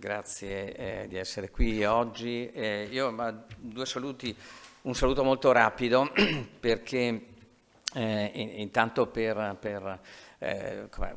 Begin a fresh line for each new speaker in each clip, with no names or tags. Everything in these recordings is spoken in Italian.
grazie di essere qui oggi. Due saluti, un saluto molto rapido perché intanto come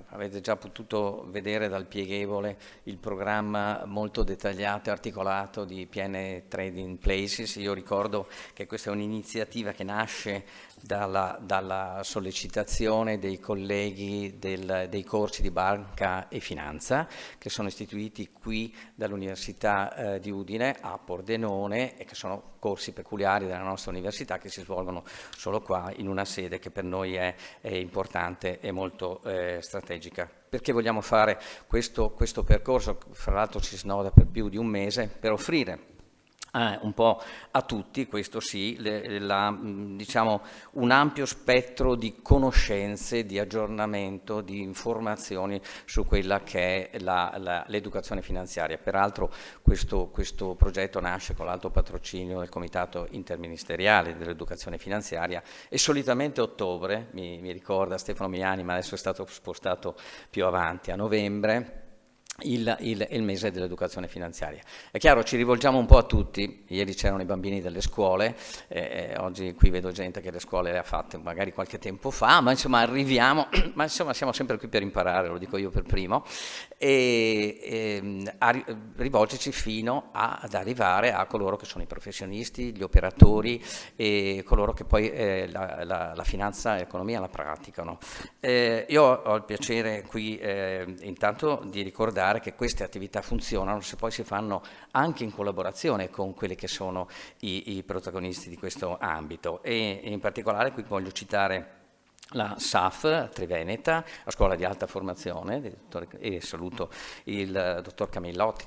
avete già potuto vedere dal pieghevole, il programma molto dettagliato e articolato di PN Trading Places. Io ricordo che questa è un'iniziativa che nasce dalla sollecitazione dei colleghi dei corsi di banca e finanza che sono istituiti qui dall'Università di Udine a Pordenone e che sono corsi peculiari della nostra università che si svolgono solo qua in una sede che per noi è importante e molto strategica. Perché vogliamo fare questo percorso? Fra l'altro ci snoda per più di un mese per offrire un po' a tutti, questo sì, diciamo un ampio spettro di conoscenze, di aggiornamento, di informazioni su quella che è l'educazione finanziaria. Peraltro questo progetto nasce con l'alto patrocinio del Comitato Interministeriale dell'Educazione Finanziaria e solitamente a ottobre, mi ricorda Stefano Miani, ma adesso è stato spostato più avanti, a novembre, il mese dell'educazione finanziaria. È chiaro, ci rivolgiamo un po' a tutti, ieri c'erano i bambini delle scuole, oggi qui vedo gente che le scuole le ha fatte magari qualche tempo fa, ma insomma arriviamo, ma insomma siamo sempre qui per imparare, lo dico io per primo, a rivolgerci fino ad arrivare a coloro che sono i professionisti, gli operatori e coloro che poi la finanza e l'economia la praticano. Io ho il piacere qui intanto di ricordare che queste attività funzionano se poi si fanno anche in collaborazione con quelli che sono i protagonisti di questo ambito e in particolare qui voglio citare la SAF Triveneta, la scuola di alta formazione, e saluto il dottor Camillotti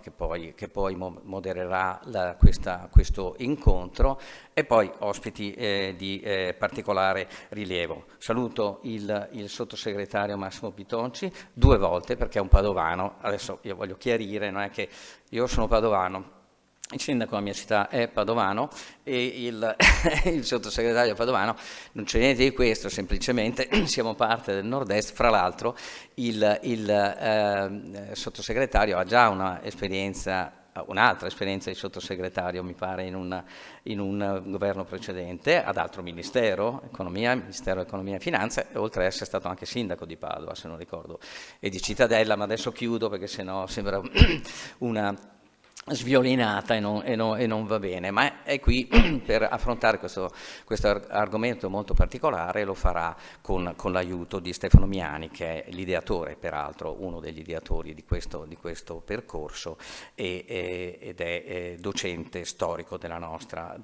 che poi modererà questo incontro, e poi ospiti di particolare rilievo. Saluto il sottosegretario Massimo Pitonci 2 volte perché è un padovano. Adesso io voglio chiarire, non è che io sono padovano, il sindaco della mia città è padovano e il sottosegretario è padovano, non c'è niente di questo, semplicemente siamo parte del nord-est. Fra l'altro il sottosegretario ha già un'altra esperienza di sottosegretario, mi pare, in un governo precedente, ad altro ministero, Ministero dell'Economia e Finanza, e oltre ad essere stato anche sindaco di Padova, se non ricordo, e di Cittadella, ma adesso chiudo perché sennò sembra una sviolinata e non va bene, ma è qui per affrontare questo argomento molto particolare. Lo farà con l'aiuto di Stefano Miani, che è l'ideatore, peraltro uno degli ideatori di questo percorso ed è docente storico della nostra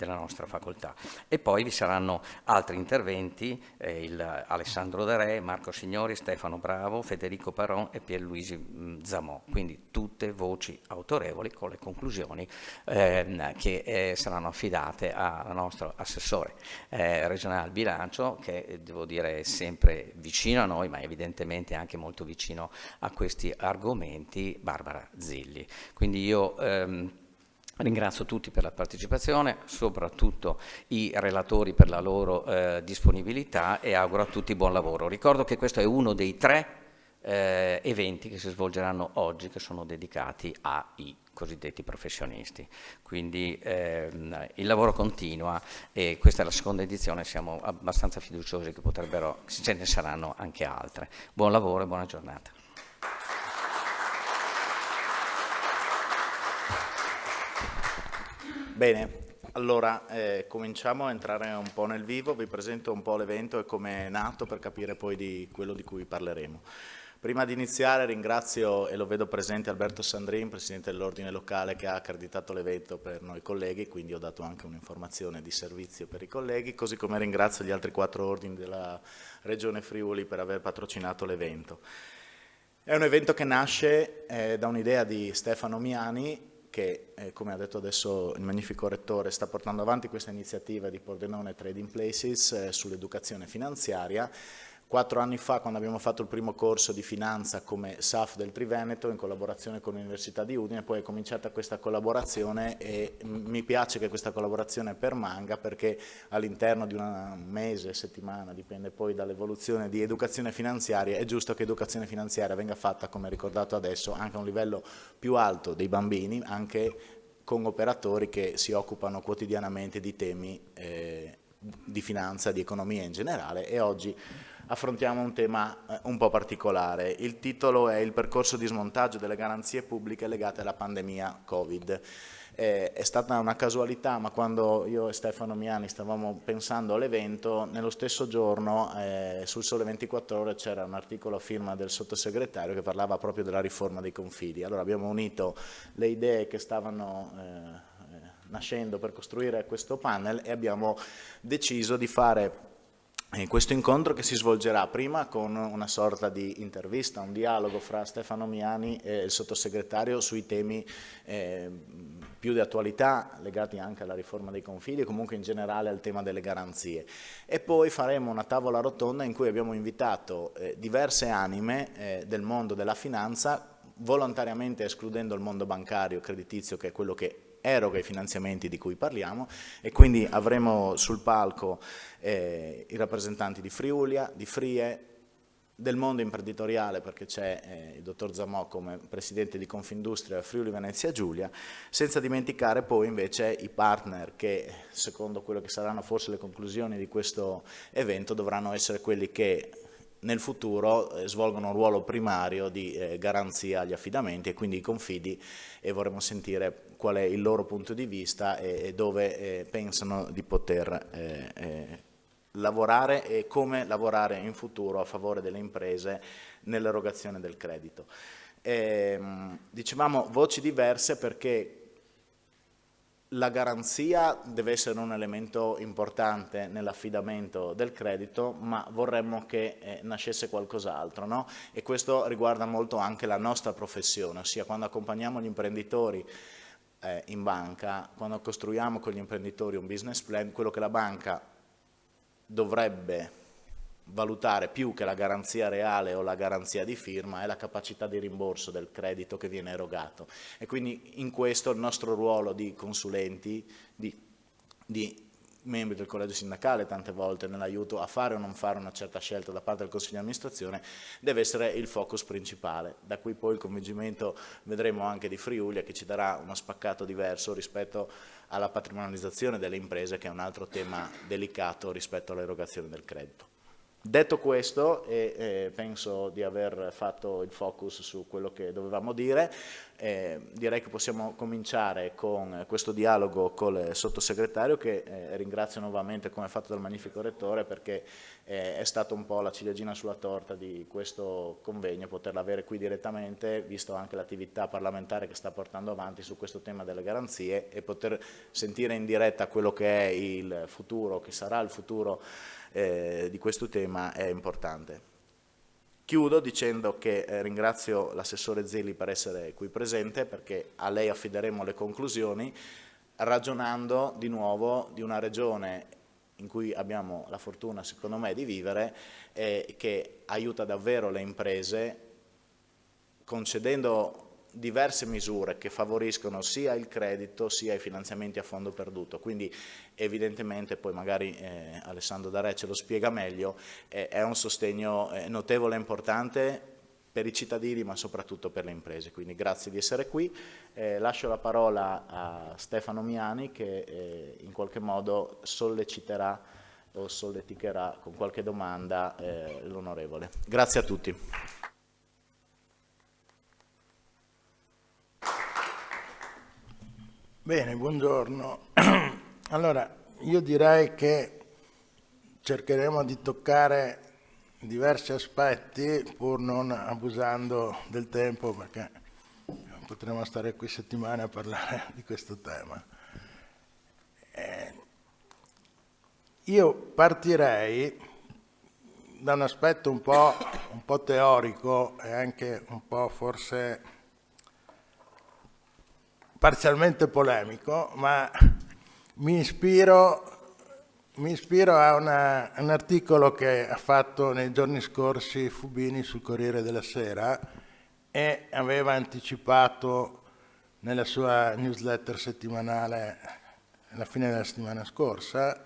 facoltà. E poi vi saranno altri interventi, Alessandro De Re, Marco Signori, Stefano Bravo, Federico Paron e Pierluigi Zamò, quindi tutte voci autorevoli con le conclusioni che saranno affidate al nostro assessore regionale al bilancio, che devo dire è sempre vicino a noi, ma evidentemente anche molto vicino a questi argomenti, Barbara Zilli. Quindi io ringrazio tutti per la partecipazione, soprattutto i relatori per la loro disponibilità, e auguro a tutti buon lavoro. Ricordo che questo è uno dei 3 eventi che si svolgeranno oggi, che sono dedicati ai cosiddetti professionisti. Quindi il lavoro continua e questa è la seconda edizione, siamo abbastanza fiduciosi che ce ne saranno anche altre. Buon lavoro e buona giornata.
Bene, allora cominciamo a entrare un po' nel vivo, vi presento un po' l'evento e come è nato per capire poi di quello di cui parleremo. Prima di iniziare ringrazio, e lo vedo presente, Alberto Sandrin, Presidente dell'Ordine Locale, che ha accreditato l'evento per noi colleghi, quindi ho dato anche un'informazione di servizio per i colleghi, così come ringrazio gli altri 4 ordini della Regione Friuli per aver patrocinato l'evento. È un evento che nasce da un'idea di Stefano Miani, che, come ha detto adesso il magnifico rettore, sta portando avanti questa iniziativa di Pordenone Trading Places sull'educazione finanziaria, 4 anni fa, quando abbiamo fatto il primo corso di finanza come SAF del Triveneto, in collaborazione con l'Università di Udine, poi è cominciata questa collaborazione e mi piace che questa collaborazione permanga, perché all'interno di un mese, settimana, dipende poi dall'evoluzione di educazione finanziaria, è giusto che educazione finanziaria venga fatta, come ricordato adesso, anche a un livello più alto dei bambini, anche con operatori che si occupano quotidianamente di temi di finanza, di economia in generale, e oggi affrontiamo un tema un po' particolare. Il titolo è il percorso di smontaggio delle garanzie pubbliche legate alla pandemia Covid. È stata una casualità, ma quando io e Stefano Miani stavamo pensando all'evento, nello stesso giorno sul Sole 24 Ore c'era un articolo a firma del sottosegretario che parlava proprio della riforma dei confidi. Allora abbiamo unito le idee che stavano nascendo per costruire questo panel e abbiamo deciso di fare questo incontro, che si svolgerà prima con una sorta di intervista, un dialogo fra Stefano Miani e il sottosegretario sui temi più di attualità legati anche alla riforma dei confidi e comunque in generale al tema delle garanzie, e poi faremo una tavola rotonda in cui abbiamo invitato diverse anime del mondo della finanza, volontariamente escludendo il mondo bancario creditizio, che è quello che eroga i finanziamenti di cui parliamo, e quindi avremo sul palco i rappresentanti di Friulia, di Frie, del mondo imprenditoriale, perché c'è il dottor Zamò come presidente di Confindustria Friuli Venezia Giulia, senza dimenticare poi invece i partner che, secondo quello che saranno forse le conclusioni di questo evento, dovranno essere quelli che nel futuro svolgono un ruolo primario di garanzia agli affidamenti, e quindi i confidi, e vorremmo sentire qual è il loro punto di vista e dove pensano di poter lavorare e come lavorare in futuro a favore delle imprese nell'erogazione del credito. Dicevamo voci diverse perché la garanzia deve essere un elemento importante nell'affidamento del credito, ma vorremmo che nascesse qualcos'altro, no? E questo riguarda molto anche la nostra professione, ossia quando accompagniamo gli imprenditori in banca, quando costruiamo con gli imprenditori un business plan, quello che la banca dovrebbe valutare più che la garanzia reale o la garanzia di firma è la capacità di rimborso del credito che viene erogato, e quindi in questo il nostro ruolo di consulenti, di membri del collegio sindacale tante volte nell'aiuto a fare o non fare una certa scelta da parte del Consiglio di amministrazione, deve essere il focus principale. Da qui poi il convincimento, vedremo, anche di Friuli, che ci darà uno spaccato diverso rispetto alla patrimonializzazione delle imprese, che è un altro tema delicato rispetto all'erogazione del credito. Detto questo, penso di aver fatto il focus su quello che dovevamo dire, direi che possiamo cominciare con questo dialogo col sottosegretario, che ringrazio nuovamente, come fatto dal Magnifico Rettore, perché è stato un po' la ciliegina sulla torta di questo convegno, poterla avere qui direttamente, visto anche l'attività parlamentare che sta portando avanti su questo tema delle garanzie, e poter sentire in diretta quello che è il futuro, che sarà il futuro di questo tema, è importante. Chiudo dicendo che ringrazio l'assessore Zeli per essere qui presente, perché a lei affideremo le conclusioni, ragionando di nuovo di una regione in cui abbiamo la fortuna, secondo me, di vivere, che aiuta davvero le imprese, concedendo diverse misure che favoriscono sia il credito sia i finanziamenti a fondo perduto. Quindi evidentemente, poi magari Alessandro Darè ce lo spiega meglio, è un sostegno notevole e importante per i cittadini, ma soprattutto per le imprese. Quindi grazie di essere qui. Lascio la parola a Stefano Miani, che in qualche modo solleciterà o solleticherà con qualche domanda l'onorevole. Grazie a tutti.
Bene, buongiorno. Allora, io direi che cercheremo di toccare diversi aspetti, pur non abusando del tempo, perché potremo stare qui settimane a parlare di questo tema. Io partirei da un aspetto un po' teorico e anche un po' forse parzialmente polemico, ma mi ispiro mi ispiro a un articolo che ha fatto nei giorni scorsi Fubini sul Corriere della Sera e aveva anticipato nella sua newsletter settimanale alla fine della settimana scorsa,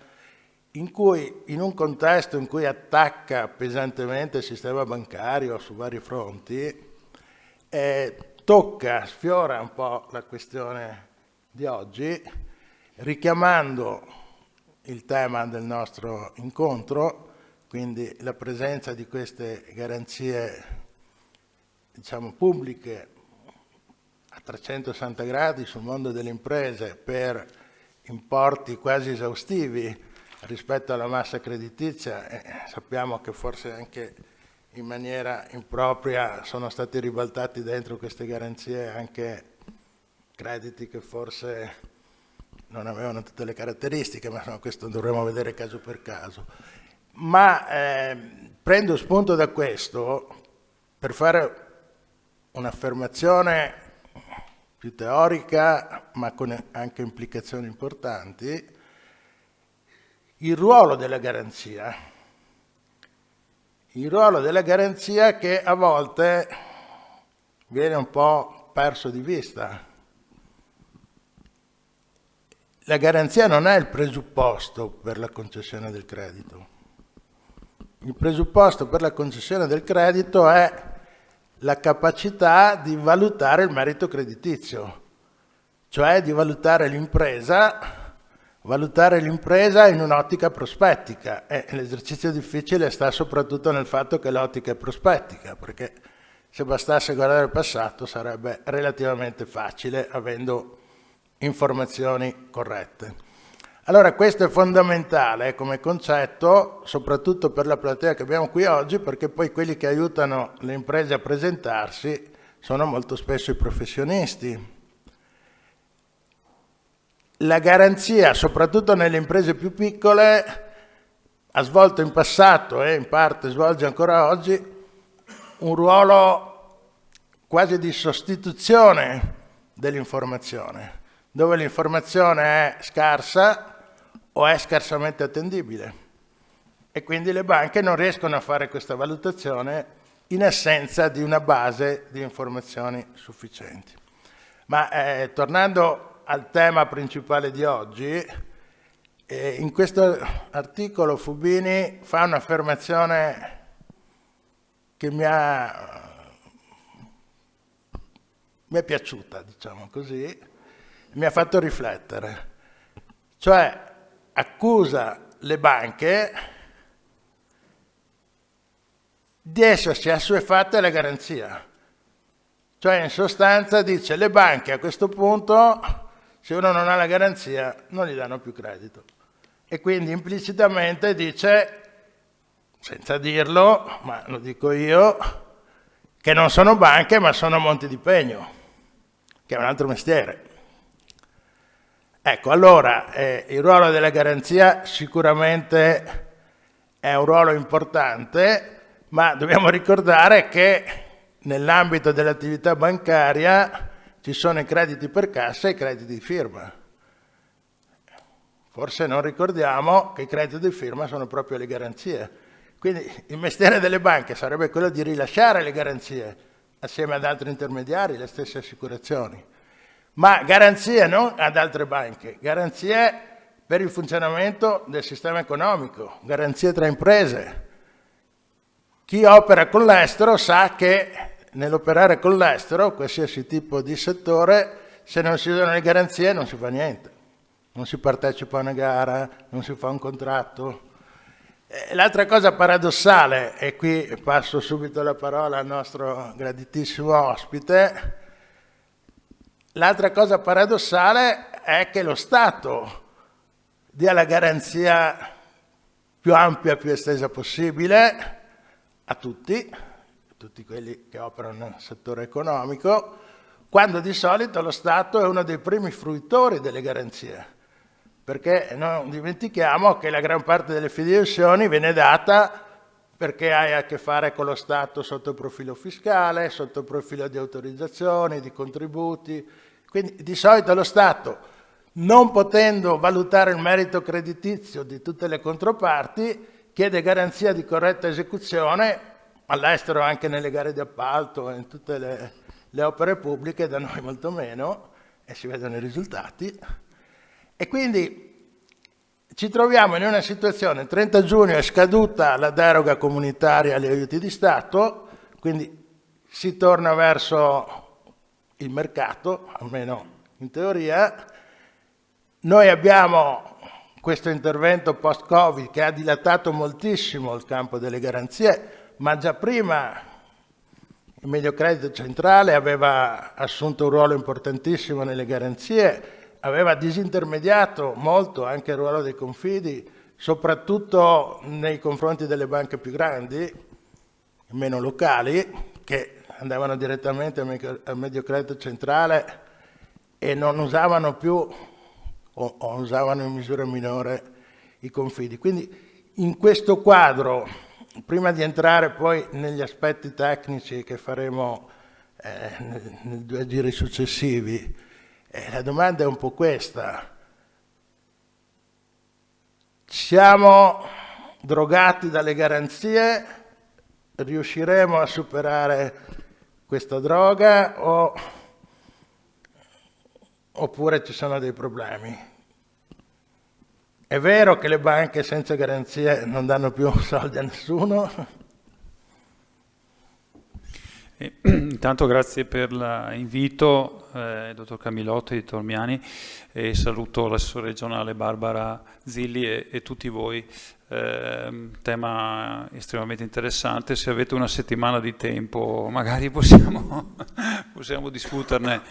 in cui, in un contesto in cui attacca pesantemente il sistema bancario su vari fronti, sfiora un po' la questione di oggi, richiamando il tema del nostro incontro, quindi la presenza di queste garanzie, diciamo, pubbliche a 360 gradi sul mondo delle imprese per importi quasi esaustivi rispetto alla massa creditizia. Sappiamo che forse anche in maniera impropria sono stati ribaltati dentro queste garanzie anche crediti che forse non avevano tutte le caratteristiche, ma no, questo dovremo vedere caso per caso. Ma prendo spunto da questo per fare un'affermazione più teorica, ma con anche implicazioni importanti, il ruolo della garanzia. Il ruolo della garanzia che a volte viene un po' perso di vista. La garanzia non è il presupposto per la concessione del credito. Il presupposto per la concessione del credito è la capacità di valutare il merito creditizio, cioè di valutare l'impresa in un'ottica prospettica. E l'esercizio difficile sta soprattutto nel fatto che l'ottica è prospettica, perché se bastasse guardare il passato sarebbe relativamente facile avendo informazioni corrette. Allora questo è fondamentale come concetto, soprattutto per la platea che abbiamo qui oggi, perché poi quelli che aiutano le imprese a presentarsi sono molto spesso i professionisti. La garanzia, soprattutto nelle imprese più piccole, ha svolto in passato e in parte svolge ancora oggi un ruolo quasi di sostituzione dell'informazione, dove l'informazione è scarsa o è scarsamente attendibile e quindi le banche non riescono a fare questa valutazione in assenza di una base di informazioni sufficienti. Ma tornando al tema principale di oggi, in questo articolo Fubini fa un'affermazione che mi è piaciuta, diciamo così, mi ha fatto riflettere, cioè accusa le banche di essersi assuefatte alla garanzia, cioè in sostanza dice le banche a questo punto se uno non ha la garanzia non gli danno più credito e quindi implicitamente dice, senza dirlo, ma lo dico io, che non sono banche ma sono monti di pegno, che è un altro mestiere. Ecco, allora il ruolo della garanzia sicuramente è un ruolo importante, ma dobbiamo ricordare che nell'ambito dell'attività bancaria ci sono i crediti per cassa e i crediti di firma. Forse non ricordiamo che i crediti di firma sono proprio le garanzie. Quindi il mestiere delle banche sarebbe quello di rilasciare le garanzie assieme ad altri intermediari, le stesse assicurazioni. Ma garanzie non ad altre banche, garanzie per il funzionamento del sistema economico, garanzie tra imprese. Chi opera con l'estero sa che nell'operare con l'estero, qualsiasi tipo di settore, se non si usano le garanzie non si fa niente. Non si partecipa a una gara, non si fa un contratto. L'altra cosa paradossale, e qui passo subito la parola al nostro graditissimo ospite, l'altra cosa paradossale è che lo Stato dia la garanzia più ampia, più estesa possibile a tutti quelli che operano nel settore economico, quando di solito lo Stato è uno dei primi fruitori delle garanzie, perché non dimentichiamo che la gran parte delle fideiussioni viene data perché hai a che fare con lo Stato sotto il profilo fiscale, sotto il profilo di autorizzazioni, di contributi. Quindi di solito lo Stato non potendo valutare il merito creditizio di tutte le controparti, chiede garanzia di corretta esecuzione, all'estero anche nelle gare di appalto e in tutte le opere pubbliche, da noi molto meno, e si vedono i risultati. E quindi ci troviamo in una situazione, il 30 giugno è scaduta la deroga comunitaria agli aiuti di Stato, quindi si torna verso il mercato, almeno in teoria. Noi abbiamo questo intervento post-Covid che ha dilatato moltissimo il campo delle garanzie, ma già prima il Mediocredito Centrale aveva assunto un ruolo importantissimo nelle garanzie, aveva disintermediato molto anche il ruolo dei confidi, soprattutto nei confronti delle banche più grandi, meno locali, che andavano direttamente al Mediocredito Centrale e non usavano più o usavano in misura minore i confidi. Quindi in questo quadro, prima di entrare poi negli aspetti tecnici che faremo nei 2 giri successivi, la domanda è un po' questa. Siamo drogati dalle garanzie? Riusciremo a superare questa droga oppure ci sono dei problemi? È vero che le banche senza garanzie non danno più soldi a nessuno?
Intanto grazie per l'invito, dottor Camilotto e dottor Miani, e saluto l'assessore regionale Barbara Zilli e tutti voi. Tema estremamente interessante. Se avete una settimana di tempo magari possiamo discuterne.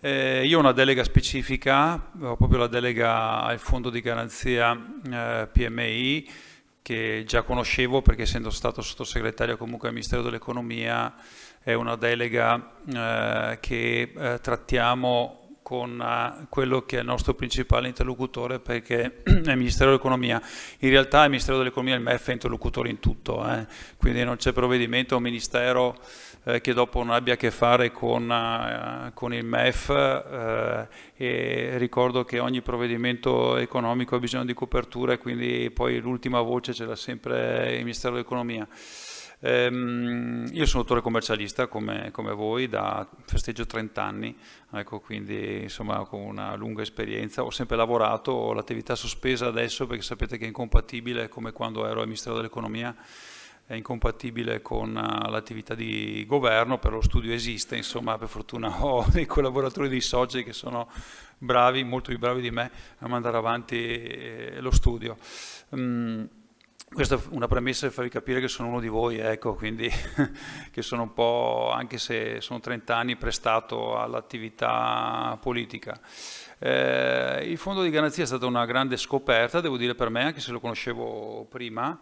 Io ho una delega specifica, ho proprio la delega al fondo di garanzia PMI, che già conoscevo perché essendo stato sottosegretario comunque al Ministero dell'Economia è una delega che trattiamo con quello che è il nostro principale interlocutore, perché è il Ministero dell'Economia. In realtà il Ministero dell'Economia e il MEF è interlocutore in tutto, quindi non c'è provvedimento o ministero che dopo non abbia a che fare con il MEF, e ricordo che ogni provvedimento economico ha bisogno di copertura e quindi poi l'ultima voce ce l'ha sempre il Ministero dell'Economia. Io sono dottore commercialista come voi, festeggio 30 anni, ecco, quindi insomma con una lunga esperienza. Ho sempre lavorato, ho l'attività sospesa adesso perché sapete che è incompatibile, come quando ero al Ministero dell'Economia, è incompatibile con l'attività di governo, però lo studio esiste, insomma per fortuna ho dei collaboratori, dei soci che sono bravi, molto più bravi di me a mandare avanti lo studio. Questa è una premessa per farvi capire che sono uno di voi, ecco, quindi che sono un po', anche se sono 30 anni prestato all'attività politica. Il fondo di garanzia è stata una grande scoperta, devo dire per me, anche se lo conoscevo prima,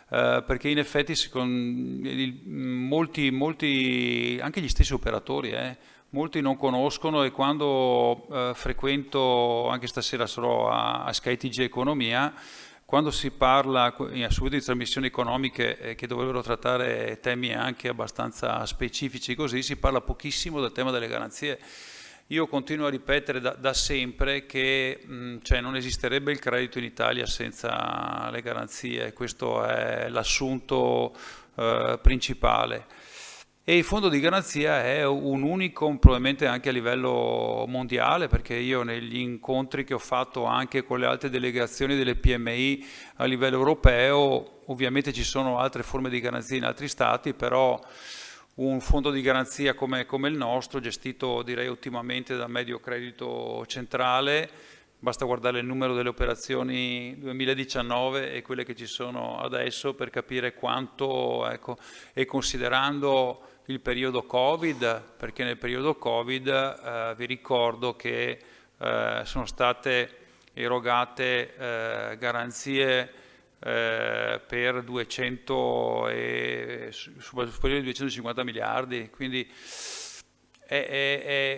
perché in effetti molti, anche gli stessi operatori, molti non conoscono, e quando frequento, anche stasera sarò a Sky TG Economia, quando si parla subito di trasmissioni economiche che dovrebbero trattare temi anche abbastanza specifici così, si parla pochissimo del tema delle garanzie. Io continuo a ripetere da sempre che non esisterebbe il credito in Italia senza le garanzie, questo è l'assunto principale. E il fondo di garanzia è un unicum probabilmente anche a livello mondiale, perché io negli incontri che ho fatto anche con le altre delegazioni delle PMI a livello europeo, ovviamente ci sono altre forme di garanzia in altri stati, però un fondo di garanzia come il nostro, gestito direi ottimamente da Mediocredito Centrale, basta guardare il numero delle operazioni 2019 e quelle che ci sono adesso per capire quanto, ecco, e considerando il periodo Covid, perché nel periodo Covid vi ricordo che sono state erogate garanzie per 250 miliardi, quindi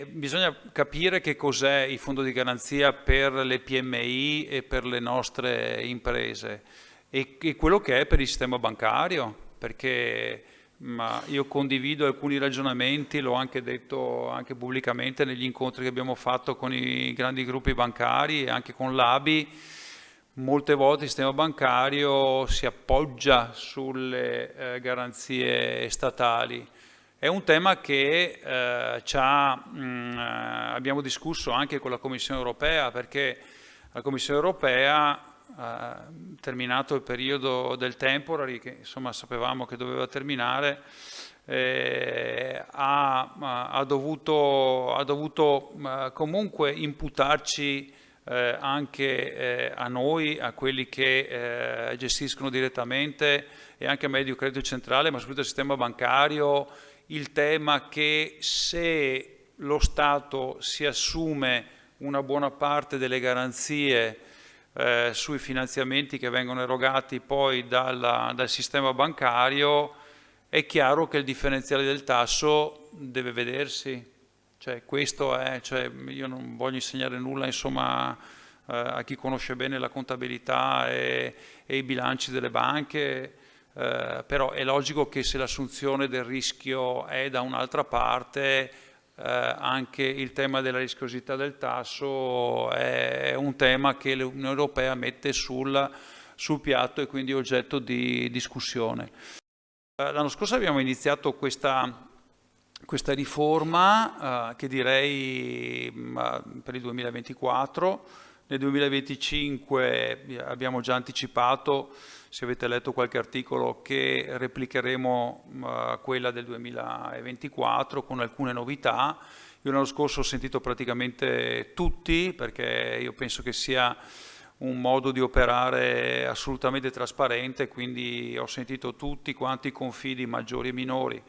bisogna capire che cos'è il fondo di garanzia per le PMI e per le nostre imprese e quello che è per il sistema bancario, perché ma io condivido alcuni ragionamenti, l'ho anche detto anche pubblicamente negli incontri che abbiamo fatto con i grandi gruppi bancari e anche con l'ABI. Molte volte il sistema bancario si appoggia sulle garanzie statali. È un tema che abbiamo discusso anche con la Commissione europea, perché la Commissione europea, terminato il periodo del temporary, che insomma sapevamo che doveva terminare, ha dovuto comunque imputarci anche a noi, a quelli che gestiscono direttamente, e anche a Medio Credito Centrale, ma soprattutto al sistema bancario, il tema che se lo Stato si assume una buona parte delle garanzie sui finanziamenti che vengono erogati poi dal sistema bancario, è chiaro che il differenziale del tasso deve vedersi. Cioè, questo è, io non voglio insegnare nulla, insomma, a chi conosce bene la contabilità e i bilanci delle banche, però è logico che se l'assunzione del rischio è da un'altra parte, anche il tema della rischiosità del tasso è un tema che l'Unione Europea mette sul piatto e quindi oggetto di discussione. L'anno scorso abbiamo iniziato questa riforma che direi per il 2024. Nel 2025 abbiamo già anticipato, se avete letto qualche articolo, che replicheremo quella del 2024 con alcune novità. Io l'anno scorso ho sentito praticamente tutti, perché io penso che sia un modo di operare assolutamente trasparente, quindi ho sentito tutti quanti i confidi maggiori e minori,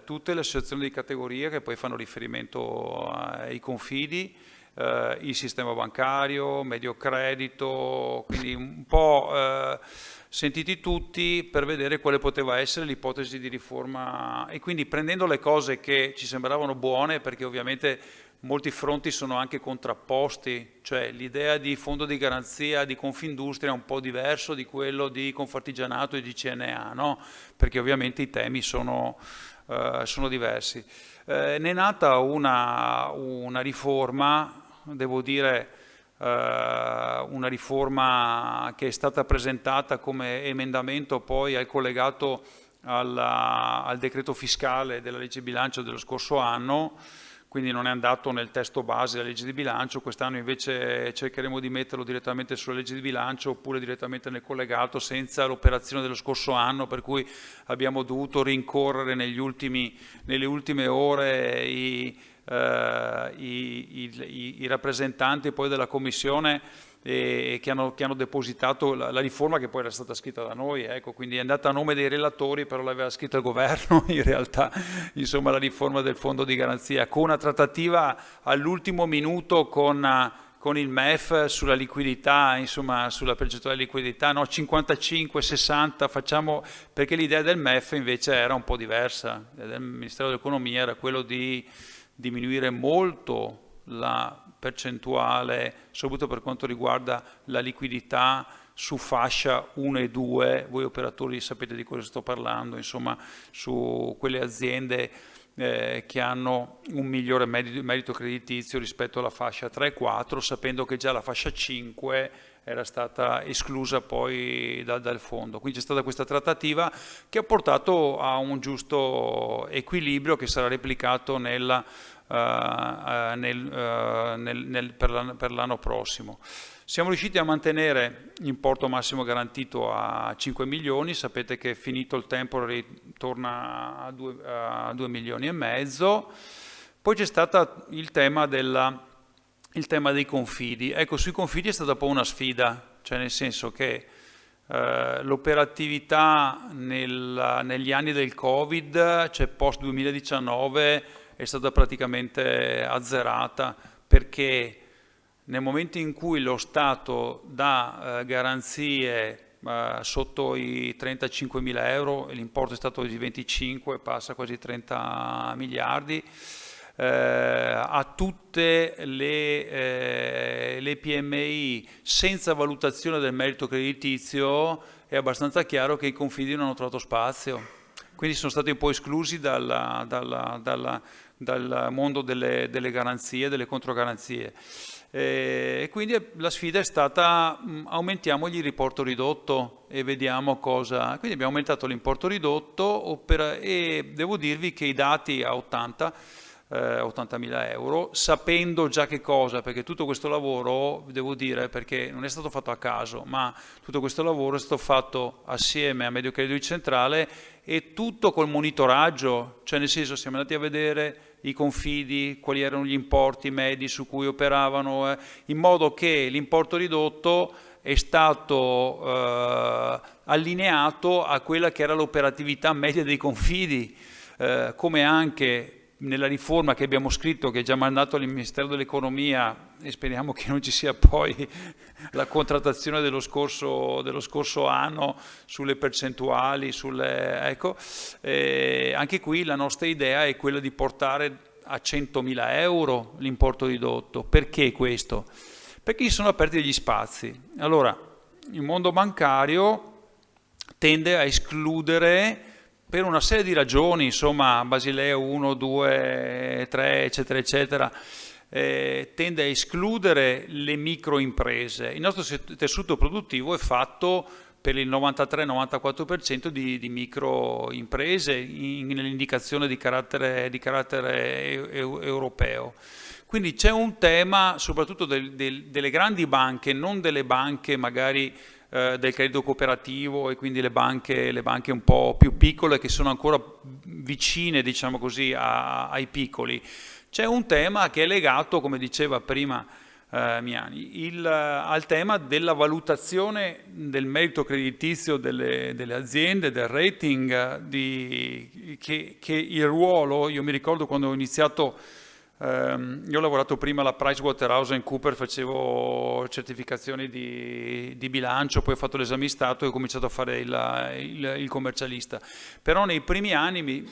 tutte le associazioni di categoria che poi fanno riferimento ai confidi, il sistema bancario, Medio Credito, quindi un po' sentiti tutti per vedere quale poteva essere l'ipotesi di riforma, e quindi prendendo le cose che ci sembravano buone, perché ovviamente molti fronti sono anche contrapposti, cioè l'idea di fondo di garanzia di Confindustria è un po' diverso di quello di Confartigianato e di CNA, no? Perché ovviamente i temi sono diversi. Ne è nata una riforma, devo dire, una riforma che è stata presentata come emendamento poi al collegato al decreto fiscale della legge di bilancio dello scorso anno, quindi non è andato nel testo base della legge di bilancio. Quest'anno invece cercheremo di metterlo direttamente sulla legge di bilancio oppure direttamente nel collegato, senza l'operazione dello scorso anno, per cui abbiamo dovuto rincorrere nelle ultime ore i rappresentanti poi della Commissione che hanno depositato la riforma, che poi era stata scritta da noi, ecco, quindi è andata a nome dei relatori, però l'aveva scritta il governo in realtà, insomma, la riforma del fondo di garanzia, con una trattativa all'ultimo minuto con il MEF sulla liquidità, insomma, sulla percentuale di liquidità, no, 55-60 facciamo, perché l'idea del MEF invece era un po' diversa, del Ministero dell'Economia era quello di diminuire molto la percentuale, soprattutto per quanto riguarda la liquidità su fascia 1 e 2, voi operatori sapete di cosa sto parlando, insomma, su quelle aziende che hanno un migliore merito creditizio rispetto alla fascia 3 e 4, sapendo che già la fascia 5 era stata esclusa poi dal fondo. Quindi c'è stata questa trattativa che ha portato a un giusto equilibrio che sarà replicato per l'anno prossimo. Siamo riusciti a mantenere l'importo massimo garantito a 5 milioni, sapete che finito il temporary torna a 2 milioni e mezzo. Poi c'è stato il tema dei confidi. Ecco, sui confidi è stata un po' una sfida, cioè nel senso che l'operatività negli anni del Covid, cioè post 2019, è stata praticamente azzerata, perché nel momento in cui lo Stato dà garanzie sotto i 35.000 euro, e l'importo è stato di 25, passa quasi 30 miliardi, a tutte le PMI senza valutazione del merito creditizio, è abbastanza chiaro che i confidi non hanno trovato spazio. quindi sono stati un po' esclusi dal mondo delle garanzie, delle controgaranzie. E quindi la sfida è stata aumentiamogli il riporto ridotto e vediamo cosa. Quindi abbiamo aumentato l'importo ridotto e devo dirvi che i dati a 80.000 euro, sapendo già che cosa, perché tutto questo lavoro, devo dire, perché non è stato fatto a caso, ma tutto questo lavoro è stato fatto assieme a Mediocredito Centrale e tutto col monitoraggio, cioè nel senso siamo andati a vedere i confidi, quali erano gli importi medi su cui operavano, in modo che l'importo ridotto è stato allineato a quella che era l'operatività media dei confidi, come anche nella riforma che abbiamo scritto, che è già mandato al Ministero dell'Economia, e speriamo che non ci sia poi la contrattazione dello scorso anno sulle percentuali, ecco, anche qui la nostra idea è quella di portare a 100.000 euro l'importo ridotto. Perché questo? Perché ci sono aperti degli spazi. Allora, il mondo bancario tende a escludere, per una serie di ragioni, insomma, Basilea 1, 2, 3, eccetera, eccetera, tende a escludere le microimprese. Il nostro tessuto produttivo è fatto per il 93-94% di microimprese nell'indicazione di carattere europeo. Quindi c'è un tema soprattutto delle grandi banche, non delle banche magari del credito cooperativo e quindi le banche un po' più piccole che sono ancora vicine, diciamo così, ai piccoli. C'è un tema che è legato, come diceva prima Miani, al tema della valutazione del merito creditizio delle aziende, del rating, che il ruolo, io mi ricordo quando ho iniziato. Io ho lavorato prima alla PricewaterhouseCoopers, facevo certificazioni di bilancio, poi ho fatto l'esame di Stato e ho cominciato a fare il commercialista. Però nei primi anni,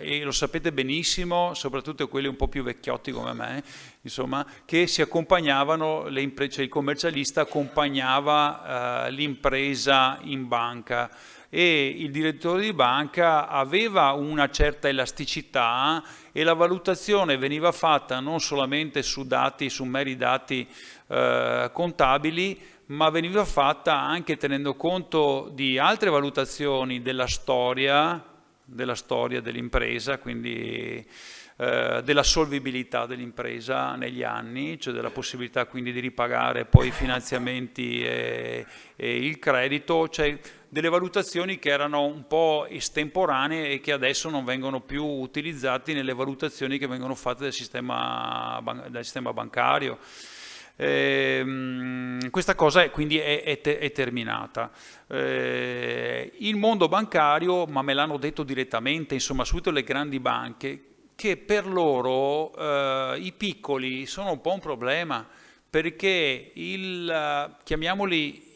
e lo sapete benissimo, soprattutto quelli un po' più vecchiotti come me, insomma, che si accompagnavano, cioè il commercialista accompagnava l'impresa in banca. E il direttore di banca aveva una certa elasticità e la valutazione veniva fatta non solamente su meri dati contabili, ma veniva fatta anche tenendo conto di altre valutazioni della storia dell'impresa, quindi della solvibilità dell'impresa negli anni, cioè della possibilità quindi di ripagare poi i finanziamenti e il credito, cioè delle valutazioni che erano un po' estemporanee e che adesso non vengono più utilizzate nelle valutazioni che vengono fatte dal sistema bancario. Questa cosa quindi è terminata. Il mondo bancario, ma me l'hanno detto direttamente, insomma, subito le grandi banche, che per loro i piccoli sono un po' un problema, perché chiamiamoli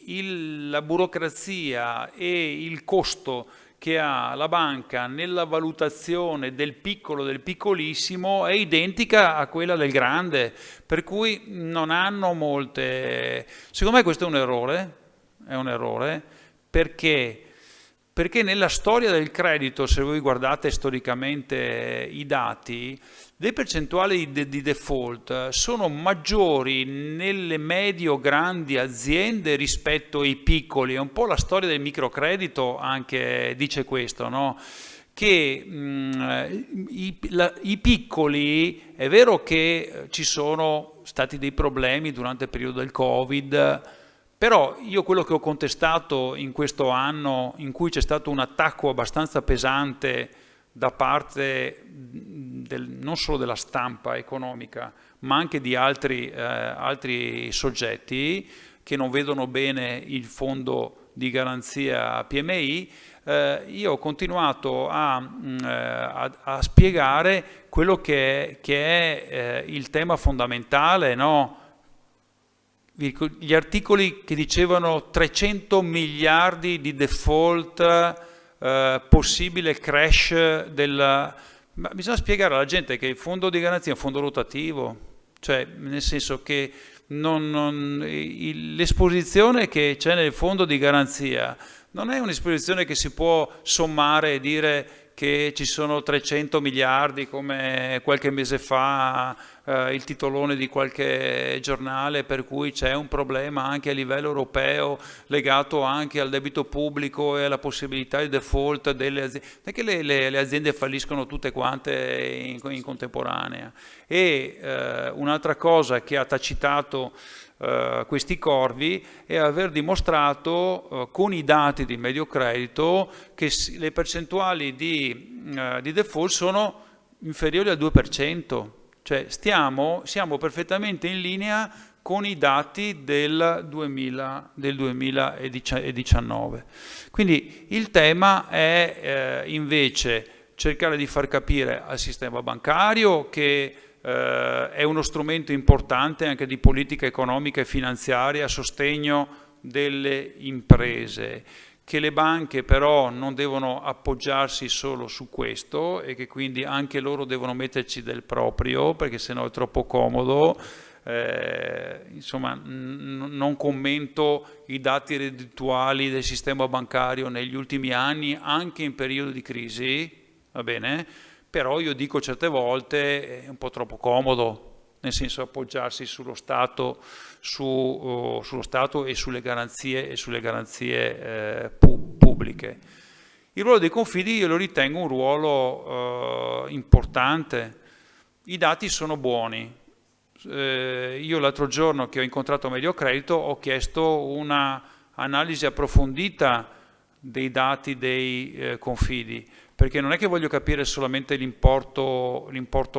la burocrazia e il costo che ha la banca nella valutazione del piccolo, del piccolissimo, è identica a quella del grande, per cui non hanno molte. Secondo me questo è un errore, perché nella storia del credito, se voi guardate storicamente i dati, le percentuali di default sono maggiori nelle medio-grandi aziende rispetto ai piccoli. È un po' la storia del microcredito anche dice questo, no? Che i piccoli, è vero che ci sono stati dei problemi durante il periodo del Covid, però io quello che ho contestato in questo anno, in cui c'è stato un attacco abbastanza pesante da parte non solo della stampa economica, ma anche di altri soggetti che non vedono bene il fondo di garanzia PMI, io ho continuato a spiegare quello che è il tema fondamentale, no? Gli articoli che dicevano 300 miliardi di default, possibile crash ma bisogna spiegare alla gente che il fondo di garanzia è un fondo rotativo, cioè nel senso che l'esposizione che c'è nel fondo di garanzia non è un'esposizione che si può sommare e dire che ci sono 300 miliardi come qualche mese fa il titolone di qualche giornale, per cui c'è un problema anche a livello europeo legato anche al debito pubblico e alla possibilità di default delle aziende. Non è che le aziende falliscono tutte quante in contemporanea. E un'altra cosa che ha tacitato questi corvi è aver dimostrato con i dati di Mediocredito che le percentuali di default sono inferiori al 2%, cioè siamo perfettamente in linea con i dati del 2019. Quindi il tema è invece cercare di far capire al sistema bancario che è uno strumento importante anche di politica economica e finanziaria a sostegno delle imprese, che le banche però non devono appoggiarsi solo su questo e che quindi anche loro devono metterci del proprio, perché sennò è troppo comodo. Insomma, non commento i dati reddituali del sistema bancario negli ultimi anni, anche in periodo di crisi, va bene? Però io dico certe volte è un po' troppo comodo, nel senso appoggiarsi sullo Stato, sullo Stato e sulle garanzie pubbliche. Il ruolo dei confidi io lo ritengo un ruolo importante. I dati sono buoni. Io l'altro giorno che ho incontrato Mediocredito ho chiesto una analisi approfondita dei dati dei confidi, perché non è che voglio capire solamente l'importo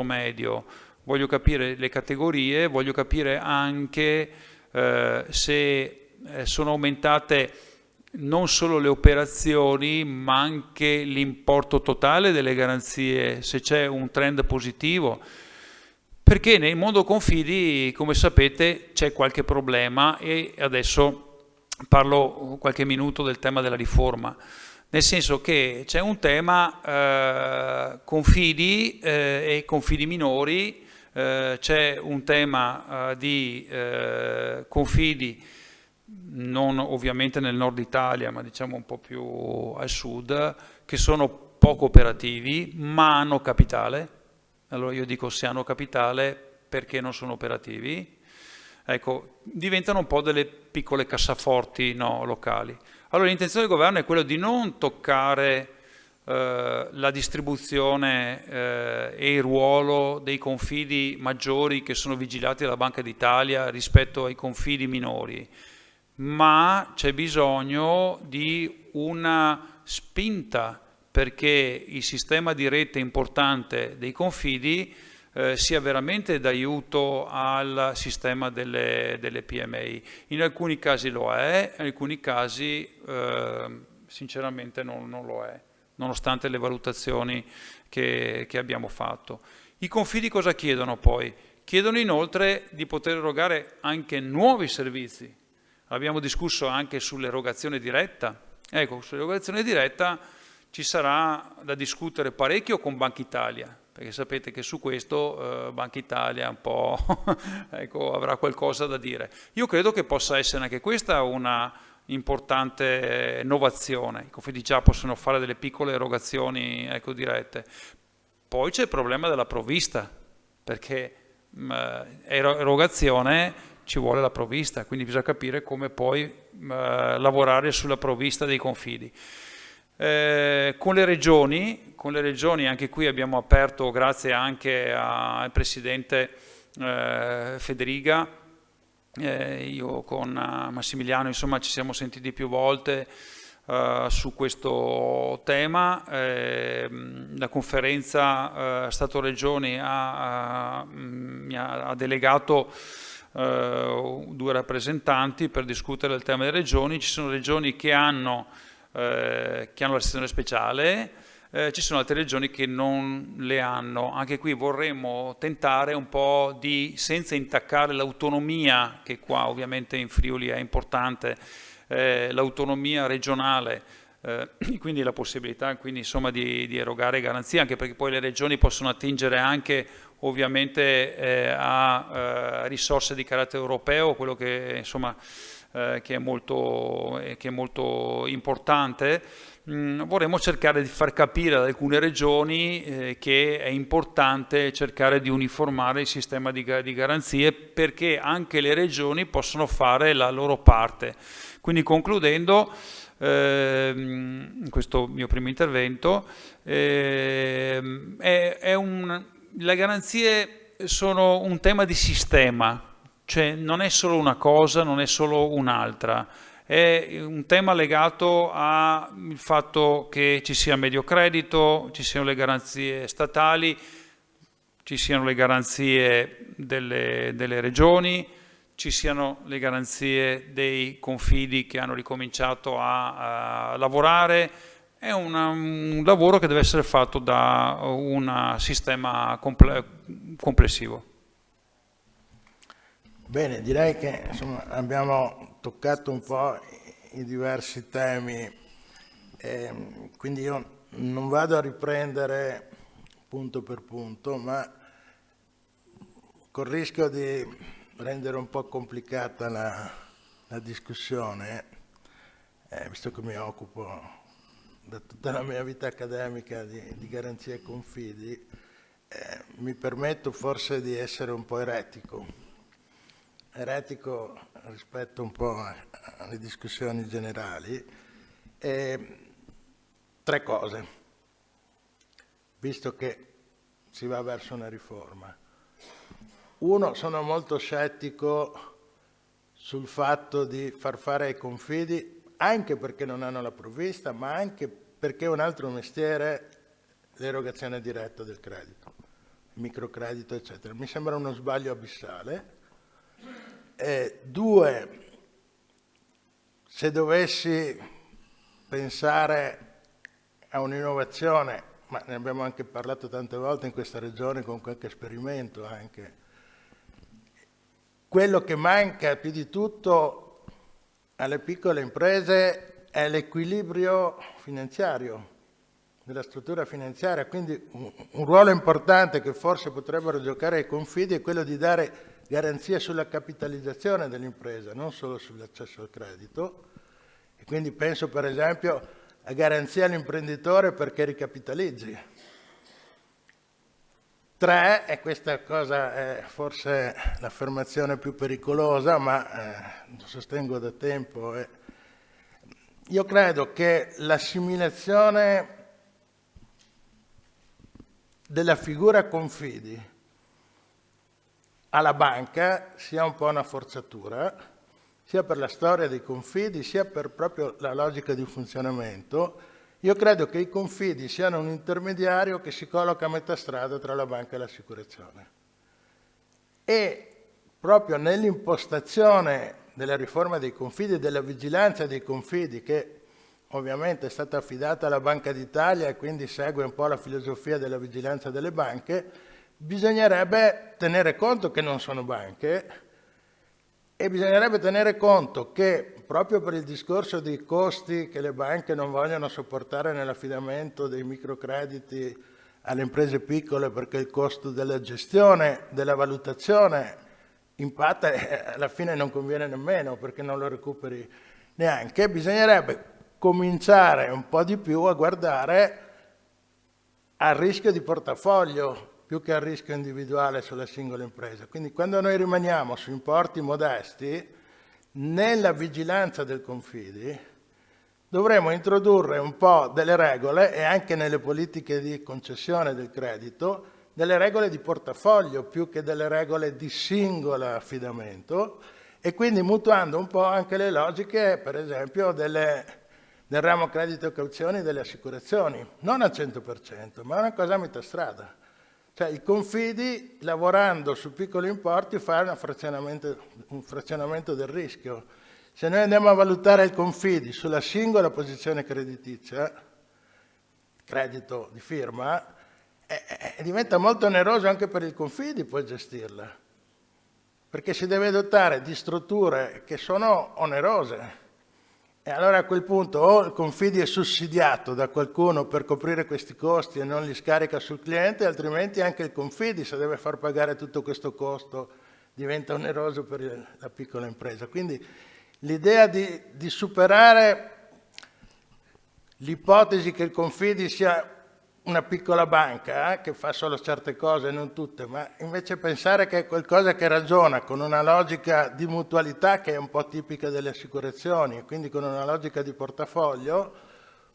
medio, voglio capire le categorie, voglio capire anche se sono aumentate non solo le operazioni, ma anche l'importo totale delle garanzie, se c'è un trend positivo. Perché nel mondo confidi, come sapete, c'è qualche problema e adesso parlo qualche minuto del tema della riforma. Nel senso che c'è un tema confidi e confidi minori, c'è un tema di confidi non ovviamente nel nord Italia, ma diciamo un po' più al sud, che sono poco operativi, ma hanno capitale. Allora io dico se hanno capitale perché non sono operativi. Ecco, diventano un po' delle piccole cassaforti locali. Allora l'intenzione del governo è quella di non toccare la distribuzione e il ruolo dei confidi maggiori che sono vigilati dalla Banca d'Italia rispetto ai confidi minori, ma c'è bisogno di una spinta perché il sistema di rete importante dei confidi sia veramente d'aiuto al sistema delle PMI. In alcuni casi lo è, in alcuni casi sinceramente non lo è, nonostante le valutazioni che abbiamo fatto. I confidi cosa chiedono poi? Chiedono inoltre di poter erogare anche nuovi servizi. Abbiamo discusso anche sull'erogazione diretta. Ecco, sull'erogazione diretta ci sarà da discutere parecchio con Banca Italia, perché sapete che su questo Banca Italia un po' ecco, avrà qualcosa da dire. Io credo che possa essere anche questa una importante innovazione. I confidi già possono fare delle piccole erogazioni dirette. Poi c'è il problema della provvista, perché erogazione ci vuole la provvista, quindi bisogna capire come poi lavorare sulla provvista dei confidi. Con le regioni anche qui abbiamo aperto, grazie anche al Presidente Federica, io con Massimiliano insomma ci siamo sentiti più volte su questo tema. La conferenza Stato-Regioni mi ha delegato 2 rappresentanti per discutere del tema delle regioni. Ci sono regioni che hanno la sezione speciale, ci sono altre regioni che non le hanno. Anche qui vorremmo tentare un po' di, senza intaccare l'autonomia, che qua ovviamente in Friuli è importante, l'autonomia regionale quindi la possibilità quindi, insomma, di erogare garanzie, anche perché poi le regioni possono attingere anche ovviamente a risorse di carattere europeo, quello che, insomma, che è molto importante. Vorremmo cercare di far capire ad alcune regioni che è importante cercare di uniformare il sistema di garanzie, perché anche le regioni possono fare la loro parte. Quindi, concludendo questo mio primo intervento, le garanzie sono un tema di sistema, cioè non è solo una cosa, non è solo un'altra. È un tema legato al fatto che ci sia medio credito, ci siano le garanzie statali, ci siano le garanzie delle regioni, ci siano le garanzie dei confidi che hanno ricominciato a lavorare. È un lavoro che deve essere fatto da un sistema complessivo.
Bene, direi che insomma, abbiamo toccato un po' i diversi temi, quindi io non vado a riprendere punto per punto, ma col rischio di rendere un po' complicata la discussione, visto che mi occupo da tutta la mia vita accademica di garanzie e confidi, mi permetto forse di essere un po' eretico rispetto un po' alle discussioni generali. Tre cose, visto che si va verso una riforma. Uno, sono molto scettico sul fatto di far fare ai confidi, anche perché non hanno la provvista, ma anche perché è un altro mestiere l'erogazione diretta del credito, il microcredito, eccetera. Mi sembra uno sbaglio abissale. Due, se dovessi pensare a un'innovazione, ma ne abbiamo anche parlato tante volte in questa regione con qualche esperimento anche, quello che manca più di tutto alle piccole imprese è l'equilibrio finanziario, della struttura finanziaria, quindi un ruolo importante che forse potrebbero giocare i confidi è quello di dare garanzia sulla capitalizzazione dell'impresa, non solo sull'accesso al credito, e quindi penso per esempio a garanzia all'imprenditore perché ricapitalizzi. Tre, e questa cosa è forse l'affermazione più pericolosa, ma lo sostengo da tempo, io credo che l'assimilazione della figura confidi alla banca sia un po' una forzatura, sia per la storia dei confidi, sia per proprio la logica di funzionamento. Io credo che i confidi siano un intermediario che si colloca a metà strada tra la banca e l'assicurazione. E proprio nell'impostazione della riforma dei confidi e della vigilanza dei confidi, che ovviamente è stata affidata alla Banca d'Italia e quindi segue un po' la filosofia della vigilanza delle banche, bisognerebbe tenere conto che non sono banche e bisognerebbe tenere conto che proprio per il discorso dei costi che le banche non vogliono sopportare nell'affidamento dei microcrediti alle imprese piccole, perché il costo della gestione, della valutazione impatta e alla fine non conviene nemmeno perché non lo recuperi neanche, bisognerebbe cominciare un po' di più a guardare al rischio di portafoglio più che al rischio individuale sulla singola impresa. Quindi quando noi rimaniamo su importi modesti, nella vigilanza del confidi dovremo introdurre un po' delle regole e anche nelle politiche di concessione del credito, delle regole di portafoglio più che delle regole di singolo affidamento e quindi mutuando un po' anche le logiche, per esempio, del ramo credito e cauzioni delle assicurazioni, non al 100%, ma una cosa a metà strada. Cioè i confidi, lavorando su piccoli importi, fanno un frazionamento del rischio. Se noi andiamo a valutare il confidi sulla singola posizione creditizia, credito di firma, diventa molto oneroso anche per il confidi poi gestirla, perché si deve dotare di strutture che sono onerose E allora a quel punto o il Confidi è sussidiato da qualcuno per coprire questi costi e non li scarica sul cliente, altrimenti anche il Confidi, se deve far pagare tutto questo costo, diventa oneroso per la piccola impresa. Quindi l'idea di superare l'ipotesi che il Confidi sia una piccola banca che fa solo certe cose, non tutte, ma invece pensare che è qualcosa che ragiona con una logica di mutualità che è un po' tipica delle assicurazioni, e quindi con una logica di portafoglio,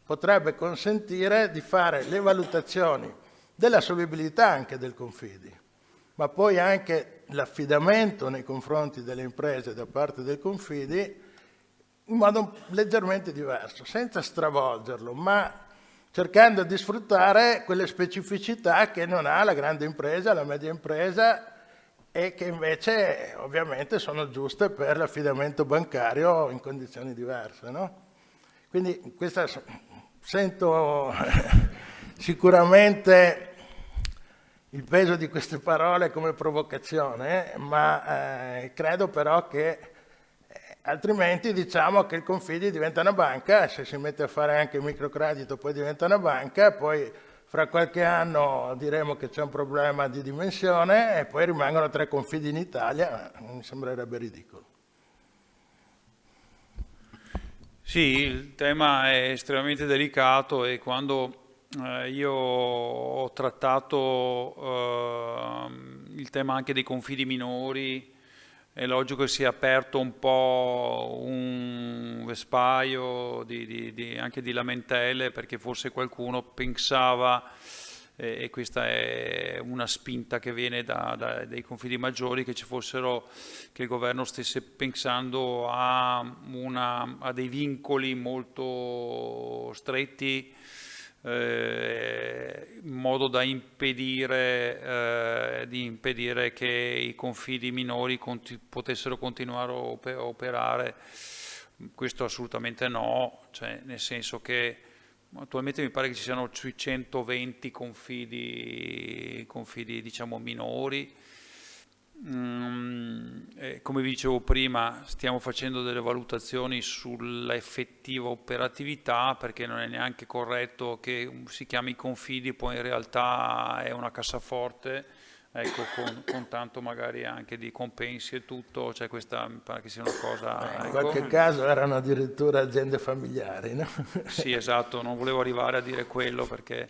potrebbe consentire di fare le valutazioni della solvibilità anche del Confidi, ma poi anche l'affidamento nei confronti delle imprese da parte del Confidi in modo leggermente diverso, senza stravolgerlo, ma cercando di sfruttare quelle specificità che non ha la grande impresa, la media impresa, e che invece ovviamente sono giuste per l'affidamento bancario in condizioni diverse, no? Quindi questa sento sicuramente il peso di queste parole come provocazione, ma credo però che altrimenti diciamo che il Confidi diventa una banca, se si mette a fare anche microcredito poi diventa una banca, poi fra qualche anno diremo che c'è un problema di dimensione e poi rimangono 3 Confidi in Italia, mi sembrerebbe ridicolo.
Sì, il tema è estremamente delicato e quando io ho trattato il tema anche dei confidi minori, è logico che sia aperto un po' un vespaio anche di lamentele, perché forse qualcuno pensava, e questa è una spinta che viene dai confidi maggiori, che che il governo stesse pensando a dei vincoli molto stretti, in modo da impedire che i confidi minori potessero continuare a operare. Questo assolutamente no, cioè, nel senso che attualmente mi pare che ci siano sui 120 confidi diciamo minori. Come vi dicevo prima, stiamo facendo delle valutazioni sull'effettiva operatività, perché non è neanche corretto che si chiami confidi e poi in realtà è una cassaforte, ecco, con tanto magari anche di compensi e tutto, cioè questa mi pare che sia una cosa...
In
ecco.
qualche caso erano addirittura aziende familiari, no?
Sì, esatto, non volevo arrivare a dire quello perché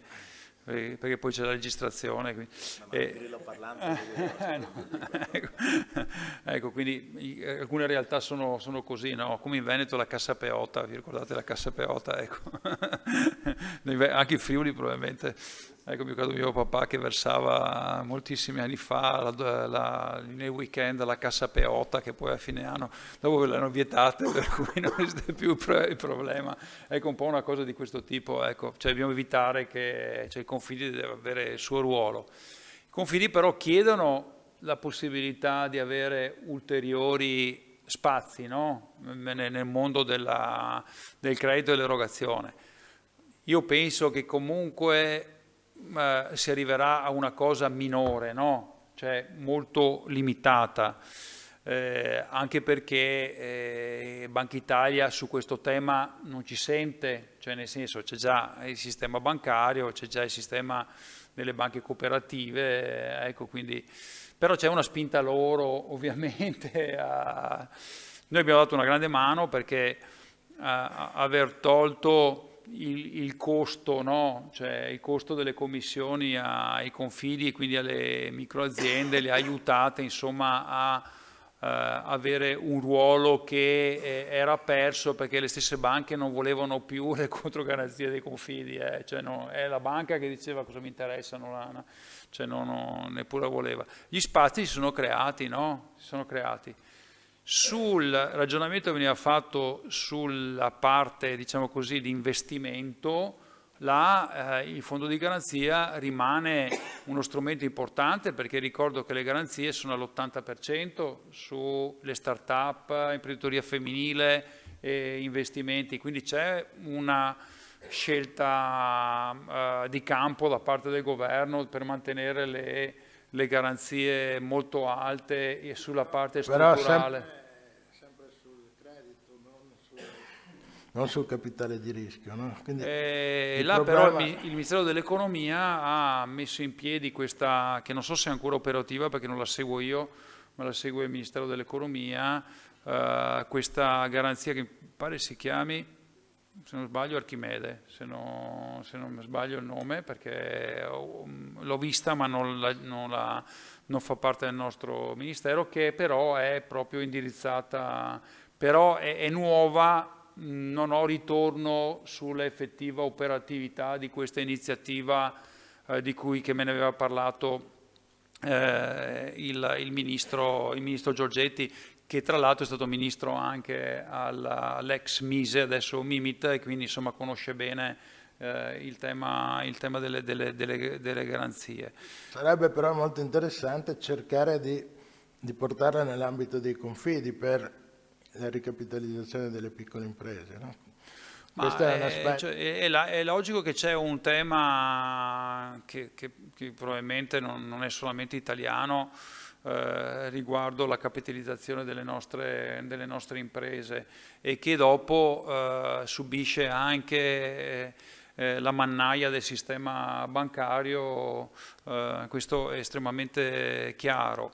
poi c'è la registrazione. Quindi, ecco, quindi alcune realtà sono così, no? Come in Veneto la Cassa Peotta, vi ricordate la Cassa Peotta? Ecco. Anche in Friuli probabilmente. Ecco, mi ricordo mio papà che versava moltissimi anni fa nel weekend la Cassa Peotta, che poi a fine anno dopo l'hanno vietate, per cui non esiste più il problema. Ecco, un po' una cosa di questo tipo, ecco. Cioè dobbiamo evitare che il Confidi deve avere il suo ruolo. I Confidi però chiedono la possibilità di avere ulteriori spazi, no? Nel mondo del credito e dell'erogazione. Io penso che comunque si arriverà a una cosa minore, no? Cioè molto limitata, anche perché Banca Italia su questo tema non ci sente, cioè nel senso c'è già il sistema bancario, c'è già il sistema delle banche cooperative, ecco, quindi però c'è una spinta loro ovviamente noi abbiamo dato una grande mano perché aver tolto il costo, no? Cioè il costo delle commissioni ai confidi e quindi alle microaziende le ha aiutate insomma a avere un ruolo che era perso perché le stesse banche non volevano più le controgaranzie dei confidi, cioè no, è la banca che diceva cosa mi interessa, cioè neppure voleva. Gli spazi si sono creati, no? Si sono creati. Sul ragionamento che veniva fatto sulla parte, diciamo così, di investimento, il fondo di garanzia rimane uno strumento importante, perché ricordo che le garanzie sono all'80% sulle start-up, imprenditoria femminile e investimenti, quindi c'è una scelta di campo da parte del governo per mantenere le garanzie molto alte e sulla parte strutturale.
non sul capitale di rischio. No? Quindi
là
problema...
però il Ministero dell'Economia ha messo in piedi questa, che non so se è ancora operativa perché non la seguo io, ma la segue il Ministero dell'Economia, questa garanzia che mi pare si chiami, se non sbaglio, Archimede, se non sbaglio il nome, perché l'ho vista ma non fa parte del nostro Ministero, che però è proprio indirizzata, però è nuova. Non ho ritorno sull'effettiva operatività di questa iniziativa che me ne aveva parlato il ministro Giorgetti, che tra l'altro è stato ministro anche all'ex Mise, adesso Mimit, e quindi insomma conosce bene il tema delle garanzie.
Sarebbe però molto interessante cercare di portarla nell'ambito dei confidi per la ricapitalizzazione delle piccole imprese. No? Questo è un aspetto.
È logico che c'è un tema che probabilmente non è solamente italiano, riguardo la capitalizzazione delle nostre imprese, e che dopo subisce anche la mannaia del sistema bancario, questo è estremamente chiaro.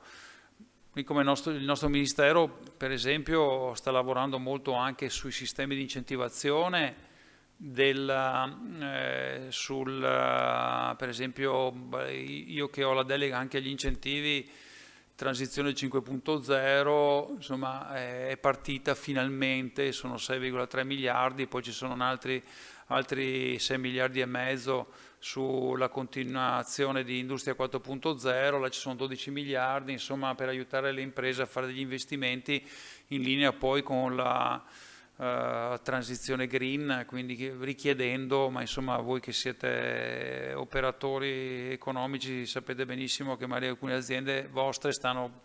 Come il nostro Ministero, per esempio, sta lavorando molto anche sui sistemi di incentivazione, per esempio io che ho la delega anche agli incentivi, Transizione 5.0, insomma è partita finalmente, sono 6,3 miliardi, poi ci sono altri 6 miliardi e mezzo sulla continuazione di Industria 4.0, là ci sono 12 miliardi, insomma, per aiutare le imprese a fare degli investimenti in linea poi con la transizione green, quindi richiedendo, ma insomma voi che siete operatori economici sapete benissimo che magari alcune aziende vostre hanno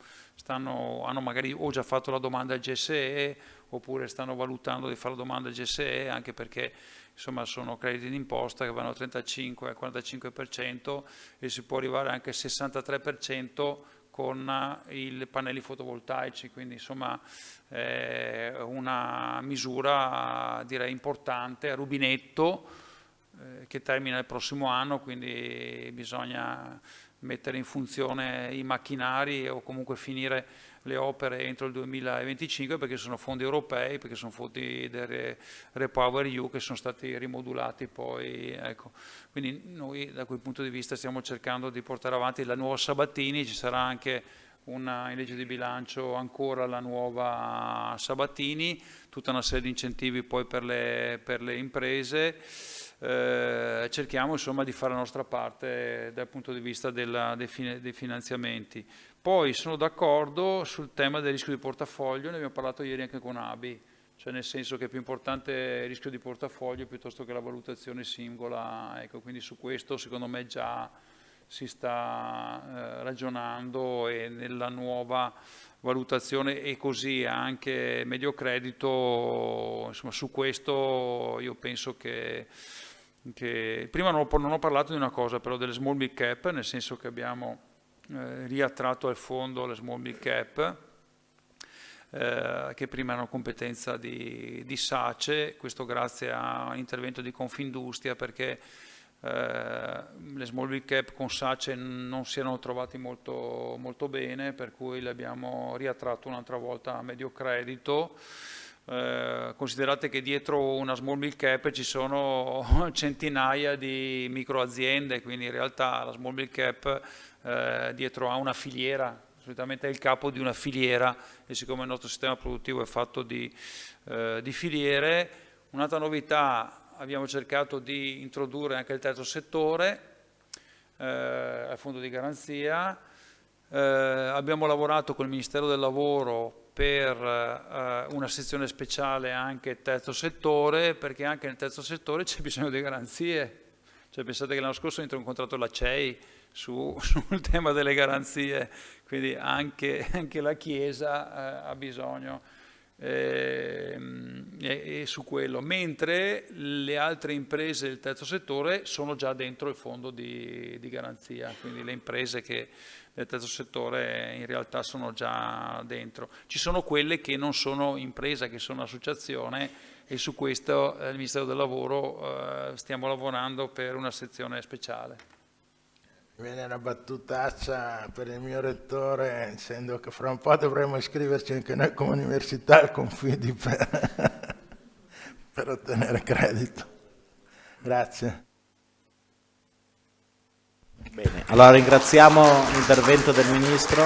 magari o già fatto la domanda al GSE oppure stanno valutando di fare la domanda al GSE, anche perché insomma sono crediti d'imposta che vanno al 35 al 45% e si può arrivare anche al 63% con i pannelli fotovoltaici, quindi insomma è una misura direi importante a rubinetto che termina il prossimo anno, quindi bisogna mettere in funzione i macchinari o comunque finire le opere entro il 2025, perché sono fondi europei, perché sono fondi del Repower EU che sono stati rimodulati poi, ecco. Quindi noi da quel punto di vista stiamo cercando di portare avanti la nuova Sabatini, ci sarà anche in legge di bilancio ancora la nuova Sabatini, tutta una serie di incentivi poi per le imprese. Cerchiamo insomma di fare la nostra parte dal punto di vista dei finanziamenti. Poi sono d'accordo sul tema del rischio di portafoglio, ne abbiamo parlato ieri anche con Abi, cioè nel senso che è più importante il rischio di portafoglio piuttosto che la valutazione singola, ecco, quindi su questo secondo me già si sta ragionando, e nella nuova valutazione e così anche medio credito, insomma su questo io penso che prima non ho parlato di una cosa però delle small big cap, nel senso che abbiamo riattratto al fondo le small big cap che prima erano competenza di SACE, questo grazie a un intervento di Confindustria, perché le small big cap con SACE non si erano trovati molto, molto bene, per cui le abbiamo riattratto un'altra volta a medio credito. Considerate che dietro una small big cap ci sono centinaia di microaziende, quindi in realtà la small big cap dietro ha una filiera, solitamente è il capo di una filiera, e siccome il nostro sistema produttivo è fatto di filiere, un'altra novità, abbiamo cercato di introdurre anche il terzo settore al fondo di garanzia. Abbiamo lavorato con il Ministero del Lavoro per una sezione speciale anche terzo settore, perché anche nel terzo settore c'è bisogno di garanzie. Cioè, pensate che l'anno scorso ho incontrato la CEI sul tema delle garanzie, quindi anche la Chiesa ha bisogno e su quello, mentre le altre imprese del terzo settore sono già dentro il fondo di garanzia, quindi le imprese che del terzo settore in realtà sono già dentro. Ci sono quelle che non sono impresa, che sono associazione, e su questo il Ministero del Lavoro stiamo lavorando per una sezione speciale.
Viene una battutaccia per il mio rettore, dicendo che fra un po' dovremmo iscriverci anche noi come università al Confidi per ottenere credito. Grazie.
Bene, allora ringraziamo l'intervento del Ministro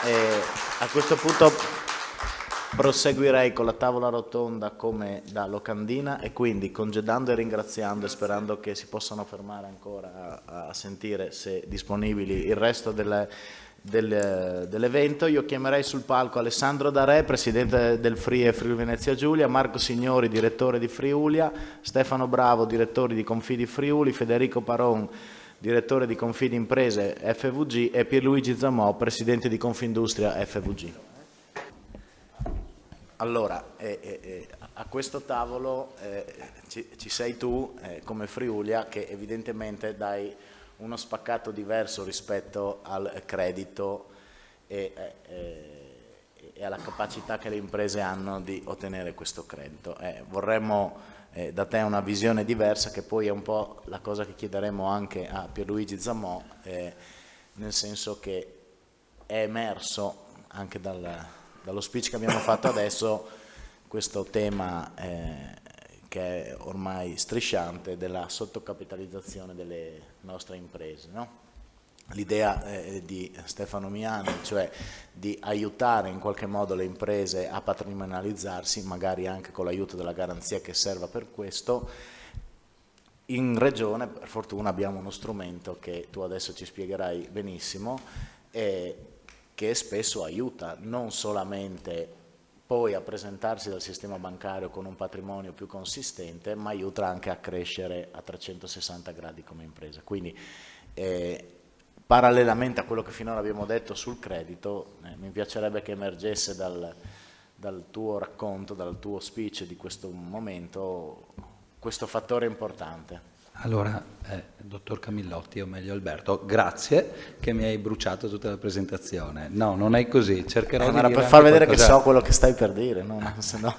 e a questo punto proseguirei con la tavola rotonda come da locandina e quindi congedando e ringraziando e sperando che si possano fermare ancora a sentire, se disponibili, il resto dell'evento. Io chiamerei sul palco Alessandro Darè, Presidente del FRIE Friuli Venezia Giulia, Marco Signori, Direttore di Friulia, Stefano Bravo, Direttore di Confidi Friuli, Federico Paron, Direttore di Confidi Imprese FVG e Pierluigi Zamò, Presidente di Confindustria FVG. Allora, a questo tavolo ci sei tu come Friulia che evidentemente dai uno spaccato diverso rispetto al credito e alla capacità che le imprese hanno di ottenere questo credito. Vorremmo da te una visione diversa, che poi è un po' la cosa che chiederemo anche a Pierluigi Zamò, nel senso che è emerso anche dallo speech che abbiamo fatto adesso questo tema che è ormai strisciante della sottocapitalizzazione delle nostre imprese, no? L'idea di Stefano Miani, cioè di aiutare in qualche modo le imprese a patrimonializzarsi, magari anche con l'aiuto della garanzia che serva per questo. In Regione, per fortuna, abbiamo uno strumento che tu adesso ci spiegherai benissimo, che spesso aiuta non solamente poi a presentarsi dal sistema bancario con un patrimonio più consistente, ma aiuta anche a crescere a 360 gradi come impresa. Quindi parallelamente a quello che finora abbiamo detto sul credito, mi piacerebbe che emergesse dal tuo racconto, dal tuo speech di questo momento, questo fattore importante.
Allora, dottor Camillotti, o meglio Alberto, grazie che mi hai bruciato tutta la presentazione. No, non è così, cercherò di
era
dire
per far vedere
qualcosa...
che so quello che stai per dire, no? Se no...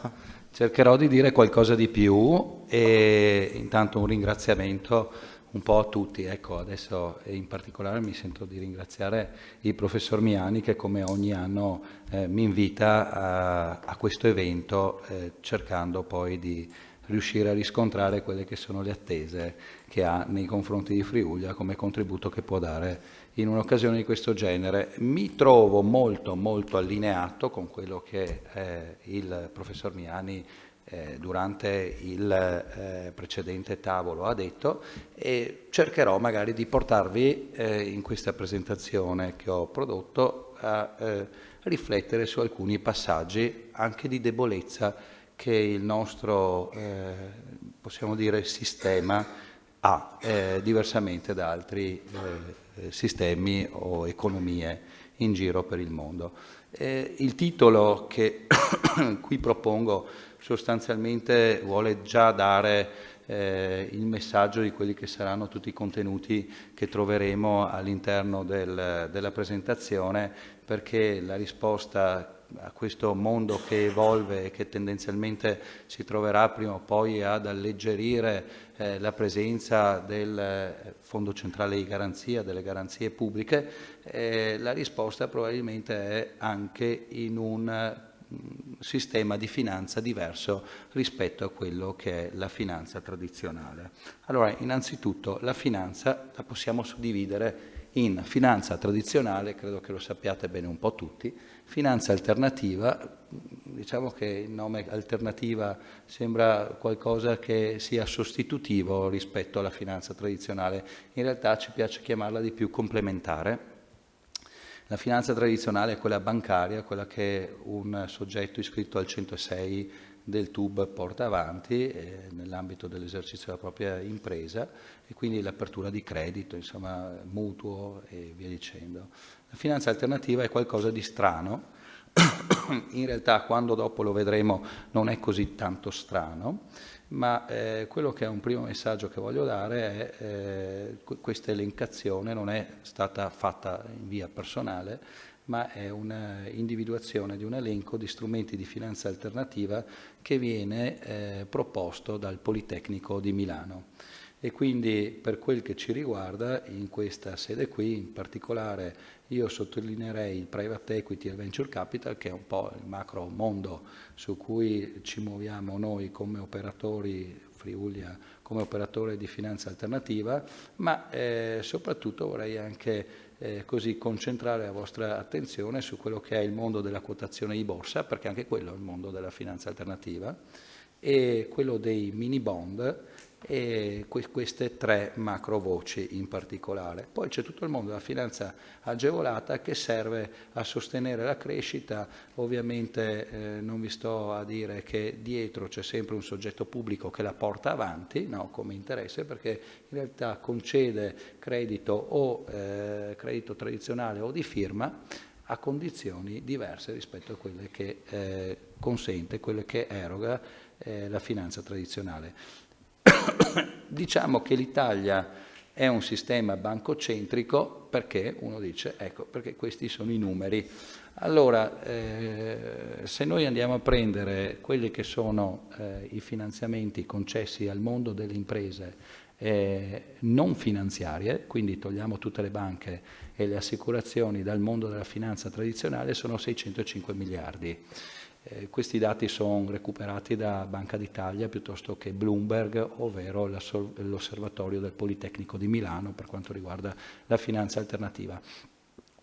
Cercherò di dire qualcosa di più e intanto un ringraziamento un po' a tutti. Ecco, adesso in particolare mi sento di ringraziare il professor Miani che come ogni anno mi invita a questo evento cercando poi di riuscire a riscontrare quelle che sono le attese che ha nei confronti di Friulia come contributo che può dare in un'occasione di questo genere. Mi trovo molto molto allineato con quello che il professor Miani durante il precedente tavolo ha detto e cercherò magari di portarvi in questa presentazione che ho prodotto a riflettere su alcuni passaggi anche di debolezza che il nostro, possiamo dire, sistema ha, diversamente da altri sistemi o economie in giro per il mondo. Il titolo che qui propongo sostanzialmente vuole già dare il messaggio di quelli che saranno tutti i contenuti che troveremo all'interno della presentazione, perché la risposta a questo mondo che evolve e che tendenzialmente si troverà prima o poi ad alleggerire la presenza del Fondo Centrale di Garanzia, delle garanzie pubbliche, la risposta probabilmente è anche in un sistema di finanza diverso rispetto a quello che è la finanza tradizionale. Allora, innanzitutto la finanza la possiamo suddividere in finanza tradizionale, credo che lo sappiate bene un po' tutti, finanza alternativa, diciamo che il nome alternativa sembra qualcosa che sia sostitutivo rispetto alla finanza tradizionale, in realtà ci piace chiamarla di più complementare. La finanza tradizionale è quella bancaria, quella che un soggetto iscritto al 106 del TUB porta avanti nell'ambito dell'esercizio della propria impresa e quindi l'apertura di credito, insomma mutuo e via dicendo. La finanza alternativa è qualcosa di strano, in realtà quando dopo lo vedremo non è così tanto strano, ma quello che è un primo messaggio che voglio dare è questa elencazione non è stata fatta in via personale,
ma è un'individuazione di un elenco di strumenti di finanza alternativa che viene proposto dal Politecnico di Milano. E quindi per quel che ci riguarda, in questa sede qui, in particolare io sottolineerei il private equity e il venture capital, che è un po' il macro mondo su cui ci muoviamo noi come operatori Friulia, come operatore di finanza alternativa, ma soprattutto vorrei anche così concentrare la vostra attenzione su quello che è il mondo della quotazione di borsa, perché anche quello è il mondo della finanza alternativa, e quello dei mini bond, e queste tre macro voci in particolare. Poi c'è tutto il mondo della finanza agevolata che serve a sostenere la crescita. Ovviamente non vi sto a dire che dietro c'è sempre un soggetto pubblico che la porta avanti, no, come interesse, perché in realtà concede credito o credito tradizionale o di firma a condizioni diverse rispetto a quelle che consente, quelle che eroga la finanza tradizionale. Diciamo che l'Italia è un sistema bancocentrico perché uno dice, ecco, perché questi sono i numeri. Allora, se noi andiamo a prendere quelli che sono i finanziamenti concessi al mondo delle imprese non finanziarie, quindi togliamo tutte le banche e le assicurazioni dal mondo della finanza tradizionale, sono 605 miliardi. Questi dati sono recuperati da Banca d'Italia piuttosto che Bloomberg, ovvero l'osservatorio del Politecnico di Milano per quanto riguarda la finanza alternativa.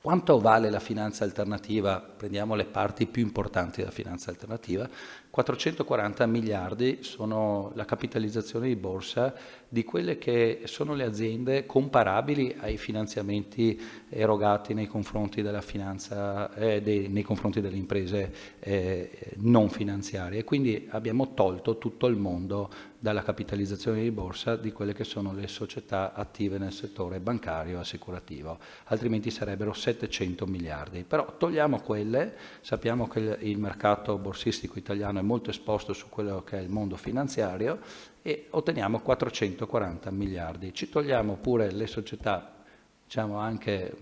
Quanto vale la finanza alternativa? Prendiamo le parti più importanti della finanza alternativa. 440 miliardi sono la capitalizzazione di borsa di quelle che sono le aziende comparabili ai finanziamenti erogati nei confronti della finanza, nei confronti delle imprese non finanziarie. Quindi abbiamo tolto tutto il mondo dalla capitalizzazione di borsa di quelle che sono le società attive nel settore bancario e assicurativo, altrimenti sarebbero 700 miliardi. Però togliamo quelle, sappiamo che il mercato borsistico italiano è molto esposto su quello che è il mondo finanziario e otteniamo 440 miliardi. Ci togliamo pure le società, diciamo anche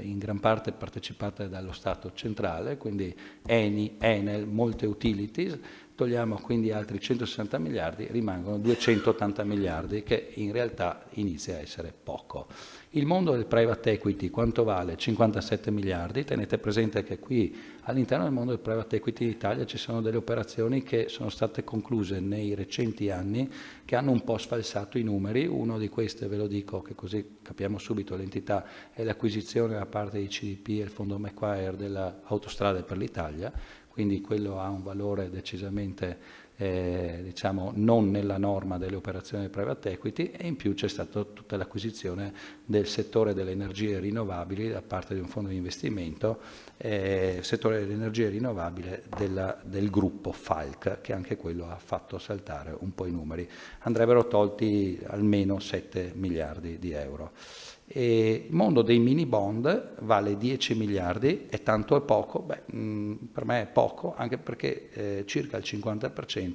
in gran parte partecipate dallo Stato centrale, quindi Eni, Enel, molte utilities, togliamo quindi altri 160 miliardi, rimangono 280 miliardi che in realtà inizia a essere poco. Il mondo del private equity quanto vale? 57 miliardi, tenete presente che qui all'interno del mondo del private equity in Italia ci sono delle operazioni che sono state concluse nei recenti anni che hanno un po' sfalsato i numeri. Uno di queste, ve lo dico che così capiamo subito l'entità, è l'acquisizione da parte di CDP e il fondo Macquarie della Autostrade per l'Italia, quindi quello ha un valore decisamente diciamo non nella norma delle operazioni di private equity, e in più c'è stata tutta l'acquisizione del settore delle energie rinnovabili da parte di un fondo di investimento, settore delle energie rinnovabili del gruppo Falck, che anche quello ha fatto saltare un po' i numeri. Andrebbero tolti almeno 7 miliardi di euro. E il mondo dei mini bond vale 10 miliardi, è tanto o poco? Beh, per me è poco, anche perché circa il 50%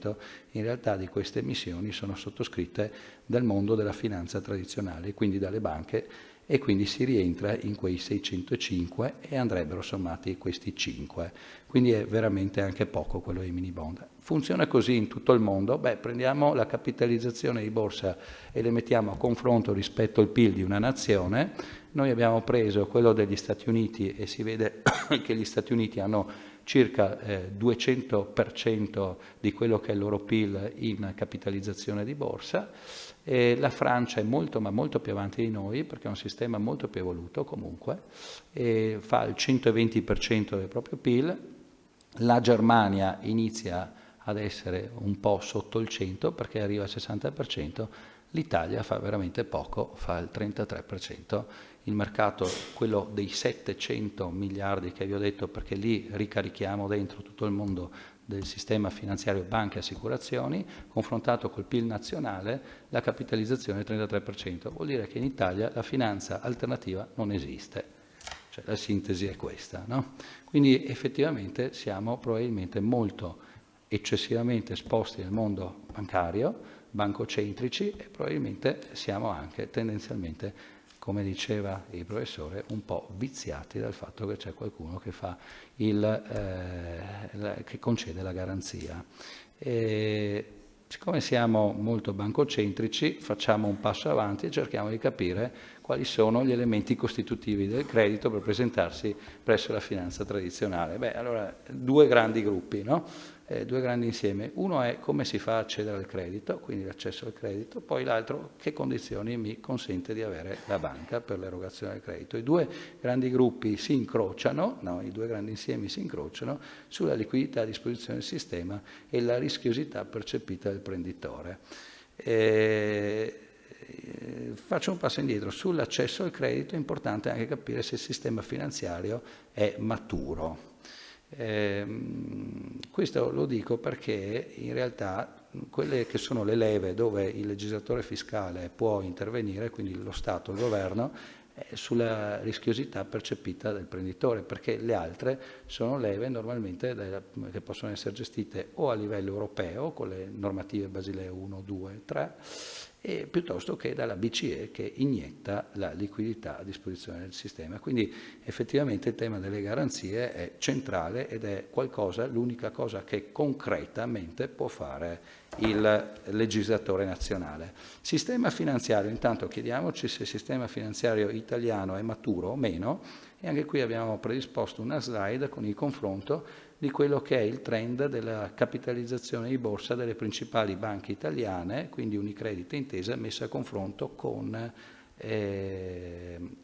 in realtà di queste emissioni sono sottoscritte dal mondo della finanza tradizionale, quindi dalle banche, e quindi si rientra in quei 605 e andrebbero sommati questi 5. Quindi è veramente anche poco quello dei mini bond. Funziona così in tutto il mondo? Beh, prendiamo la capitalizzazione di borsa e le mettiamo a confronto rispetto al PIL di una nazione. Noi abbiamo preso quello degli Stati Uniti e si vede che gli Stati Uniti hanno circa 200% di quello che è il loro PIL in capitalizzazione di borsa. La Francia è molto ma molto più avanti di noi perché è un sistema molto più evoluto comunque, e fa il 120% del proprio PIL. La Germania inizia ad essere un po' sotto il 100 perché arriva al 60%, l'Italia fa veramente poco, fa il 33%. Il mercato, quello dei 700 miliardi che vi ho detto, perché lì ricarichiamo dentro tutto il mondo del sistema finanziario, banche e assicurazioni, confrontato col PIL nazionale, la capitalizzazione è 33%. Vuol dire che in Italia la finanza alternativa non esiste. Cioè, la sintesi è questa, no? Quindi effettivamente siamo probabilmente molto eccessivamente esposti al mondo bancario, bancocentrici, e probabilmente siamo anche tendenzialmente come diceva il professore, un po' viziati dal fatto che c'è qualcuno che fa che concede la garanzia. Siccome siamo molto bancocentrici, facciamo un passo avanti e cerchiamo di capire quali sono gli elementi costitutivi del credito per presentarsi presso la finanza tradizionale. Beh, allora, due grandi gruppi, no? Due grandi insieme. Uno è come si fa a accedere al credito, quindi l'accesso al credito, poi l'altro che condizioni mi consente di avere la banca per l'erogazione del credito. I due grandi gruppi si incrociano, no, i due grandi insiemi si incrociano sulla liquidità a disposizione del sistema e la rischiosità percepita dal prenditore. Faccio un passo indietro. Sull'accesso al credito è importante anche capire se il sistema finanziario è maturo. Questo lo dico perché in realtà quelle che sono le leve dove il legislatore fiscale può intervenire, quindi lo Stato, il governo, sulla rischiosità percepita dal prenditore, perché le altre sono leve normalmente che possono essere gestite o a livello europeo con le normative Basilea 1, 2, 3, e piuttosto che dalla BCE che inietta la liquidità a disposizione del sistema. Quindi effettivamente il tema delle garanzie è centrale ed è l'unica cosa che concretamente può fare il legislatore nazionale. Sistema finanziario, intanto chiediamoci se il sistema finanziario italiano è maturo o meno, e anche qui abbiamo predisposto una slide con il confronto di quello che è il trend della capitalizzazione di borsa delle principali banche italiane, quindi Unicredit e Intesa, messa a confronto con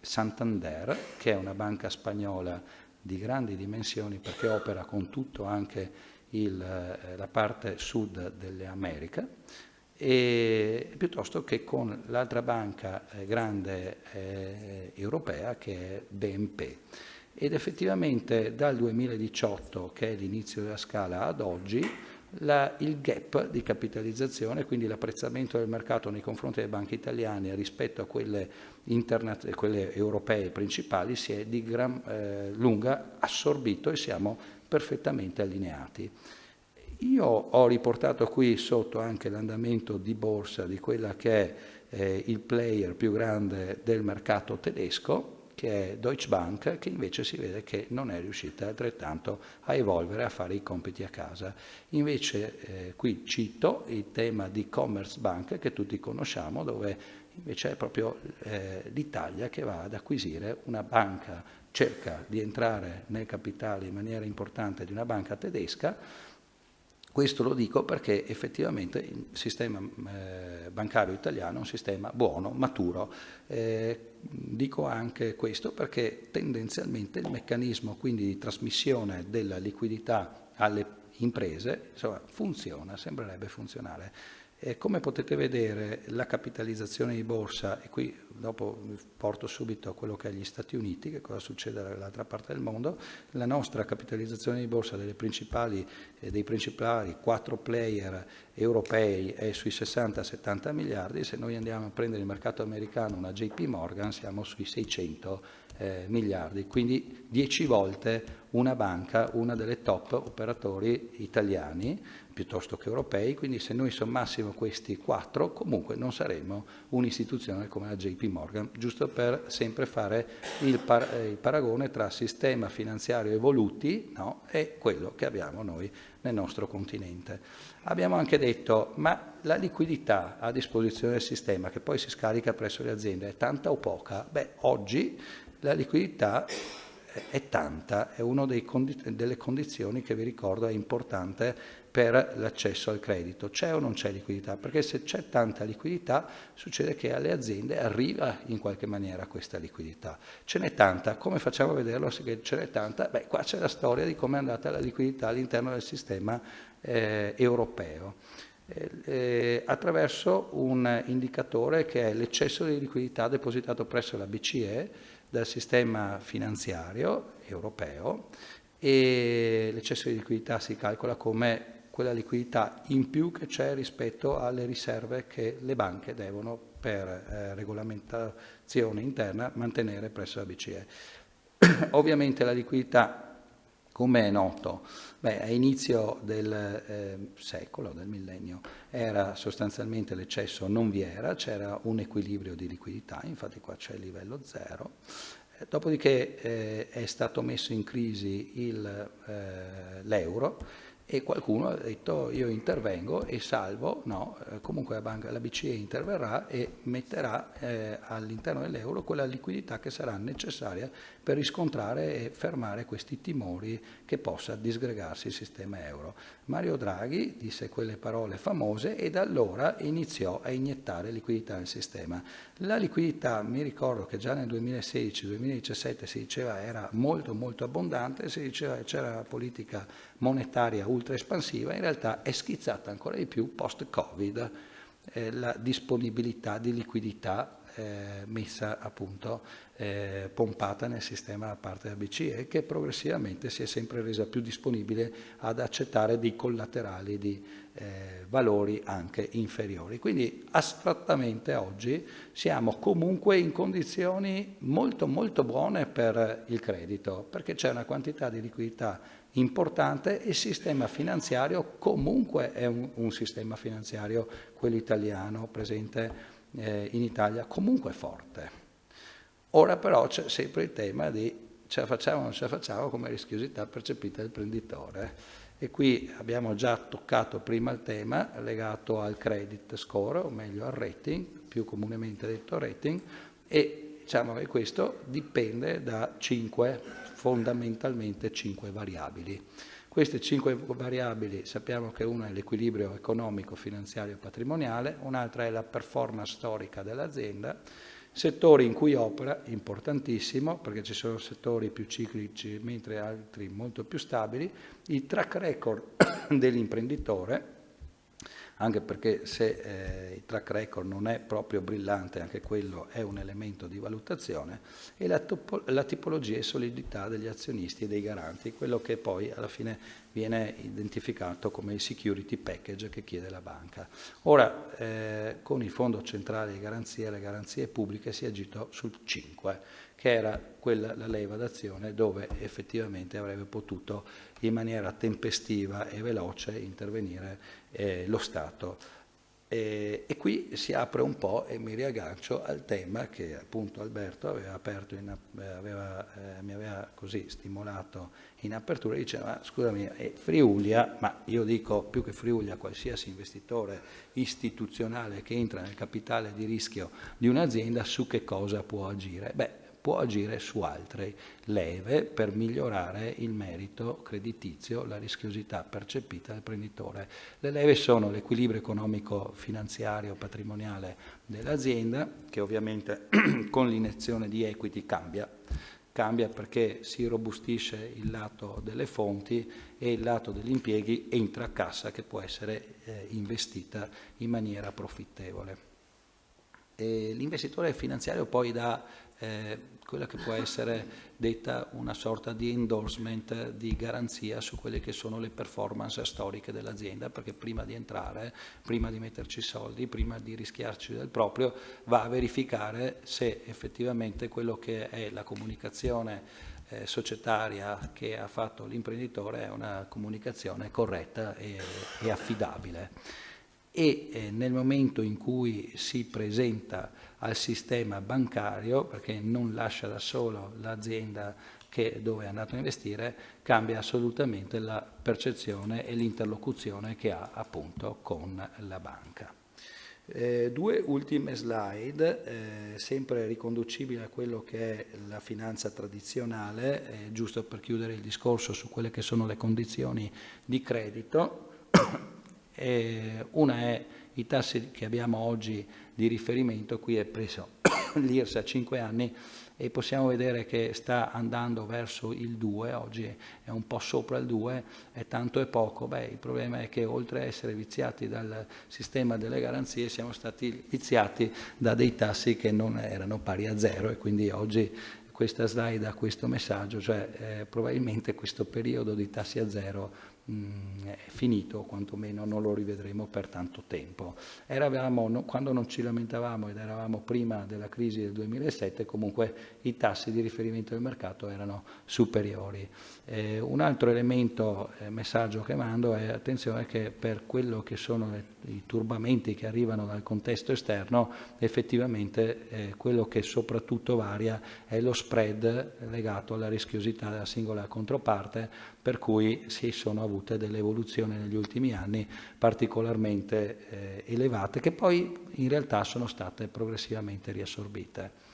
Santander, che è una banca spagnola di grandi dimensioni perché opera con tutto anche la parte sud delle Americhe, e piuttosto che con l'altra banca grande europea che è BNP. Ed effettivamente dal 2018, che è l'inizio della scala, ad oggi, il gap di capitalizzazione, quindi l'apprezzamento del mercato nei confronti delle banche italiane rispetto a quelle europee principali, si è di gran lunga assorbito e siamo perfettamente allineati. Io ho riportato qui sotto anche l'andamento di borsa di quella che è il player più grande del mercato tedesco, che è Deutsche Bank, che invece si vede che non è riuscita altrettanto a evolvere, a fare i compiti a casa. Invece qui cito il tema di Commerzbank, che tutti conosciamo, dove invece è proprio l'Italia che va ad acquisire una banca, cerca di entrare nel capitale in maniera importante di una banca tedesca. Questo lo dico perché effettivamente il sistema bancario italiano è un sistema buono, maturo. Dico anche questo perché tendenzialmente il meccanismo quindi di trasmissione della liquidità alle imprese funziona, sembrerebbe funzionare. Come potete vedere, la capitalizzazione di borsa, e qui dopo vi porto subito a quello che è gli Stati Uniti, che cosa succede dall'altra parte del mondo, la nostra capitalizzazione di borsa dei principali 4 player europei è sui 60-70 miliardi, se noi andiamo a prendere il mercato americano, una JP Morgan, siamo sui 600 miliardi, quindi 10 volte una banca, una delle top operatori italiani piuttosto che europei, quindi se noi sommassimo questi 4 comunque non saremmo un'istituzione come la JP Morgan, giusto per sempre fare il paragone tra sistema finanziario evoluti, no, e quello che abbiamo noi nel nostro continente. Abbiamo anche detto, ma la liquidità a disposizione del sistema che poi si scarica presso le aziende è tanta o poca? Beh, oggi la liquidità è tanta, è una delle condizioni che vi ricordo è importante per l'accesso al credito. C'è o non c'è liquidità? Perché se c'è tanta liquidità succede che alle aziende arriva in qualche maniera questa liquidità. Ce n'è tanta, come facciamo a vederlo se ce n'è tanta? Beh, qua c'è la storia di come è andata la liquidità all'interno del sistema europeo. Attraverso un indicatore che è l'eccesso di liquidità depositato presso la BCE dal sistema finanziario europeo, e l'eccesso di liquidità si calcola come quella liquidità in più che c'è rispetto alle riserve che le banche devono per regolamentazione interna mantenere presso la BCE. Ovviamente la liquidità Come è noto? Beh, a inizio del secolo, del millennio, era sostanzialmente l'eccesso non vi era, c'era un equilibrio di liquidità, infatti qua c'è il livello zero. Dopodiché è stato messo in crisi l'euro e qualcuno ha detto io intervengo e salvo, no, comunque la BCE interverrà e metterà all'interno dell'euro quella liquidità che sarà necessaria per riscontrare e fermare questi timori che possa disgregarsi il sistema euro. Mario Draghi disse quelle parole famose e da allora iniziò a iniettare liquidità nel sistema. La liquidità, mi ricordo che già nel 2016-2017 si diceva era molto molto abbondante, si diceva che c'era la politica monetaria ultra espansiva, in realtà è schizzata ancora di più post-Covid la disponibilità di liquidità messa appunto pompata nel sistema da parte della BCE, che progressivamente si è sempre resa più disponibile ad accettare dei collaterali di valori anche inferiori. Quindi astrattamente oggi siamo comunque in condizioni molto molto buone per il credito, perché c'è una quantità di liquidità importante e il sistema finanziario comunque è un sistema finanziario, quello italiano presente in Italia, comunque forte. Ora però c'è sempre il tema di ce la facciamo o non ce la facciamo come rischiosità percepita dal prenditore. E qui abbiamo già toccato prima il tema legato al credit score, o meglio al rating, più comunemente detto rating, e diciamo che questo dipende da fondamentalmente 5 variabili. Queste 5 variabili sappiamo che una è l'equilibrio economico, finanziario e patrimoniale, un'altra è la performance storica dell'azienda, settori in cui opera, importantissimo, perché ci sono settori più ciclici mentre altri molto più stabili, il track record dell'imprenditore, anche perché se il track record non è proprio brillante, anche quello è un elemento di valutazione, e la tipologia e solidità degli azionisti e dei garanti, quello che poi alla fine viene identificato come il security package che chiede la banca. Ora, con il Fondo Centrale di Garanzia, le garanzie pubbliche, si è agito sul 5, che era la leva d'azione dove effettivamente avrebbe potuto in maniera tempestiva e veloce intervenire lo Stato. E qui si apre un po' e mi riaggancio al tema che appunto Alberto aveva aperto, mi aveva così stimolato in apertura, diceva scusami, Friulia, ma io dico più che Friulia, qualsiasi investitore istituzionale che entra nel capitale di rischio di un'azienda su che cosa può agire? Beh, può agire su altre leve per migliorare il merito creditizio, la rischiosità percepita dal prenditore. Le leve sono l'equilibrio economico, finanziario, patrimoniale dell'azienda, che ovviamente con l'iniezione di equity cambia perché si robustisce il lato delle fonti e il lato degli impieghi entra a cassa che può essere investita in maniera profittevole. E l'investitore finanziario poi dà quella che può essere detta una sorta di endorsement, di garanzia su quelle che sono le performance storiche dell'azienda, perché prima di entrare, prima di metterci soldi, prima di rischiarci del proprio, va a verificare se effettivamente quello che è la comunicazione societaria che ha fatto l'imprenditore è una comunicazione corretta e affidabile. E nel momento in cui si presenta al sistema bancario, perché non lascia da solo l'azienda dove è andato a investire, cambia assolutamente la percezione e l'interlocuzione che ha appunto con la banca. 2 ultime slide, sempre riconducibili a quello che è la finanza tradizionale, giusto per chiudere il discorso su quelle che sono le condizioni di credito. Una è i tassi che abbiamo oggi di riferimento, qui è preso l'IRS a 5 anni e possiamo vedere che sta andando verso il 2, oggi è un po' sopra il 2, è tanto e poco. Beh, il problema è che oltre a essere viziati dal sistema delle garanzie siamo stati viziati da dei tassi che non erano pari a 0 e quindi oggi questa slide ha questo messaggio, cioè probabilmente questo periodo di tassi a 0 è finito, quantomeno non lo rivedremo per tanto tempo. Quando non ci lamentavamo ed eravamo prima della crisi del 2007, comunque i tassi di riferimento del mercato erano superiori. Un altro elemento, messaggio che mando è attenzione che per quello che sono i turbamenti che arrivano dal contesto esterno, effettivamente quello che soprattutto varia è lo spread legato alla rischiosità della singola controparte, per cui si sono avute delle evoluzioni negli ultimi anni particolarmente elevate, che poi in realtà sono state progressivamente riassorbite.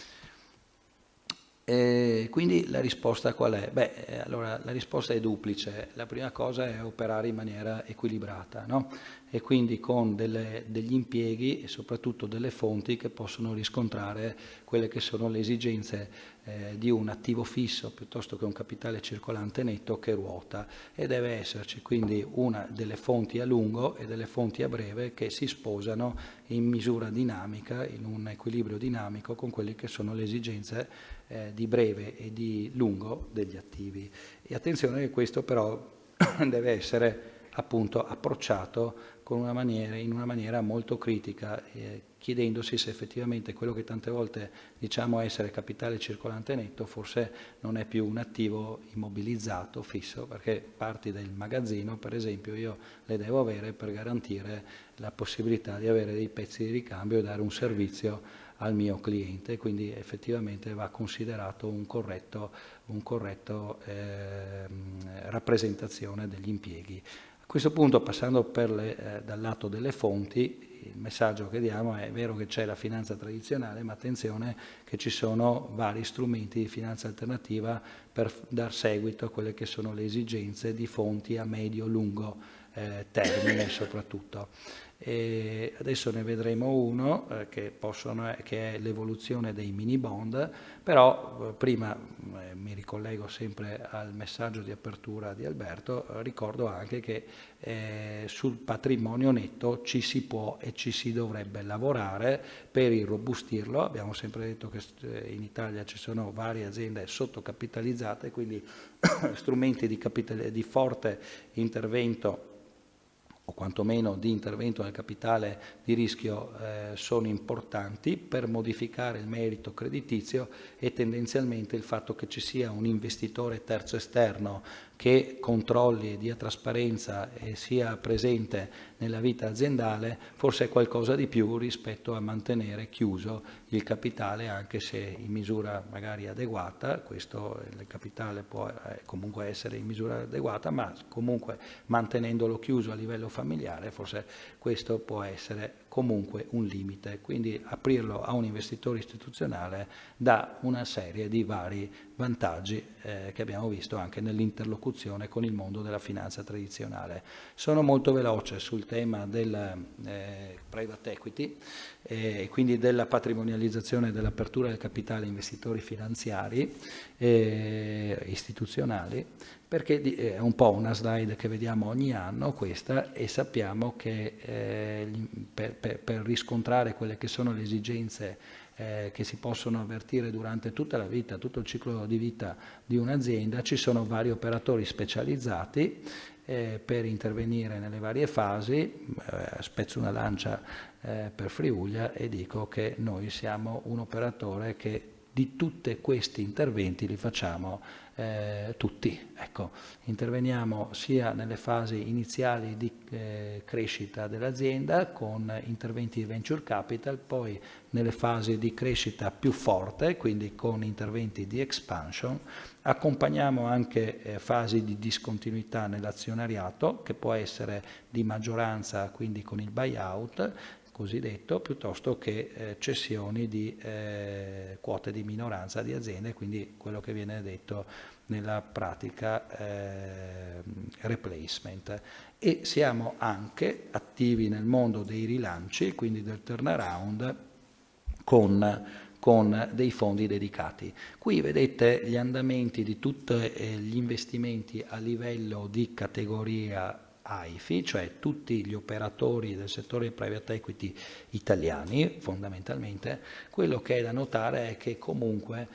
Quindi la risposta qual è? Allora la risposta è duplice. La prima cosa è operare in maniera equilibrata, no? E quindi con degli impieghi e soprattutto delle fonti che possono riscontrare quelle che sono le esigenze di un attivo fisso piuttosto che un capitale circolante netto che ruota, e deve esserci quindi delle fonti a lungo e delle fonti a breve che si sposano in misura dinamica, in un equilibrio dinamico con quelle che sono le esigenze di breve e di lungo degli attivi. E attenzione che questo però deve essere appunto approcciato in una maniera molto critica, chiedendosi se effettivamente quello che tante volte diciamo essere capitale circolante netto forse non è più un attivo immobilizzato, fisso, perché parti del magazzino, per esempio, io le devo avere per garantire la possibilità di avere dei pezzi di ricambio e dare un servizio al mio cliente, quindi effettivamente va considerato un corretto rappresentazione degli impieghi. A questo punto, passando dal lato delle fonti, il messaggio che diamo è vero che c'è la finanza tradizionale, ma attenzione che ci sono vari strumenti di finanza alternativa per dar seguito a quelle che sono le esigenze di fonti a medio-lungo termine soprattutto. E adesso ne vedremo uno che è l'evoluzione dei mini bond, però prima mi ricollego sempre al messaggio di apertura di Alberto, ricordo anche che sul patrimonio netto ci si può e ci si dovrebbe lavorare per irrobustirlo. Abbiamo sempre detto che in Italia ci sono varie aziende sottocapitalizzate, quindi strumenti di forte intervento o quantomeno di intervento nel capitale di rischio sono importanti per modificare il merito creditizio, e tendenzialmente il fatto che ci sia un investitore terzo esterno che controlli e dia trasparenza e sia presente nella vita aziendale forse è qualcosa di più rispetto a mantenere chiuso il capitale, anche se in misura magari adeguata. Questo il capitale può comunque essere in misura adeguata, ma comunque mantenendolo chiuso a livello familiare forse questo può essere comunque un limite, quindi aprirlo a un investitore istituzionale dà una serie di vari vantaggi che abbiamo visto anche nell'interlocuzione con il mondo della finanza tradizionale. Sono molto veloce sul tema del private equity e quindi della patrimonializzazione e dell'apertura del capitale investitori finanziari istituzionali, perché è un po' una slide che vediamo ogni anno questa, e sappiamo che per riscontrare quelle che sono le esigenze che si possono avvertire durante tutta la vita, tutto il ciclo di vita di un'azienda, ci sono vari operatori specializzati per intervenire nelle varie fasi. Spezzo una lancia per Friulia e dico che noi siamo un operatore che di tutti questi interventi li facciamo tutti. Ecco, interveniamo sia nelle fasi iniziali di crescita dell'azienda con interventi di venture capital, poi nelle fasi di crescita più forte, quindi con interventi di expansion. Accompagniamo anche fasi di discontinuità nell'azionariato, che può essere di maggioranza, quindi con il buyout cosiddetto, piuttosto che cessioni di quote di minoranza di aziende, quindi quello che viene detto nella pratica replacement. E siamo anche attivi nel mondo dei rilanci, quindi del turnaround, con dei fondi dedicati. Qui vedete gli andamenti di tutti gli investimenti a livello di categoria AIFI, cioè tutti gli operatori del settore private equity italiani fondamentalmente. Quello che è da notare è che comunque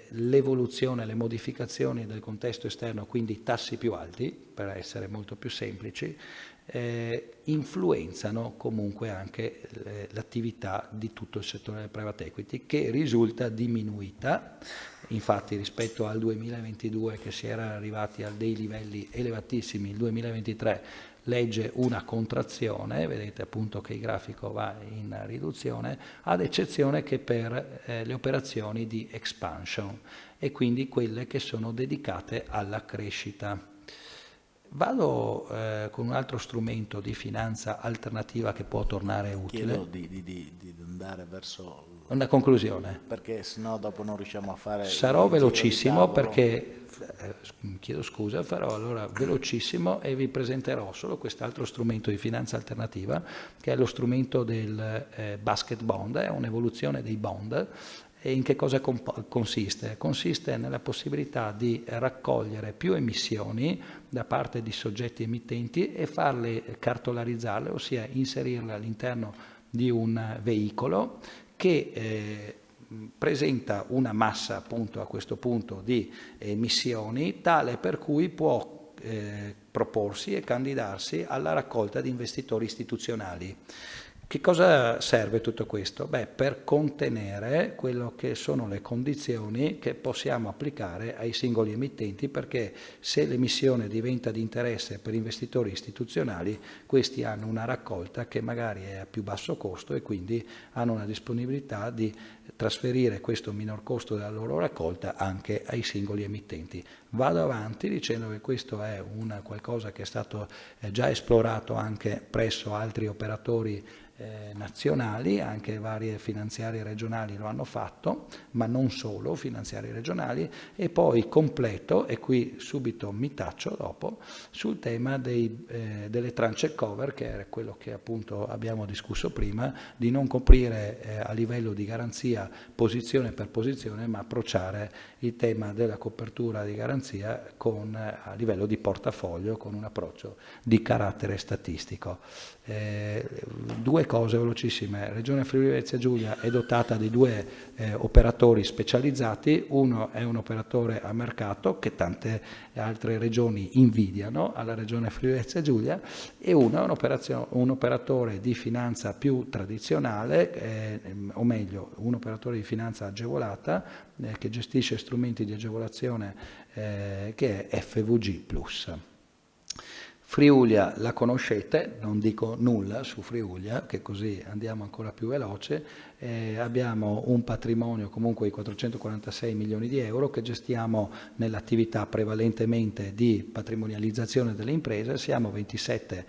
l'evoluzione, le modificazioni del contesto esterno, quindi tassi più alti, per essere molto più semplici, influenzano comunque anche l'attività di tutto il settore del private equity, che risulta diminuita. Infatti rispetto al 2022, che si era arrivati a dei livelli elevatissimi, il 2023 legge una contrazione, vedete appunto che il grafico va in riduzione, ad eccezione che per le operazioni di expansion e quindi quelle che sono dedicate alla crescita. Vado con un altro strumento di finanza alternativa che può tornare utile.
Chiedo di andare verso
una conclusione.
Perché sennò dopo non riusciamo a fare.
Sarò velocissimo perché, chiedo scusa, farò allora velocissimo e vi presenterò solo quest'altro strumento di finanza alternativa, che è lo strumento del basket bond, è un'evoluzione dei bond. E in che cosa consiste? Consiste nella possibilità di raccogliere più emissioni da parte di soggetti emittenti e farle cartolarizzarle, ossia inserirle all'interno di un veicolo che presenta una massa appunto a questo punto di emissioni tale per cui può proporsi e candidarsi alla raccolta di investitori istituzionali. Che cosa serve tutto questo? Beh, per contenere quello che sono le condizioni che possiamo applicare ai singoli emittenti, perché se l'emissione diventa di interesse per investitori istituzionali, questi hanno una raccolta che magari è a più basso costo e quindi hanno una disponibilità di trasferire questo minor costo della loro raccolta anche ai singoli emittenti. Vado avanti dicendo che questo è qualcosa che è stato già esplorato anche presso altri operatori nazionali, anche varie finanziarie regionali lo hanno fatto, ma non solo finanziarie regionali, e poi completo, e qui subito mi taccio dopo, sul tema delle tranche cover, che era quello che appunto abbiamo discusso prima, di non coprire a livello di garanzia posizione per posizione, ma approcciare il tema della copertura di garanzia a livello di portafoglio, con un approccio di carattere statistico. Due cose velocissime. Regione Friuli Venezia Giulia è dotata di due operatori specializzati. Uno è un operatore a mercato che tante altre regioni invidiano alla Regione Friuli Venezia Giulia, e uno è un operatore di finanza più tradizionale, o meglio un operatore di finanza agevolata che gestisce strumenti di agevolazione che è FVG Plus. Friulia la conoscete, non dico nulla su Friulia, che così andiamo ancora più veloce. Abbiamo un patrimonio comunque di 446 milioni di euro che gestiamo nell'attività prevalentemente di patrimonializzazione delle imprese. Siamo 27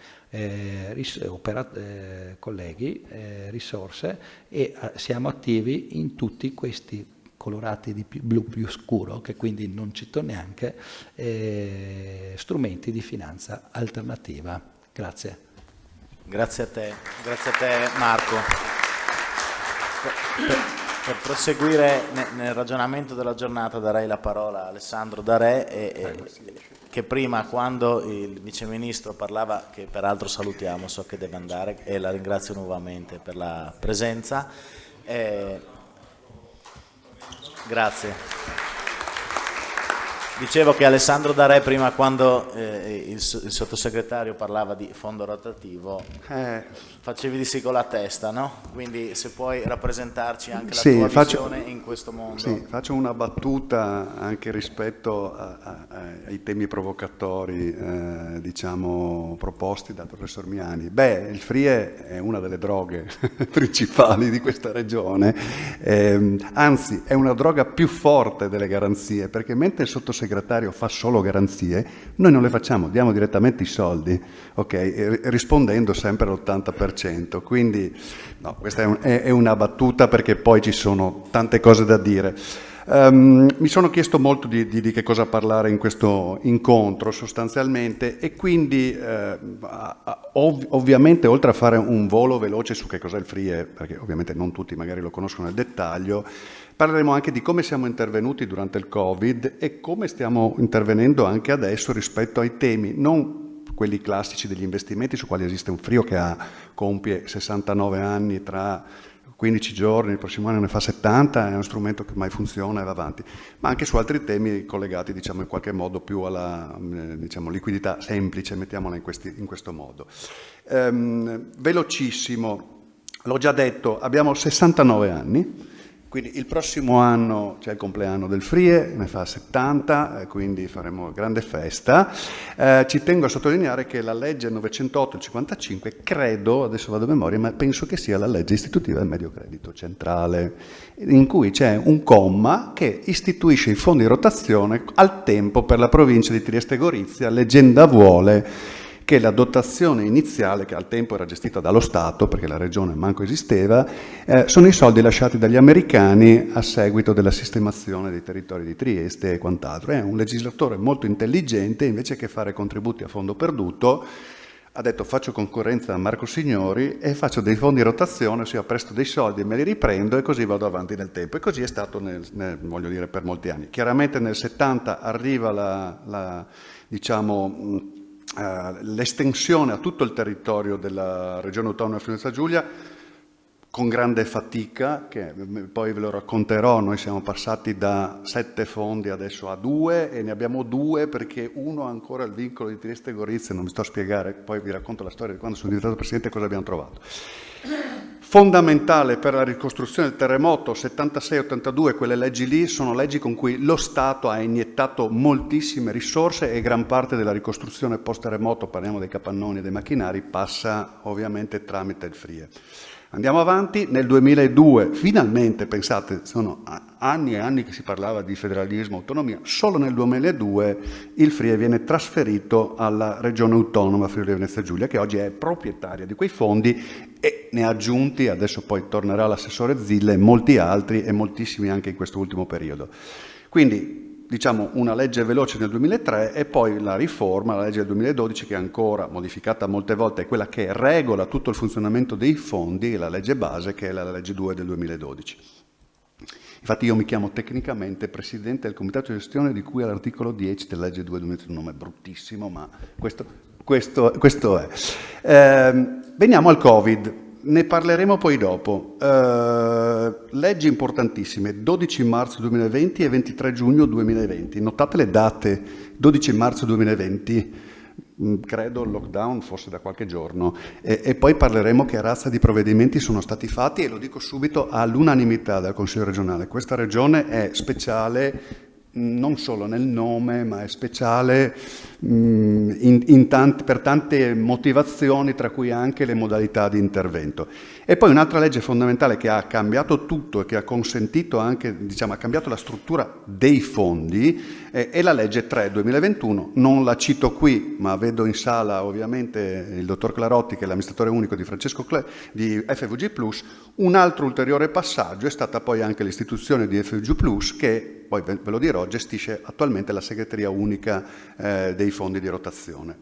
colleghi, risorse, e siamo attivi in tutti questi colorati di blu più scuro, che quindi non cito neanche, strumenti di finanza alternativa. Grazie.
Grazie a te Marco. Per proseguire nel ragionamento della giornata darei la parola a Alessandro Darè, che prima, quando il viceministro parlava, che peraltro salutiamo, so che deve andare e la ringrazio nuovamente per la presenza. Grazie. Dicevo che Alessandro Darè prima, quando il sottosegretario parlava di fondo rotativo, facevi di sì con la testa, no? Quindi se puoi rappresentarci anche la tua visione in questo mondo.
Sì, faccio una battuta anche rispetto ai temi provocatori, diciamo, proposti dal professor Miani. Il FRIE è una delle droghe principali di questa regione, anzi è una droga più forte delle garanzie, perché mentre il sottosegretario fa solo garanzie, noi non le facciamo, diamo direttamente i soldi, ok? Rispondendo sempre all'80%. Quindi no, questa è una battuta, perché poi ci sono tante cose da dire. Mi sono chiesto molto di che cosa parlare in questo incontro sostanzialmente, e quindi ovviamente, oltre a fare un volo veloce su che cos'è il FRIE, perché ovviamente non tutti magari lo conoscono nel dettaglio, parleremo anche di come siamo intervenuti durante il Covid e come stiamo intervenendo anche adesso rispetto ai temi non quelli classici degli investimenti su quali esiste un FRIO che compie 69 anni tra 15 giorni, il prossimo anno ne fa 70, è uno strumento che mai funziona e va avanti, ma anche su altri temi collegati in qualche modo più alla liquidità semplice, mettiamola in questo modo. Velocissimo, l'ho già detto, abbiamo 69 anni, quindi il prossimo anno c'è il compleanno del FRIE, ne fa 70, quindi faremo grande festa. Ci tengo a sottolineare che la legge 908 del 55, credo, adesso vado a memoria, ma penso che sia la legge istitutiva del medio credito centrale, in cui c'è un comma che istituisce i fondi di rotazione al tempo per la provincia di Trieste e Gorizia. Leggenda vuole che la dotazione iniziale, che al tempo era gestita dallo Stato, perché la regione manco esisteva, sono i soldi lasciati dagli americani a seguito della sistemazione dei territori di Trieste e quant'altro. È un legislatore molto intelligente, invece che fare contributi a fondo perduto, ha detto faccio concorrenza a Marco Signori e faccio dei fondi di rotazione, ossia presto dei soldi e me li riprendo e così vado avanti nel tempo. E così è stato voglio dire, per molti anni. Chiaramente nel 70 arriva l'estensione a tutto il territorio della regione autonoma Friuli Venezia Giulia, con grande fatica, che poi ve lo racconterò. Noi siamo passati da 7 fondi adesso a 2 e ne abbiamo 2 perché uno ha ancora il vincolo di Trieste e Gorizia, non vi sto a spiegare, poi vi racconto la storia di quando sono diventato presidente e cosa abbiamo trovato. Fondamentale per la ricostruzione del terremoto 76-82, quelle leggi lì sono leggi con cui lo Stato ha iniettato moltissime risorse e gran parte della ricostruzione post-terremoto, parliamo dei capannoni e dei macchinari, passa ovviamente tramite il FRIE. Andiamo avanti, nel 2002 finalmente, pensate, sono anni e anni che si parlava di federalismo, autonomia, solo nel 2002 il FRIE viene trasferito alla regione autonoma Friuli Venezia Giulia, che oggi è proprietaria di quei fondi e ne ha aggiunti, adesso poi tornerà l'assessore Zille, molti altri e moltissimi anche in questo ultimo periodo. Quindi diciamo una legge veloce nel 2003 e poi la riforma, la legge del 2012, che è ancora modificata molte volte, è quella che regola tutto il funzionamento dei fondi, e la legge base che è la legge 2 del 2012. Infatti io mi chiamo tecnicamente Presidente del Comitato di Gestione di cui all'articolo 10 della legge 2 del 2012, un nome bruttissimo, ma questo è. Veniamo al Covid. Ne parleremo poi dopo. Leggi importantissime, 12 marzo 2020 e 23 giugno 2020. Notate le date, 12 marzo 2020, credo il lockdown fosse da qualche giorno, e poi parleremo che razza di provvedimenti sono stati fatti, e lo dico subito, all'unanimità dal Consiglio regionale. Questa regione è speciale non solo nel nome, ma è speciale per tante motivazioni, tra cui anche le modalità di intervento. E poi un'altra legge fondamentale che ha cambiato tutto e che ha consentito anche, ha cambiato la struttura dei fondi, è la legge 3/2021. Non la cito qui, ma vedo in sala ovviamente il dottor Clarotti, che è l'amministratore unico di di FVG Plus. Un altro ulteriore passaggio è stata poi anche l'istituzione di FVG Plus, che poi ve lo dirò, gestisce attualmente la segreteria unica dei fondi di rotazione.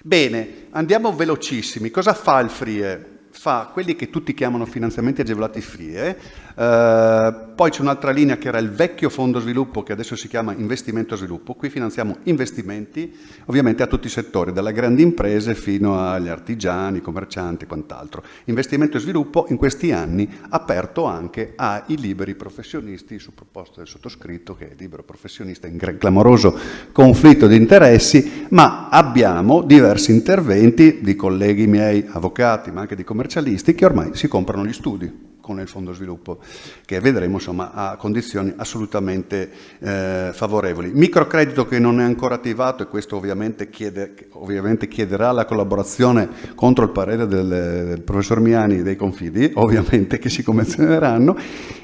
Bene, andiamo velocissimi. Cosa fa il FRIE? Fa quelli che tutti chiamano finanziamenti agevolati FRIE, poi c'è un'altra linea che era il vecchio fondo sviluppo, che adesso si chiama investimento sviluppo. Qui finanziamo investimenti ovviamente a tutti i settori, dalle grandi imprese fino agli artigiani, commercianti e quant'altro. Investimento e sviluppo in questi anni aperto anche ai liberi professionisti, su proposta del sottoscritto, che è libero professionista in clamoroso conflitto di interessi, ma abbiamo diversi interventi di colleghi miei avvocati, ma anche di commercialisti, che ormai si comprano gli studi con il fondo sviluppo, che vedremo a condizioni assolutamente favorevoli. Microcredito che non è ancora attivato, e questo ovviamente chiederà la collaborazione contro il parere del professor Miani dei Confidi, ovviamente, che si convenzioneranno.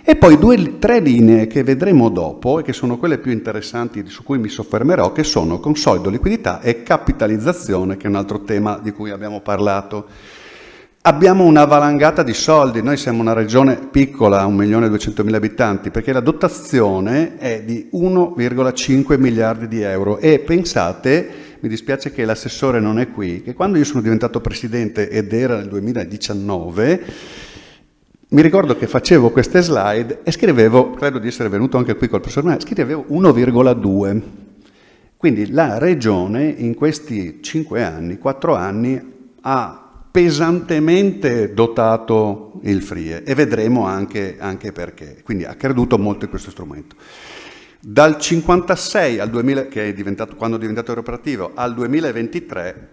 E poi 3 linee che vedremo dopo e che sono quelle più interessanti, su cui mi soffermerò, che sono consolido, liquidità e capitalizzazione, che è un altro tema di cui abbiamo parlato. Abbiamo una valangata di soldi, noi siamo una regione piccola, 1.200.000 abitanti, perché la dotazione è di 1,5 miliardi di euro e pensate, mi dispiace che l'assessore non è qui, che quando io sono diventato presidente, ed era nel 2019, mi ricordo che facevo queste slide e scrivevo, credo di essere venuto anche qui col professor Miani, scrivevo 1,2. Quindi la Regione in questi 4 anni, ha pesantemente dotato il FRIE e vedremo anche perché. Quindi ha creduto molto in questo strumento. Dal 56 al 2000, che è diventato, quando è diventato operativo, al 2023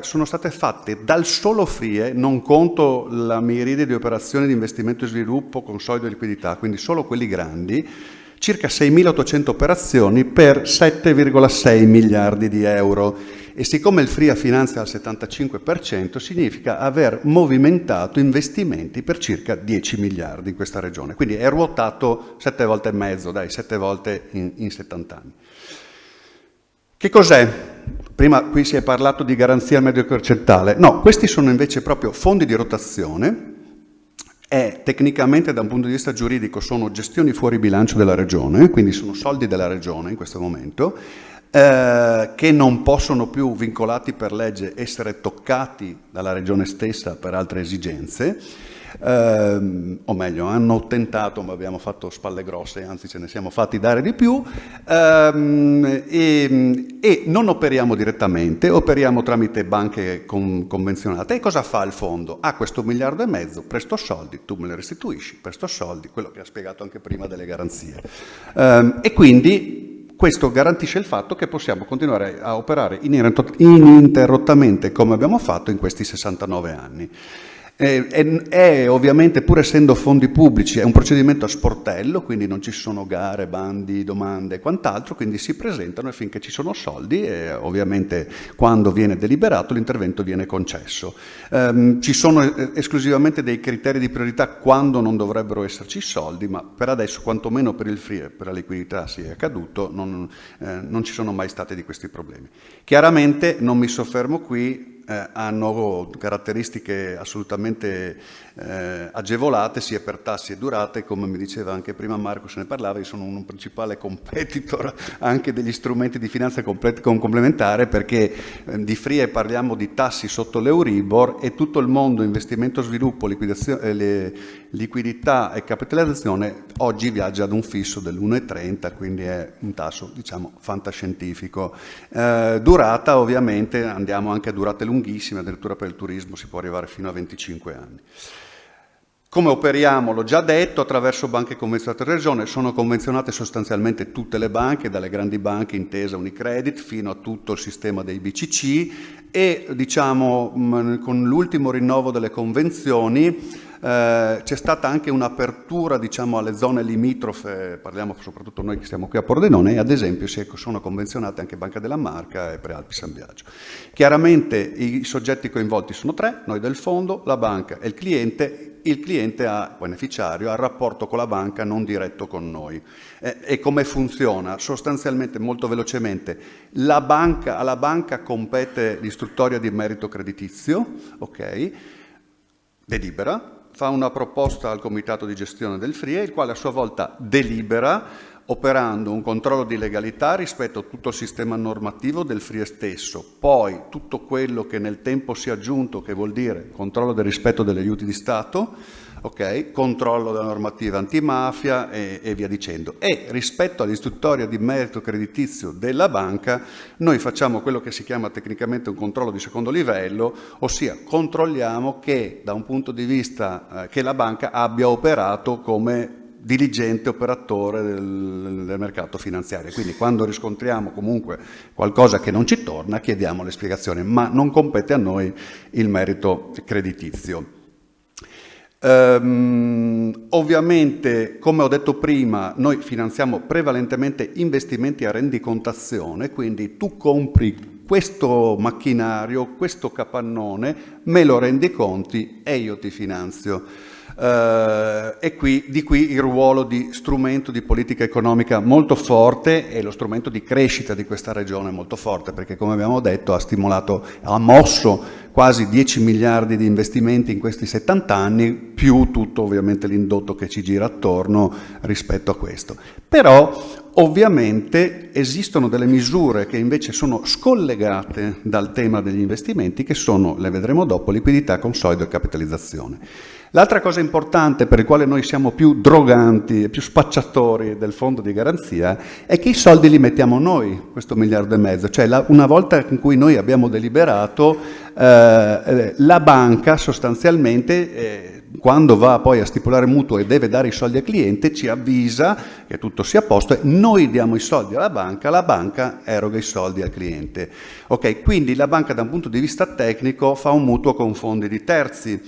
sono state fatte dal solo FRIE, non conto la miriade di operazioni di investimento e sviluppo con solide liquidità, quindi solo quelli grandi, circa 6.800 operazioni per 7,6 miliardi di euro. E siccome il FRIE finanzia al 75%, significa aver movimentato investimenti per circa 10 miliardi in questa regione. Quindi è ruotato 7 volte e mezzo, 7 volte in 70 anni. Che cos'è? Prima qui si è parlato di garanzia al medio percentuale. No, questi sono invece proprio fondi di rotazione e tecnicamente da un punto di vista giuridico sono gestioni fuori bilancio della regione, quindi sono soldi della regione in questo momento, che non possono più, vincolati per legge, essere toccati dalla regione stessa per altre esigenze, o meglio, hanno tentato ma abbiamo fatto spalle grosse, anzi ce ne siamo fatti dare di più, e non operiamo direttamente, operiamo tramite banche convenzionate. E cosa fa il fondo? Ha questo 1,5 miliardi, presto soldi, tu me li restituisci, presto soldi, quello che ha spiegato anche prima delle garanzie, e quindi questo garantisce il fatto che possiamo continuare a operare ininterrottamente come abbiamo fatto in questi 69 anni. È ovviamente, pur essendo fondi pubblici, è un procedimento a sportello, quindi non ci sono gare, bandi, domande e quant'altro, quindi si presentano e finché ci sono soldi, e ovviamente quando viene deliberato l'intervento viene concesso. Ci sono esclusivamente dei criteri di priorità quando non dovrebbero esserci soldi, ma per adesso, quantomeno per il FRIE, per la liquidità si è accaduto, non ci sono mai stati di questi problemi. Chiaramente non mi soffermo qui, hanno caratteristiche assolutamente agevolate sia per tassi e durate, come mi diceva anche prima Marco, se ne parlava, io sono un principale competitor anche degli strumenti di finanza complementare, perché di FRIE parliamo di tassi sotto l'Euribor e tutto il mondo investimento, sviluppo, liquidità e capitalizzazione oggi viaggia ad un fisso dell'1,30, quindi è un tasso diciamo fantascientifico. Durata ovviamente andiamo anche a durate lunghissime, addirittura per il turismo si può arrivare fino a 25 anni. Come operiamo? L'ho già detto, attraverso banche convenzionate in regione. Sono convenzionate sostanzialmente tutte le banche, dalle grandi banche Intesa, Unicredit, fino a tutto il sistema dei BCC, e diciamo con l'ultimo rinnovo delle convenzioni c'è stata anche un'apertura diciamo alle zone limitrofe, parliamo soprattutto noi che siamo qui a Pordenone, e ad esempio sono convenzionate anche Banca della Marca e Prealpi San Biagio. Chiaramente i soggetti coinvolti sono 3, noi del fondo, la banca e il cliente. Il cliente beneficiario ha il rapporto con la banca non diretto con noi. E come funziona? Sostanzialmente, molto velocemente, alla banca compete l'istruttoria di merito creditizio, ok? Delibera, fa una proposta al comitato di gestione del FRIE, il quale a sua volta delibera, operando un controllo di legalità rispetto a tutto il sistema normativo del FRIE stesso, poi tutto quello che nel tempo si è aggiunto, che vuol dire controllo del rispetto degli aiuti di Stato, okay? Controllo della normativa antimafia e via dicendo. E rispetto all'istruttoria di merito creditizio della banca, noi facciamo quello che si chiama tecnicamente un controllo di secondo livello, ossia controlliamo che da un punto di vista che la banca abbia operato come diligente operatore del mercato finanziario. Quindi quando riscontriamo comunque qualcosa che non ci torna, chiediamo le spiegazioni, ma non compete a noi il merito creditizio. Ovviamente, come ho detto prima, noi finanziamo prevalentemente investimenti a rendicontazione, quindi tu compri questo macchinario, questo capannone, me lo rendi conti e io ti finanzio. E di qui il ruolo di strumento di politica economica molto forte e lo strumento di crescita di questa regione molto forte, perché come abbiamo detto ha mosso quasi 10 miliardi di investimenti in questi 70 anni, più tutto ovviamente l'indotto che ci gira attorno rispetto a questo. Però Ovviamente esistono delle misure che invece sono scollegate dal tema degli investimenti, che sono, le vedremo dopo, liquidità, consolido e capitalizzazione. L'altra cosa importante per il quale noi siamo più droganti e più spacciatori del fondo di garanzia è che i soldi li mettiamo noi, questo 1,5 miliardi, cioè una volta in cui noi abbiamo deliberato, la banca sostanzialmente quando va poi a stipulare mutuo e deve dare i soldi al cliente ci avvisa che tutto sia a posto e noi diamo i soldi alla banca eroga i soldi al cliente. Ok, quindi la banca da un punto di vista tecnico fa un mutuo con fondi di terzi.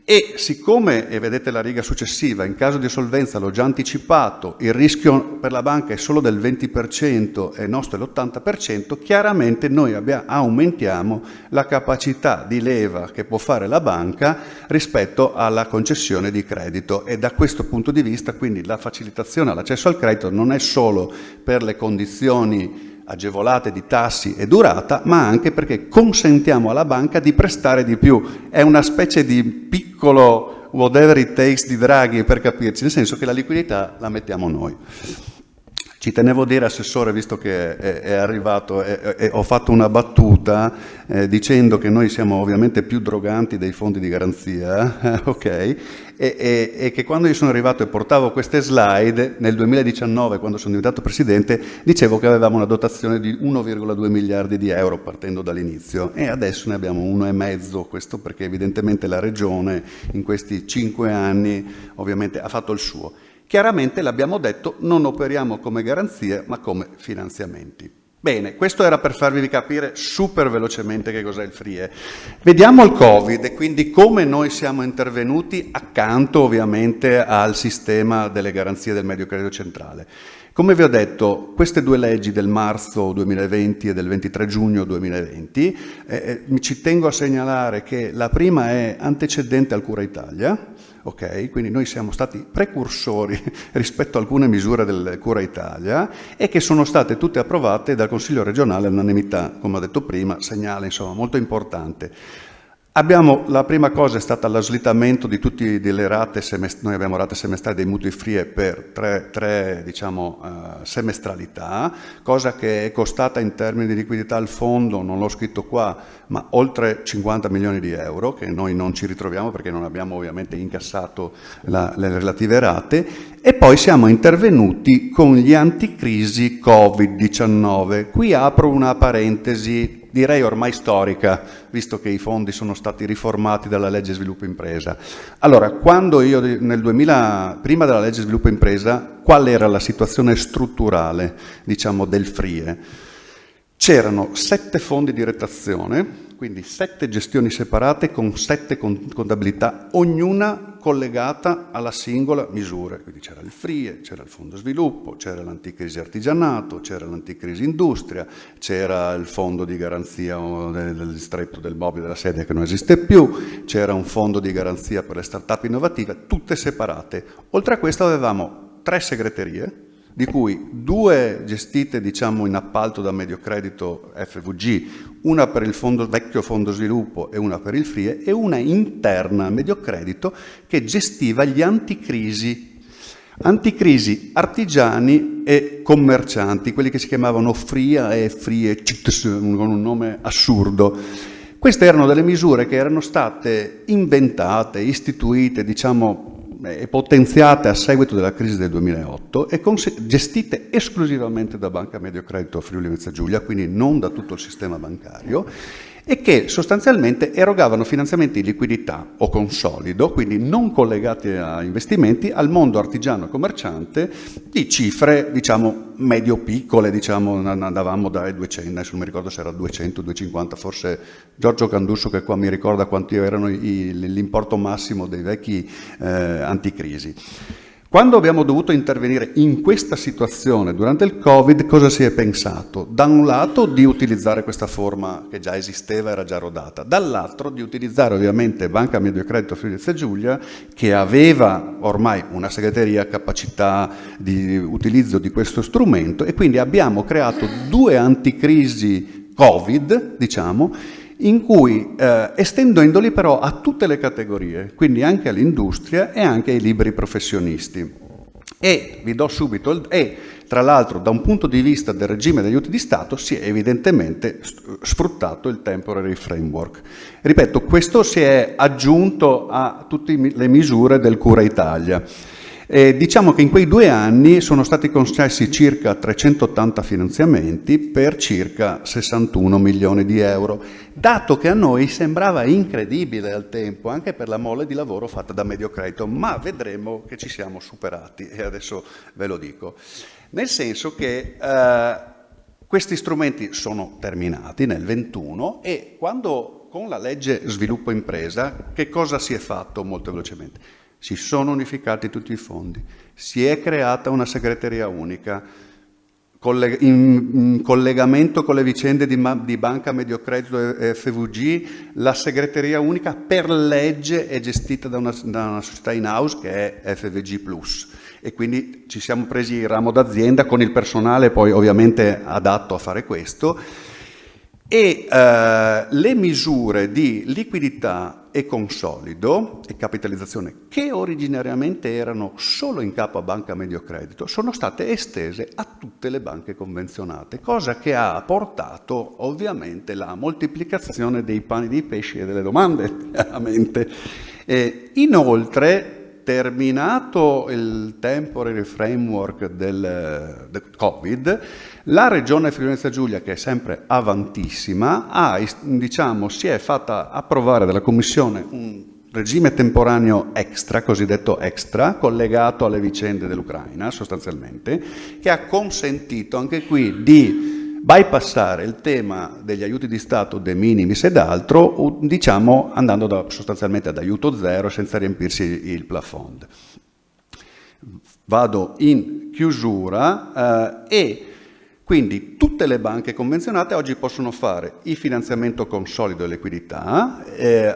E siccome, e vedete la riga successiva, in caso di solvenza l'ho già anticipato, il rischio per la banca è solo del 20% e il nostro è l'80%, chiaramente noi aumentiamo la capacità di leva che può fare la banca rispetto alla concessione di credito, e da questo punto di vista quindi la facilitazione all'accesso al credito non è solo per le condizioni agevolate di tassi e durata, ma anche perché consentiamo alla banca di prestare di più. È una specie di piccolo whatever it takes di Draghi, per capirci, nel senso che la liquidità la mettiamo noi. Ci tenevo a dire, Assessore, visto che è arrivato, e ho fatto una battuta dicendo che noi siamo ovviamente più droganti dei fondi di garanzia, ok? E che quando io sono arrivato e portavo queste slide, nel 2019, quando sono diventato Presidente, dicevo che avevamo una dotazione di 1,2 miliardi di euro partendo dall'inizio, e adesso ne abbiamo 1,5, questo perché evidentemente la Regione in questi 5 anni ovviamente ha fatto il suo. Chiaramente l'abbiamo detto, non operiamo come garanzie ma come finanziamenti. Bene, questo era per farvi capire super velocemente che cos'è il FRIE. Vediamo il Covid e quindi come noi siamo intervenuti accanto ovviamente al sistema delle garanzie del Medio Credito Centrale. Come vi ho detto, queste due leggi del marzo 2020 e del 23 giugno 2020, ci tengo a segnalare che la prima è antecedente al Cura Italia. Ok, quindi noi siamo stati precursori rispetto a alcune misure del Cura Italia e che sono state tutte approvate dal Consiglio regionale all'unanimità, come ho detto prima, segnale insomma molto importante. La prima cosa è stata lo slittamento di tutte le rate semestrali. Noi abbiamo rate semestrali dei mutui FRIE per tre semestralità, cosa che è costata in termini di liquidità al fondo, non l'ho scritto qua, ma oltre 50 milioni di euro, che noi non ci ritroviamo perché non abbiamo ovviamente incassato le relative rate, e poi siamo intervenuti con gli anticrisi Covid-19. Qui apro una parentesi, direi ormai storica, visto che i fondi sono stati riformati dalla legge sviluppo impresa. Allora, quando io nel 2000, prima della legge sviluppo impresa, qual era la situazione strutturale, diciamo, del FRIE? C'erano 7 fondi di retrazione, quindi 7 gestioni separate con 7 contabilità, ognuna collegata alla singola misura. Quindi c'era il FRIE, c'era il Fondo Sviluppo, c'era l'anticrisi artigianato, c'era l'anticrisi industria, c'era il fondo di garanzia del distretto del mobile della sede che non esiste più, c'era un fondo di garanzia per le start-up innovative, tutte separate. Oltre a questo avevamo 3 segreterie, di cui 2 gestite diciamo in appalto da Mediocredito FVG, una per il vecchio Fondo Sviluppo e una per il FRIE, e una interna a Mediocredito che gestiva gli anticrisi artigiani e commercianti, quelli che si chiamavano FRIA e FRIE con un nome assurdo. Queste erano delle misure che erano state inventate, istituite, diciamo, e potenziate a seguito della crisi del 2008 e gestite esclusivamente da Banca Mediocredito Friuli Venezia Giulia, quindi non da tutto il sistema bancario, e che sostanzialmente erogavano finanziamenti di liquidità o consolido, quindi non collegati a investimenti, al mondo artigiano e commerciante di cifre, diciamo, medio-piccole, diciamo, andavamo dai 200, adesso non mi ricordo se era 200, 250, forse Giorgio Candusso che qua mi ricorda quanti erano l'importo massimo dei vecchi anticrisi. Quando abbiamo dovuto intervenire in questa situazione durante il Covid, cosa si è pensato? Da un lato di utilizzare questa forma che già esisteva, era già rodata, dall'altro di utilizzare ovviamente Banca Mediocredito Friuli Venezia Giulia, che aveva ormai una segreteria, capacità di utilizzo di questo strumento, e quindi abbiamo creato 2 anticrisi Covid, diciamo, in cui estendendoli però a tutte le categorie, quindi anche all'industria e anche ai liberi professionisti. E vi do subito, tra l'altro da un punto di vista del regime degli aiuti di Stato si è evidentemente sfruttato il temporary framework. Ripeto, questo si è aggiunto a tutte le misure del Cura Italia. Diciamo che in quei 2 anni sono stati concessi circa 380 finanziamenti per circa 61 milioni di euro, dato che a noi sembrava incredibile al tempo, anche per la mole di lavoro fatta da Mediocredito, ma vedremo che ci siamo superati e adesso ve lo dico. Nel senso che questi strumenti sono terminati nel 21 e quando con la legge sviluppo impresa che cosa si è fatto molto velocemente? Si sono unificati tutti i fondi, si è creata una segreteria unica, in collegamento con le vicende di Banca Mediocredito e FVG, la segreteria unica per legge è gestita da una società in house che è FVG Plus e quindi ci siamo presi il ramo d'azienda con il personale poi ovviamente adatto a fare questo e le misure di liquidità e consolido e capitalizzazione che originariamente erano solo in capo a Banca Mediocredito sono state estese a tutte le banche convenzionate, cosa che ha portato ovviamente la moltiplicazione dei pani, dei pesci e delle domande, chiaramente. Inoltre, terminato il temporary framework del Covid, la Regione Friuli-Venezia Giulia, che è sempre avantissima, si è fatta approvare dalla Commissione un regime temporaneo extra, cosiddetto extra, collegato alle vicende dell'Ucraina sostanzialmente, che ha consentito anche qui di bypassare il tema degli aiuti di Stato de minimis ed altro, diciamo andando sostanzialmente ad aiuto zero senza riempirsi il plafond. Vado in chiusura e quindi tutte le banche convenzionate oggi possono fare il finanziamento con solido e liquidità.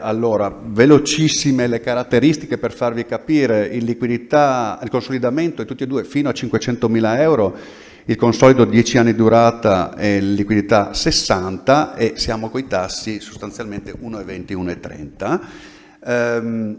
Allora, velocissime le caratteristiche per farvi capire: il liquidità, il consolidamento è tutti e due fino a 500.000 euro, il consolido 10 anni di durata e liquidità 60 e siamo coi tassi sostanzialmente 1,20, 1,30.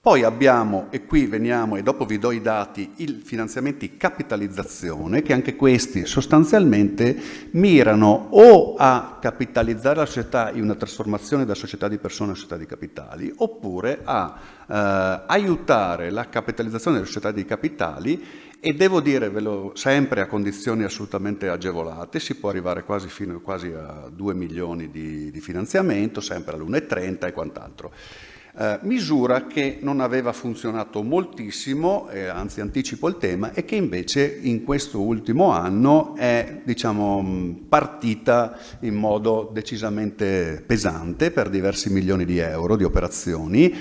Poi abbiamo, e qui veniamo e dopo vi do i dati, i finanziamenti capitalizzazione, che anche questi sostanzialmente mirano o a capitalizzare la società in una trasformazione da società di persone a società di capitali, oppure a aiutare la capitalizzazione delle società di capitali, e devo dirvelo sempre a condizioni assolutamente agevolate, si può arrivare quasi a 2 milioni di finanziamento, sempre all'1,30 e quant'altro. Misura che non aveva funzionato moltissimo, anzi anticipo il tema, e che invece in questo ultimo anno è partita in modo decisamente pesante per diversi milioni di euro di operazioni.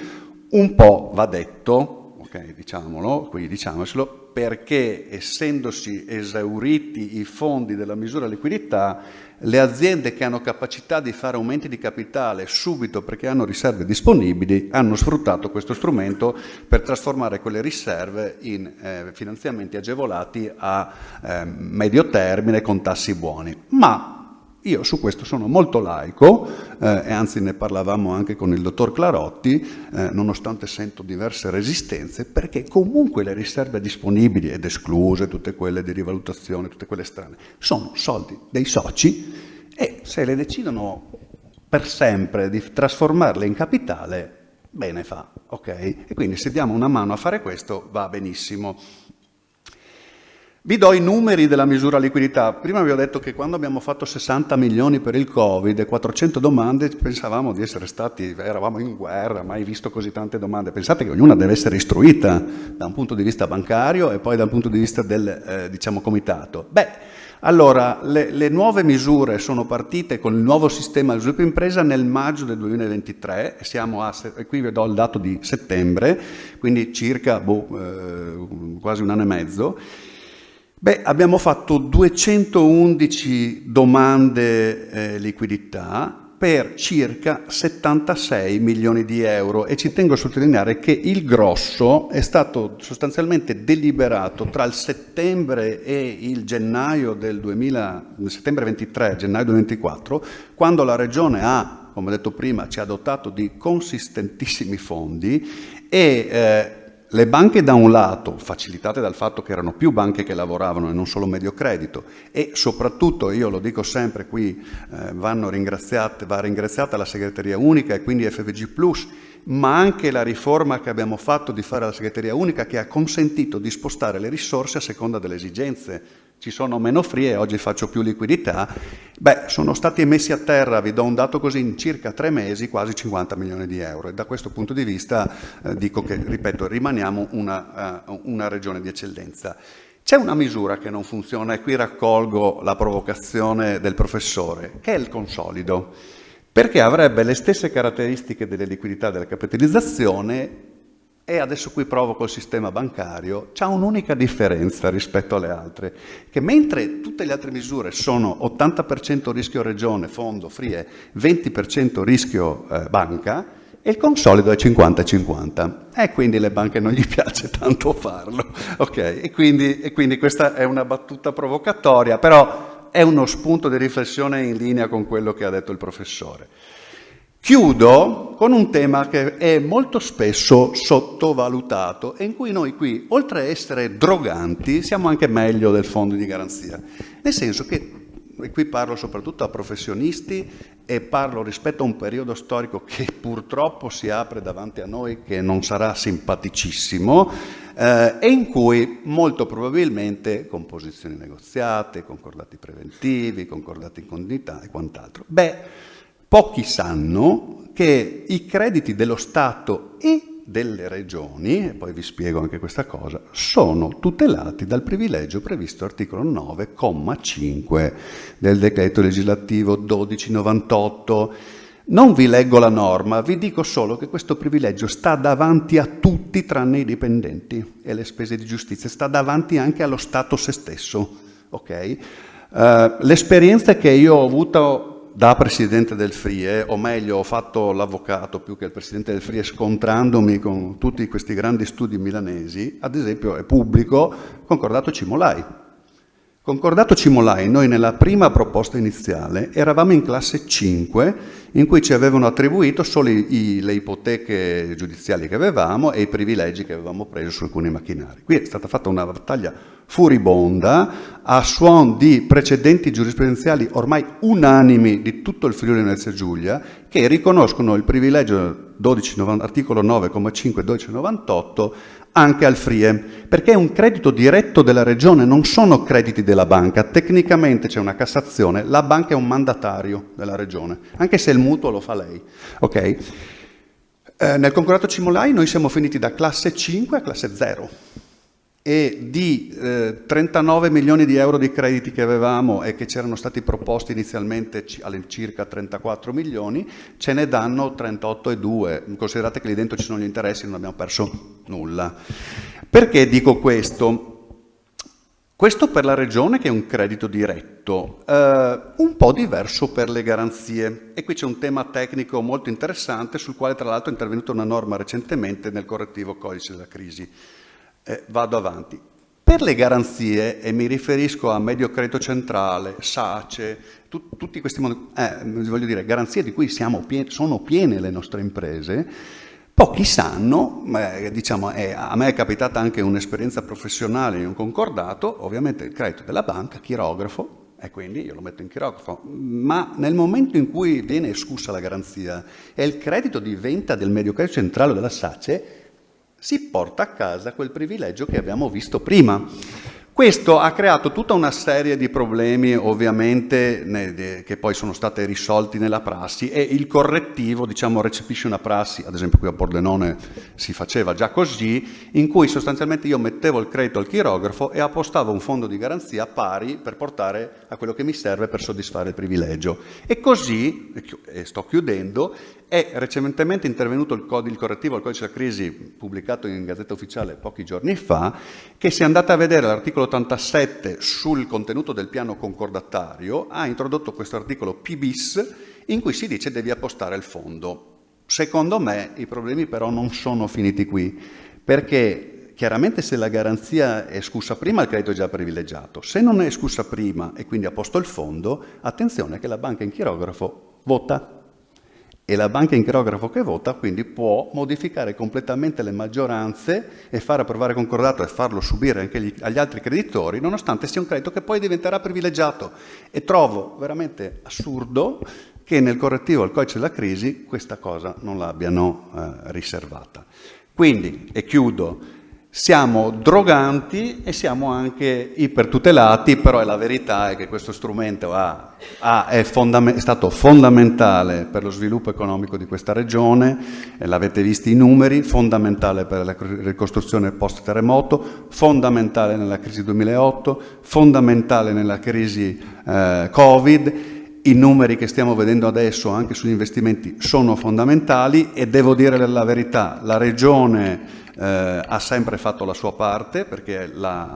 Un po' va detto, ok, diciamocelo, perché essendosi esauriti i fondi della misura liquidità, le aziende che hanno capacità di fare aumenti di capitale subito perché hanno riserve disponibili hanno sfruttato questo strumento per trasformare quelle riserve in finanziamenti agevolati a medio termine con tassi buoni. Ma io su questo sono molto laico e anzi ne parlavamo anche con il dottor Clarotti, nonostante sento diverse resistenze, perché comunque le riserve disponibili ed escluse tutte quelle di rivalutazione, tutte quelle strane, sono soldi dei soci e se le decidono per sempre di trasformarle in capitale, bene fa, ok? E quindi se diamo una mano a fare questo va benissimo. Vi do i numeri della misura liquidità. Prima vi ho detto che quando abbiamo fatto 60 milioni per il Covid e 400 domande pensavamo di essere eravamo in guerra, mai visto così tante domande. Pensate che ognuna deve essere istruita da un punto di vista bancario e poi dal punto di vista del comitato. Allora, le nuove misure sono partite con il nuovo sistema di sviluppo impresa nel maggio del 2023, e qui vi do il dato di settembre, quindi circa quasi un anno e mezzo. Abbiamo fatto 211 domande liquidità per circa 76 milioni di euro e ci tengo a sottolineare che il grosso è stato sostanzialmente deliberato tra il settembre e il gennaio settembre 23, gennaio 2024, quando la Regione come ho detto prima, ci ha dotato di consistentissimi fondi e le banche da un lato, facilitate dal fatto che erano più banche che lavoravano e non solo Mediocredito, e soprattutto, io lo dico sempre qui, va ringraziata la segreteria unica e quindi FVG Plus, ma anche la riforma che abbiamo fatto di fare la segreteria unica, che ha consentito di spostare le risorse a seconda delle esigenze. Ci sono meno free, oggi faccio più liquidità. Sono stati messi a terra, vi do un dato così, in circa 3 mesi quasi 50 milioni di euro, e da questo punto di vista dico che, ripeto, rimaniamo una regione di eccellenza. C'è una misura che non funziona, e qui raccolgo la provocazione del professore, che è il consolido, perché avrebbe le stesse caratteristiche delle liquidità della capitalizzazione, e adesso qui provoco il sistema bancario. C'ha un'unica differenza rispetto alle altre, che mentre tutte le altre misure sono 80% rischio regione, fondo, FRIE, 20% rischio banca, e il consolido è 50-50, e quindi le banche non gli piace tanto farlo, ok? E quindi questa è una battuta provocatoria, però è uno spunto di riflessione in linea con quello che ha detto il professore. Chiudo con un tema che è molto spesso sottovalutato e in cui noi qui, oltre a essere droganti, siamo anche meglio del fondo di garanzia. Nel senso che, e qui parlo soprattutto a professionisti e parlo rispetto a un periodo storico che purtroppo si apre davanti a noi, che non sarà simpaticissimo, e in cui molto probabilmente con posizioni negoziate, concordati preventivi, concordati in continuità e quant'altro. Pochi sanno che i crediti dello Stato e delle regioni, e poi vi spiego anche questa cosa, sono tutelati dal privilegio previsto articolo 9,5 del decreto legislativo 1298. Non vi leggo la norma, vi dico solo che questo privilegio sta davanti a tutti tranne i dipendenti e le spese di giustizia, sta davanti anche allo Stato se stesso, ok? L'esperienza che io ho avuto da presidente del FRIE, o meglio ho fatto l'avvocato più che il presidente del FRIE, scontrandomi con tutti questi grandi studi milanesi, ad esempio è pubblico, Concordato Cimolai. Concordato Cimolai, noi nella prima proposta iniziale eravamo in classe 5, in cui ci avevano attribuito solo le ipoteche giudiziali che avevamo e i privilegi che avevamo preso su alcuni macchinari. Qui è stata fatta una battaglia furibonda a suon di precedenti giurisprudenziali ormai unanimi di tutto il Friuli Venezia Giulia, che riconoscono il privilegio articolo 9,5 1298 anche al FRIE, perché è un credito diretto della regione, non sono crediti della banca. Tecnicamente c'è una Cassazione, la banca è un mandatario della regione, anche se il mutuo lo fa lei. Okay? Nel Concordato Cimolai noi siamo finiti da classe 5 a classe 0. E di 39 milioni di euro di crediti che avevamo e che c'erano stati proposti inizialmente all'incirca 34 milioni, ce ne danno 38,2. Considerate che lì dentro ci sono gli interessi, non abbiamo perso nulla. Perché dico questo? Questo per la regione, che è un credito diretto, un po' diverso per le garanzie. E qui c'è un tema tecnico molto interessante, sul quale tra l'altro è intervenuta una norma recentemente nel correttivo codice della crisi. Vado avanti. Per le garanzie, e mi riferisco a Mediocredito Centrale, SACE, tutti questi voglio dire, garanzie di cui sono piene le nostre imprese, pochi sanno, diciamo, a me è capitata anche un'esperienza professionale in un concordato, ovviamente il credito della banca, chirografo, e quindi io lo metto in chirografo, ma nel momento in cui viene escussa la garanzia e il credito diventa del Mediocredito Centrale o della SACE, si porta a casa quel privilegio che abbiamo visto prima. Questo ha creato tutta una serie di problemi, ovviamente, che poi sono stati risolti nella prassi, e il correttivo, diciamo, recepisce una prassi, ad esempio qui a Pordenone si faceva già così, in cui sostanzialmente io mettevo il credito al chirografo e appostavo un fondo di garanzia pari per portare a quello che mi serve per soddisfare il privilegio. E così, e sto chiudendo, è recentemente intervenuto il correttivo al codice della crisi, pubblicato in Gazzetta Ufficiale pochi giorni fa, che, se andate a vedere l'articolo 87 sul contenuto del piano concordatario, ha introdotto questo articolo P-bis, in cui si dice devi appostare il fondo. Secondo me i problemi però non sono finiti qui, perché chiaramente se la garanzia è escussa prima il credito è già privilegiato, se non è escussa prima e quindi apposto il fondo, attenzione che la banca in chirografo vota. e la banca incrografo che vota quindi può modificare completamente le maggioranze e fare approvare concordato e farlo subire anche agli altri creditori, nonostante sia un credito che poi diventerà privilegiato. E trovo veramente assurdo che nel correttivo al codice della crisi questa cosa non l'abbiano riservata. Quindi, e chiudo, siamo droganti e siamo anche ipertutelati, però la verità è che questo strumento è stato fondamentale per lo sviluppo economico di questa regione, l'avete visto i numeri, fondamentale per la ricostruzione post-terremoto, fondamentale nella crisi 2008, fondamentale nella crisi Covid. I numeri che stiamo vedendo adesso anche sugli investimenti sono fondamentali e devo dire la verità, la regione ha sempre fatto la sua parte, perché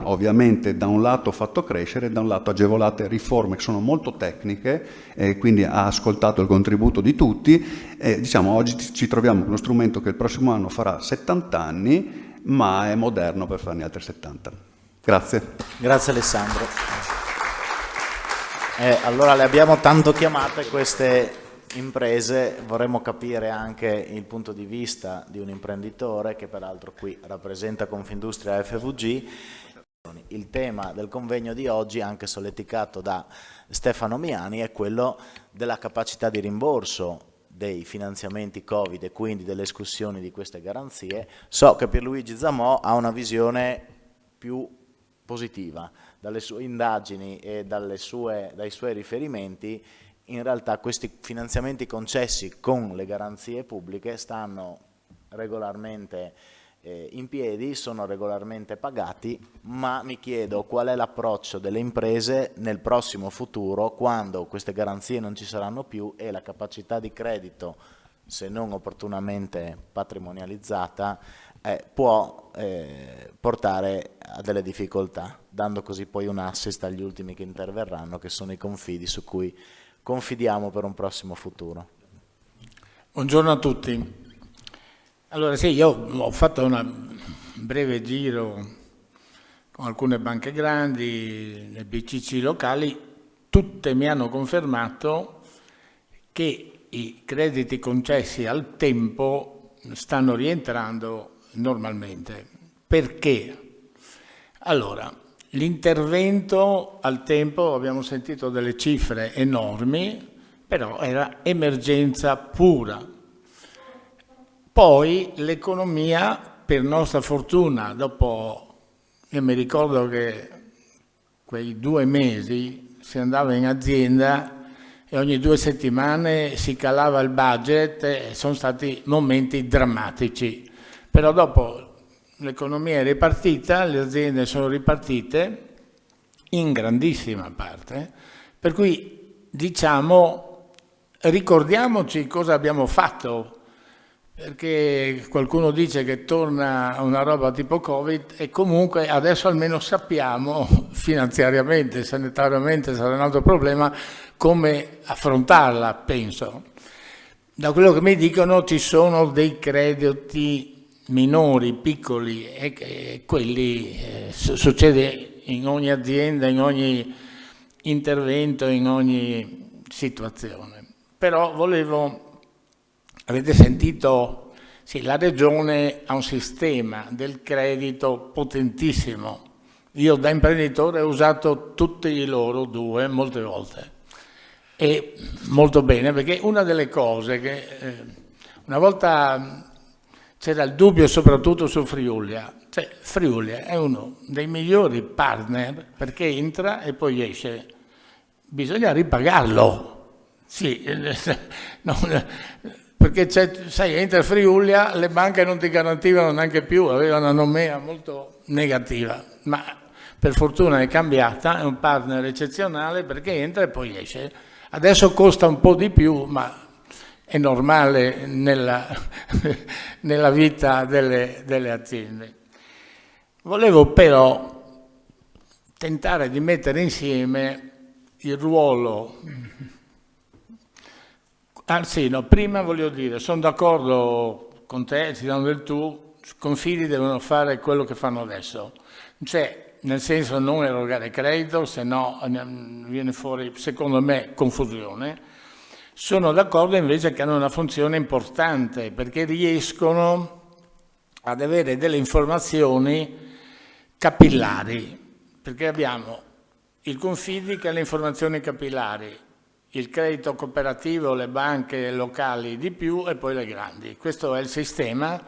ovviamente da un lato fatto crescere, da un lato agevolate riforme che sono molto tecniche, e quindi ha ascoltato il contributo di tutti. Diciamo, oggi ci troviamo con uno strumento che il prossimo anno farà 70 anni, ma è moderno per farne altri 70. Grazie.
Grazie Alessandro. Allora le abbiamo tanto chiamate queste imprese, vorremmo capire anche il punto di vista di un imprenditore che peraltro qui rappresenta Confindustria FVG. Il tema del convegno di oggi, anche solleticato da Stefano Miani, è quello della capacità di rimborso dei finanziamenti Covid e quindi delle esclusioni di queste garanzie. So che Pierluigi Zamò ha una visione più positiva. Dalle sue indagini e dai suoi riferimenti, in realtà questi finanziamenti concessi con le garanzie pubbliche stanno regolarmente in piedi, sono regolarmente pagati, ma mi chiedo qual è l'approccio delle imprese nel prossimo futuro, quando queste garanzie non ci saranno più e la capacità di credito, se non opportunamente patrimonializzata, può portare a delle difficoltà, dando così poi un assist agli ultimi che interverranno, che sono i confidi su cui confidiamo per un prossimo futuro.
Buongiorno a tutti. Allora sì, io ho fatto un breve giro con alcune banche grandi, le BCC locali, tutte mi hanno confermato che i crediti concessi al tempo stanno rientrando normalmente. Perché? Allora, l'intervento al tempo, abbiamo sentito delle cifre enormi, però era emergenza pura. Poi l'economia, per nostra fortuna, dopo, io mi ricordo che quei 2 mesi si andava in azienda e ogni 2 settimane si calava il budget e sono stati momenti drammatici. Però dopo l'economia è ripartita, le aziende sono ripartite in grandissima parte, per cui diciamo ricordiamoci cosa abbiamo fatto, perché qualcuno dice che torna una roba tipo Covid e comunque adesso almeno sappiamo finanziariamente, sanitariamente sarà un altro problema, come affrontarla, penso. Da quello che mi dicono ci sono dei crediti minori, piccoli, e quelli succede in ogni azienda, in ogni intervento, in ogni situazione. Però avete sentito, sì, la Regione ha un sistema del credito potentissimo. Io da imprenditore ho usato tutti i loro 2 molte volte. E molto bene, perché una delle cose che una volta c'era il dubbio soprattutto su Friulia. Cioè, Friulia è uno dei migliori partner perché entra e poi esce. Bisogna ripagarlo. Sì, perché sai, entra Friulia, le banche non ti garantivano neanche più, avevano una nomea molto negativa, ma per fortuna è cambiata, è un partner eccezionale perché entra e poi esce. Adesso costa un po' di più, ma è normale nella vita delle aziende. Volevo però tentare di mettere insieme il ruolo. Anzi, no, prima voglio dire, sono d'accordo con te, ti danno del tu, confidi devono fare quello che fanno adesso. Cioè, nel senso non erogare credito, se no viene fuori, secondo me, confusione. Sono d'accordo invece che hanno una funzione importante, perché riescono ad avere delle informazioni capillari, perché abbiamo il Confidi che ha le informazioni capillari, il credito cooperativo, le banche locali di più e poi le grandi. Questo è il sistema,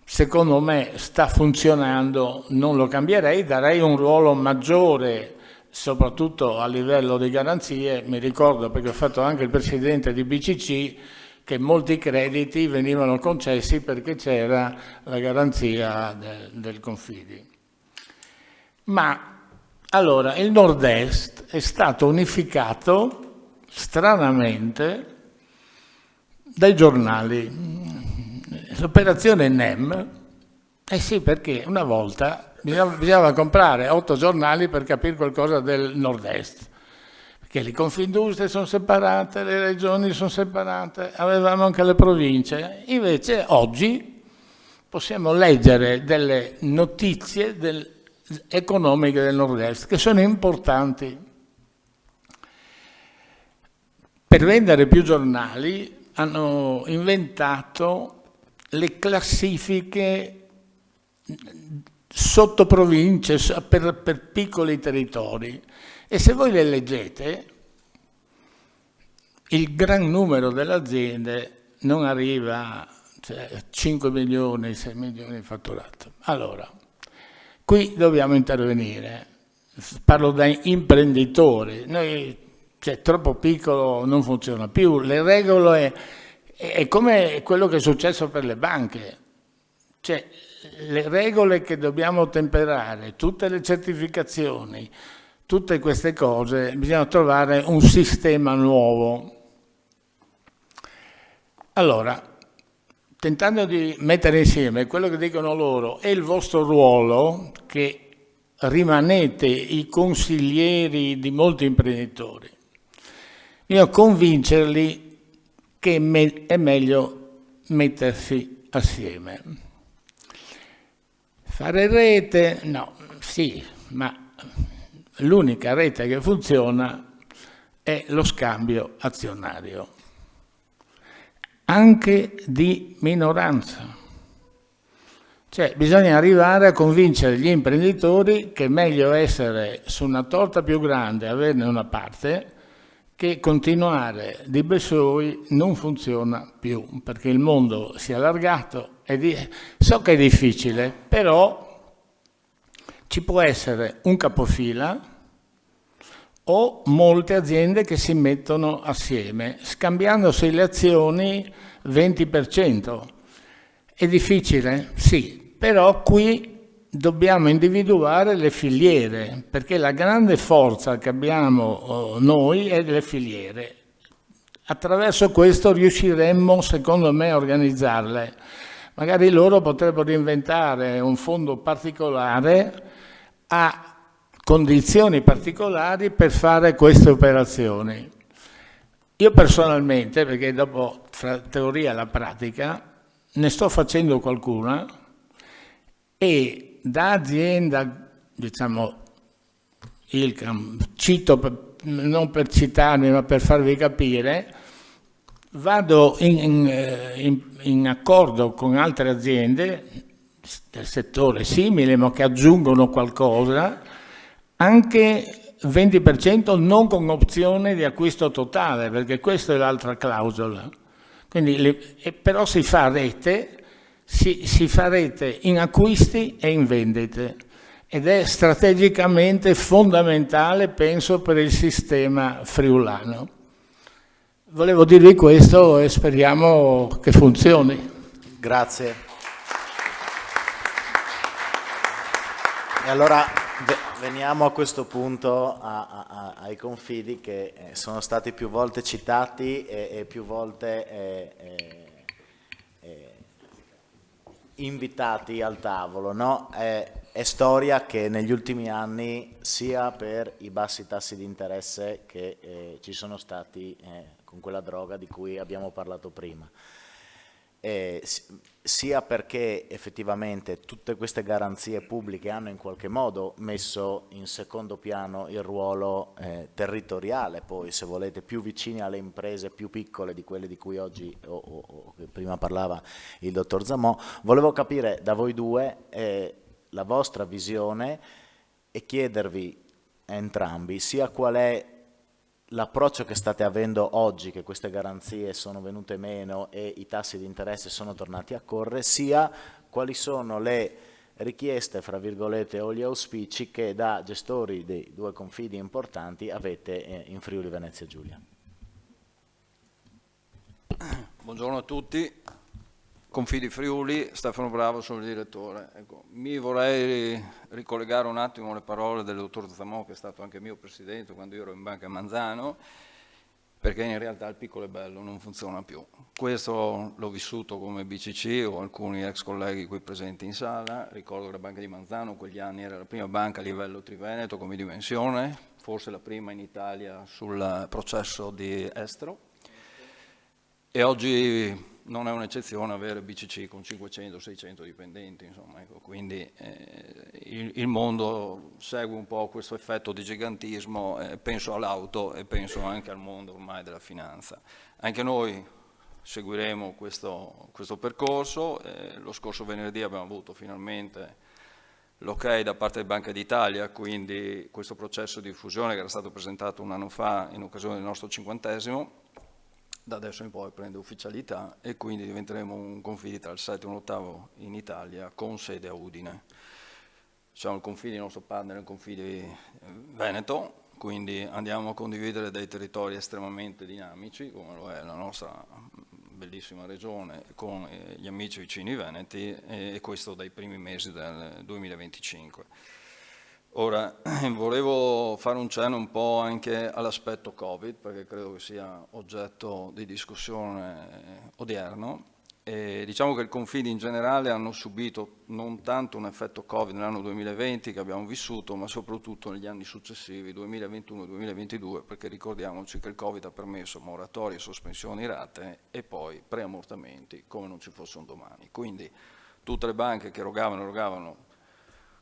secondo me sta funzionando, non lo cambierei, darei un ruolo maggiore soprattutto a livello di garanzie. Mi ricordo, perché ho fatto anche il presidente di BCC, che molti crediti venivano concessi perché c'era la garanzia del Confidi. Ma allora il Nord-Est è stato unificato stranamente dai giornali. L'operazione NEM, sì, perché una volta bisognava comprare 8 giornali per capire qualcosa del Nord-Est, perché le Confindustrie sono separate, le regioni sono separate, avevamo anche le province. Invece oggi possiamo leggere delle notizie economiche del Nord-Est che sono importanti. Per vendere più giornali hanno inventato le classifiche sotto province, per piccoli territori, e se voi le leggete, il gran numero delle aziende non arriva a 5 milioni, 6 milioni di fatturato. Allora, qui dobbiamo intervenire. Parlo da imprenditori. Noi, troppo piccolo non funziona più. Le regole è come quello che è successo per le banche. Le regole che dobbiamo temperare, tutte le certificazioni, tutte queste cose, bisogna trovare un sistema nuovo. Allora, tentando di mettere insieme quello che dicono loro e il vostro ruolo, che rimanete i consiglieri di molti imprenditori, bisogna convincerli che è meglio mettersi assieme. Fare rete? No, sì, ma l'unica rete che funziona è lo scambio azionario, anche di minoranza. Bisogna arrivare a convincere gli imprenditori che è meglio essere su una torta più grande e averne una parte, che continuare di Bessoi non funziona più, perché il mondo si è allargato. So che è difficile, però ci può essere un capofila o molte aziende che si mettono assieme, scambiandosi le azioni 20%. È difficile? Sì, però qui dobbiamo individuare le filiere, perché la grande forza che abbiamo noi è le filiere. Attraverso questo riusciremmo, secondo me, a organizzarle. Magari loro potrebbero inventare un fondo particolare a condizioni particolari per fare queste operazioni. Io personalmente, perché dopo fra teoria e la pratica, ne sto facendo qualcuna e da azienda, diciamo, ILCAM, cito non per citarmi ma per farvi capire, vado in accordo con altre aziende del settore simile ma che aggiungono qualcosa, anche 20% non con opzione di acquisto totale, perché questa è l'altra clausola. Quindi, però si fa rete in acquisti e in vendite ed è strategicamente fondamentale, penso, per il sistema friulano. Volevo dirvi questo e speriamo che funzioni.
Grazie. E allora veniamo a questo punto ai Confidi che sono stati più volte citati e più volte invitati al tavolo, no? È storia che negli ultimi anni, sia per i bassi tassi di interesse che ci sono stati con quella droga di cui abbiamo parlato prima, sia perché effettivamente tutte queste garanzie pubbliche hanno in qualche modo messo in secondo piano il ruolo territoriale, poi se volete più vicini alle imprese più piccole di quelle di cui oggi prima parlava il dottor Zamò. Volevo capire da voi due la vostra visione e chiedervi a entrambi sia qual è l'approccio che state avendo oggi, che queste garanzie sono venute meno e i tassi di interesse sono tornati a correre, sia quali sono le richieste, fra virgolette, o gli auspici che da gestori dei due confidi importanti avete in Friuli Venezia Giulia.
Buongiorno a tutti. Confidi Friuli, Stefano Bravo, sono il direttore. Ecco, mi vorrei ricollegare un attimo alle parole del dottor Zamò, che è stato anche mio presidente quando io ero in Banca Manzano, perché in realtà il piccolo e bello non funziona più. Questo l'ho vissuto come BCC, ho alcuni ex colleghi qui presenti in sala, ricordo che la Banca di Manzano in quegli anni era la prima banca a livello triveneto come dimensione, forse la prima in Italia sul processo di estero, e oggi non è un'eccezione avere BCC con 500-600 dipendenti, insomma, ecco, quindi il mondo segue un po' questo effetto di gigantismo, penso all'auto e penso anche al mondo ormai della finanza. Anche noi seguiremo questo percorso, lo scorso venerdì abbiamo avuto finalmente l'ok da parte di Banca d'Italia, quindi questo processo di fusione che era stato presentato un anno fa in occasione del nostro 50°, da adesso in poi prende ufficialità e quindi diventeremo un confidi tra il 7 e l'8 in Italia con sede a Udine. Siamo il confidi, il nostro partner è il confidi Veneto, quindi andiamo a condividere dei territori estremamente dinamici, come lo è la nostra bellissima regione, con gli amici vicini veneti, e questo dai primi mesi del 2025. Ora, volevo fare un cenno un po' anche all'aspetto Covid, perché credo che sia oggetto di discussione odierno. E diciamo che i confidi in generale hanno subito non tanto un effetto Covid nell'anno 2020 che abbiamo vissuto, ma soprattutto negli anni successivi, 2021 e 2022, perché ricordiamoci che il Covid ha permesso moratorie, sospensioni rate e poi preammortamenti come non ci fosse un domani. Quindi tutte le banche che erogavano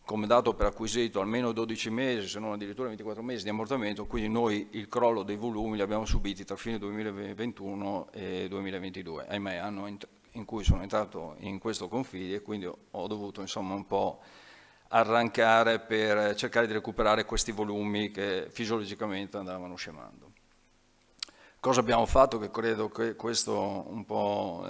come dato per acquisito almeno 12 mesi, se non addirittura 24 mesi di ammortamento, quindi noi il crollo dei volumi li abbiamo subiti tra fine 2021 e 2022, ahimè anno in cui sono entrato in questo confidi e quindi ho dovuto insomma un po' arrancare per cercare di recuperare questi volumi che fisiologicamente andavano scemando. Cosa abbiamo fatto? Che credo che questo un po'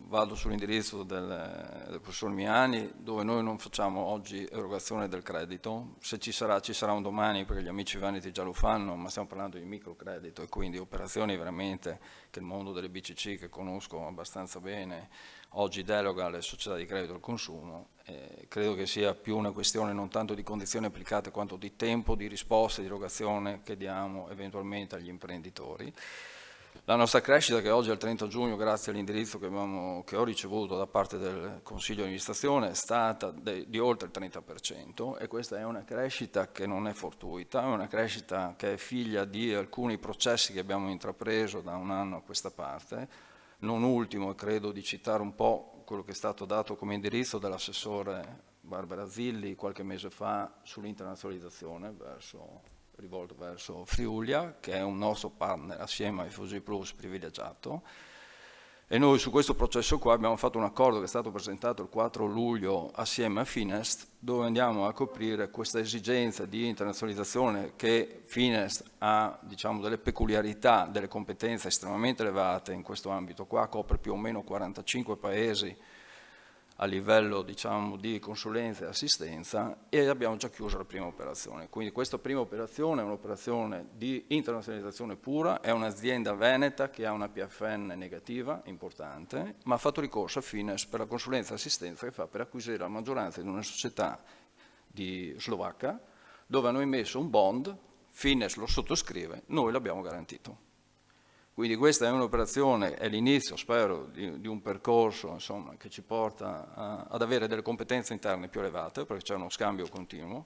vado sull'indirizzo del professor Miani, dove noi non facciamo oggi erogazione del credito, se ci sarà un domani perché gli amici veneti già lo fanno, ma stiamo parlando di microcredito e quindi operazioni veramente che il mondo delle BCC che conosco abbastanza bene oggi deroga alle società di credito al consumo. Credo che sia più una questione non tanto di condizioni applicate quanto di tempo, di risposta, di erogazione che diamo eventualmente agli imprenditori. La nostra crescita, che oggi è al 30 giugno, grazie all'indirizzo che ho ricevuto da parte del Consiglio di amministrazione, è stata di oltre il 30%, e questa è una crescita che non è fortuita, è una crescita che è figlia di alcuni processi che abbiamo intrapreso da un anno a questa parte, non ultimo, e credo di citare un po' quello che è stato dato come indirizzo dall'assessore Barbara Zilli qualche mese fa sull'internazionalizzazione rivolto verso Friulia, che è un nostro partner assieme ai FOSI Plus privilegiato, e noi su questo processo qua abbiamo fatto un accordo che è stato presentato il 4 luglio assieme a Finest, dove andiamo a coprire questa esigenza di internazionalizzazione che Finest ha, diciamo, delle peculiarità, delle competenze estremamente elevate in questo ambito qua, copre più o meno 45 paesi a livello, diciamo, di consulenza e assistenza, e abbiamo già chiuso la prima operazione. Quindi questa prima operazione è un'operazione di internazionalizzazione pura, è un'azienda veneta che ha una PFN negativa, importante, ma ha fatto ricorso a Finest per la consulenza e assistenza che fa per acquisire la maggioranza di una società di slovacca, dove hanno emesso un bond, Finest lo sottoscrive, noi l'abbiamo garantito. Quindi questa è un'operazione, è l'inizio, spero, di un percorso, insomma, che ci porta ad avere delle competenze interne più elevate, perché c'è uno scambio continuo,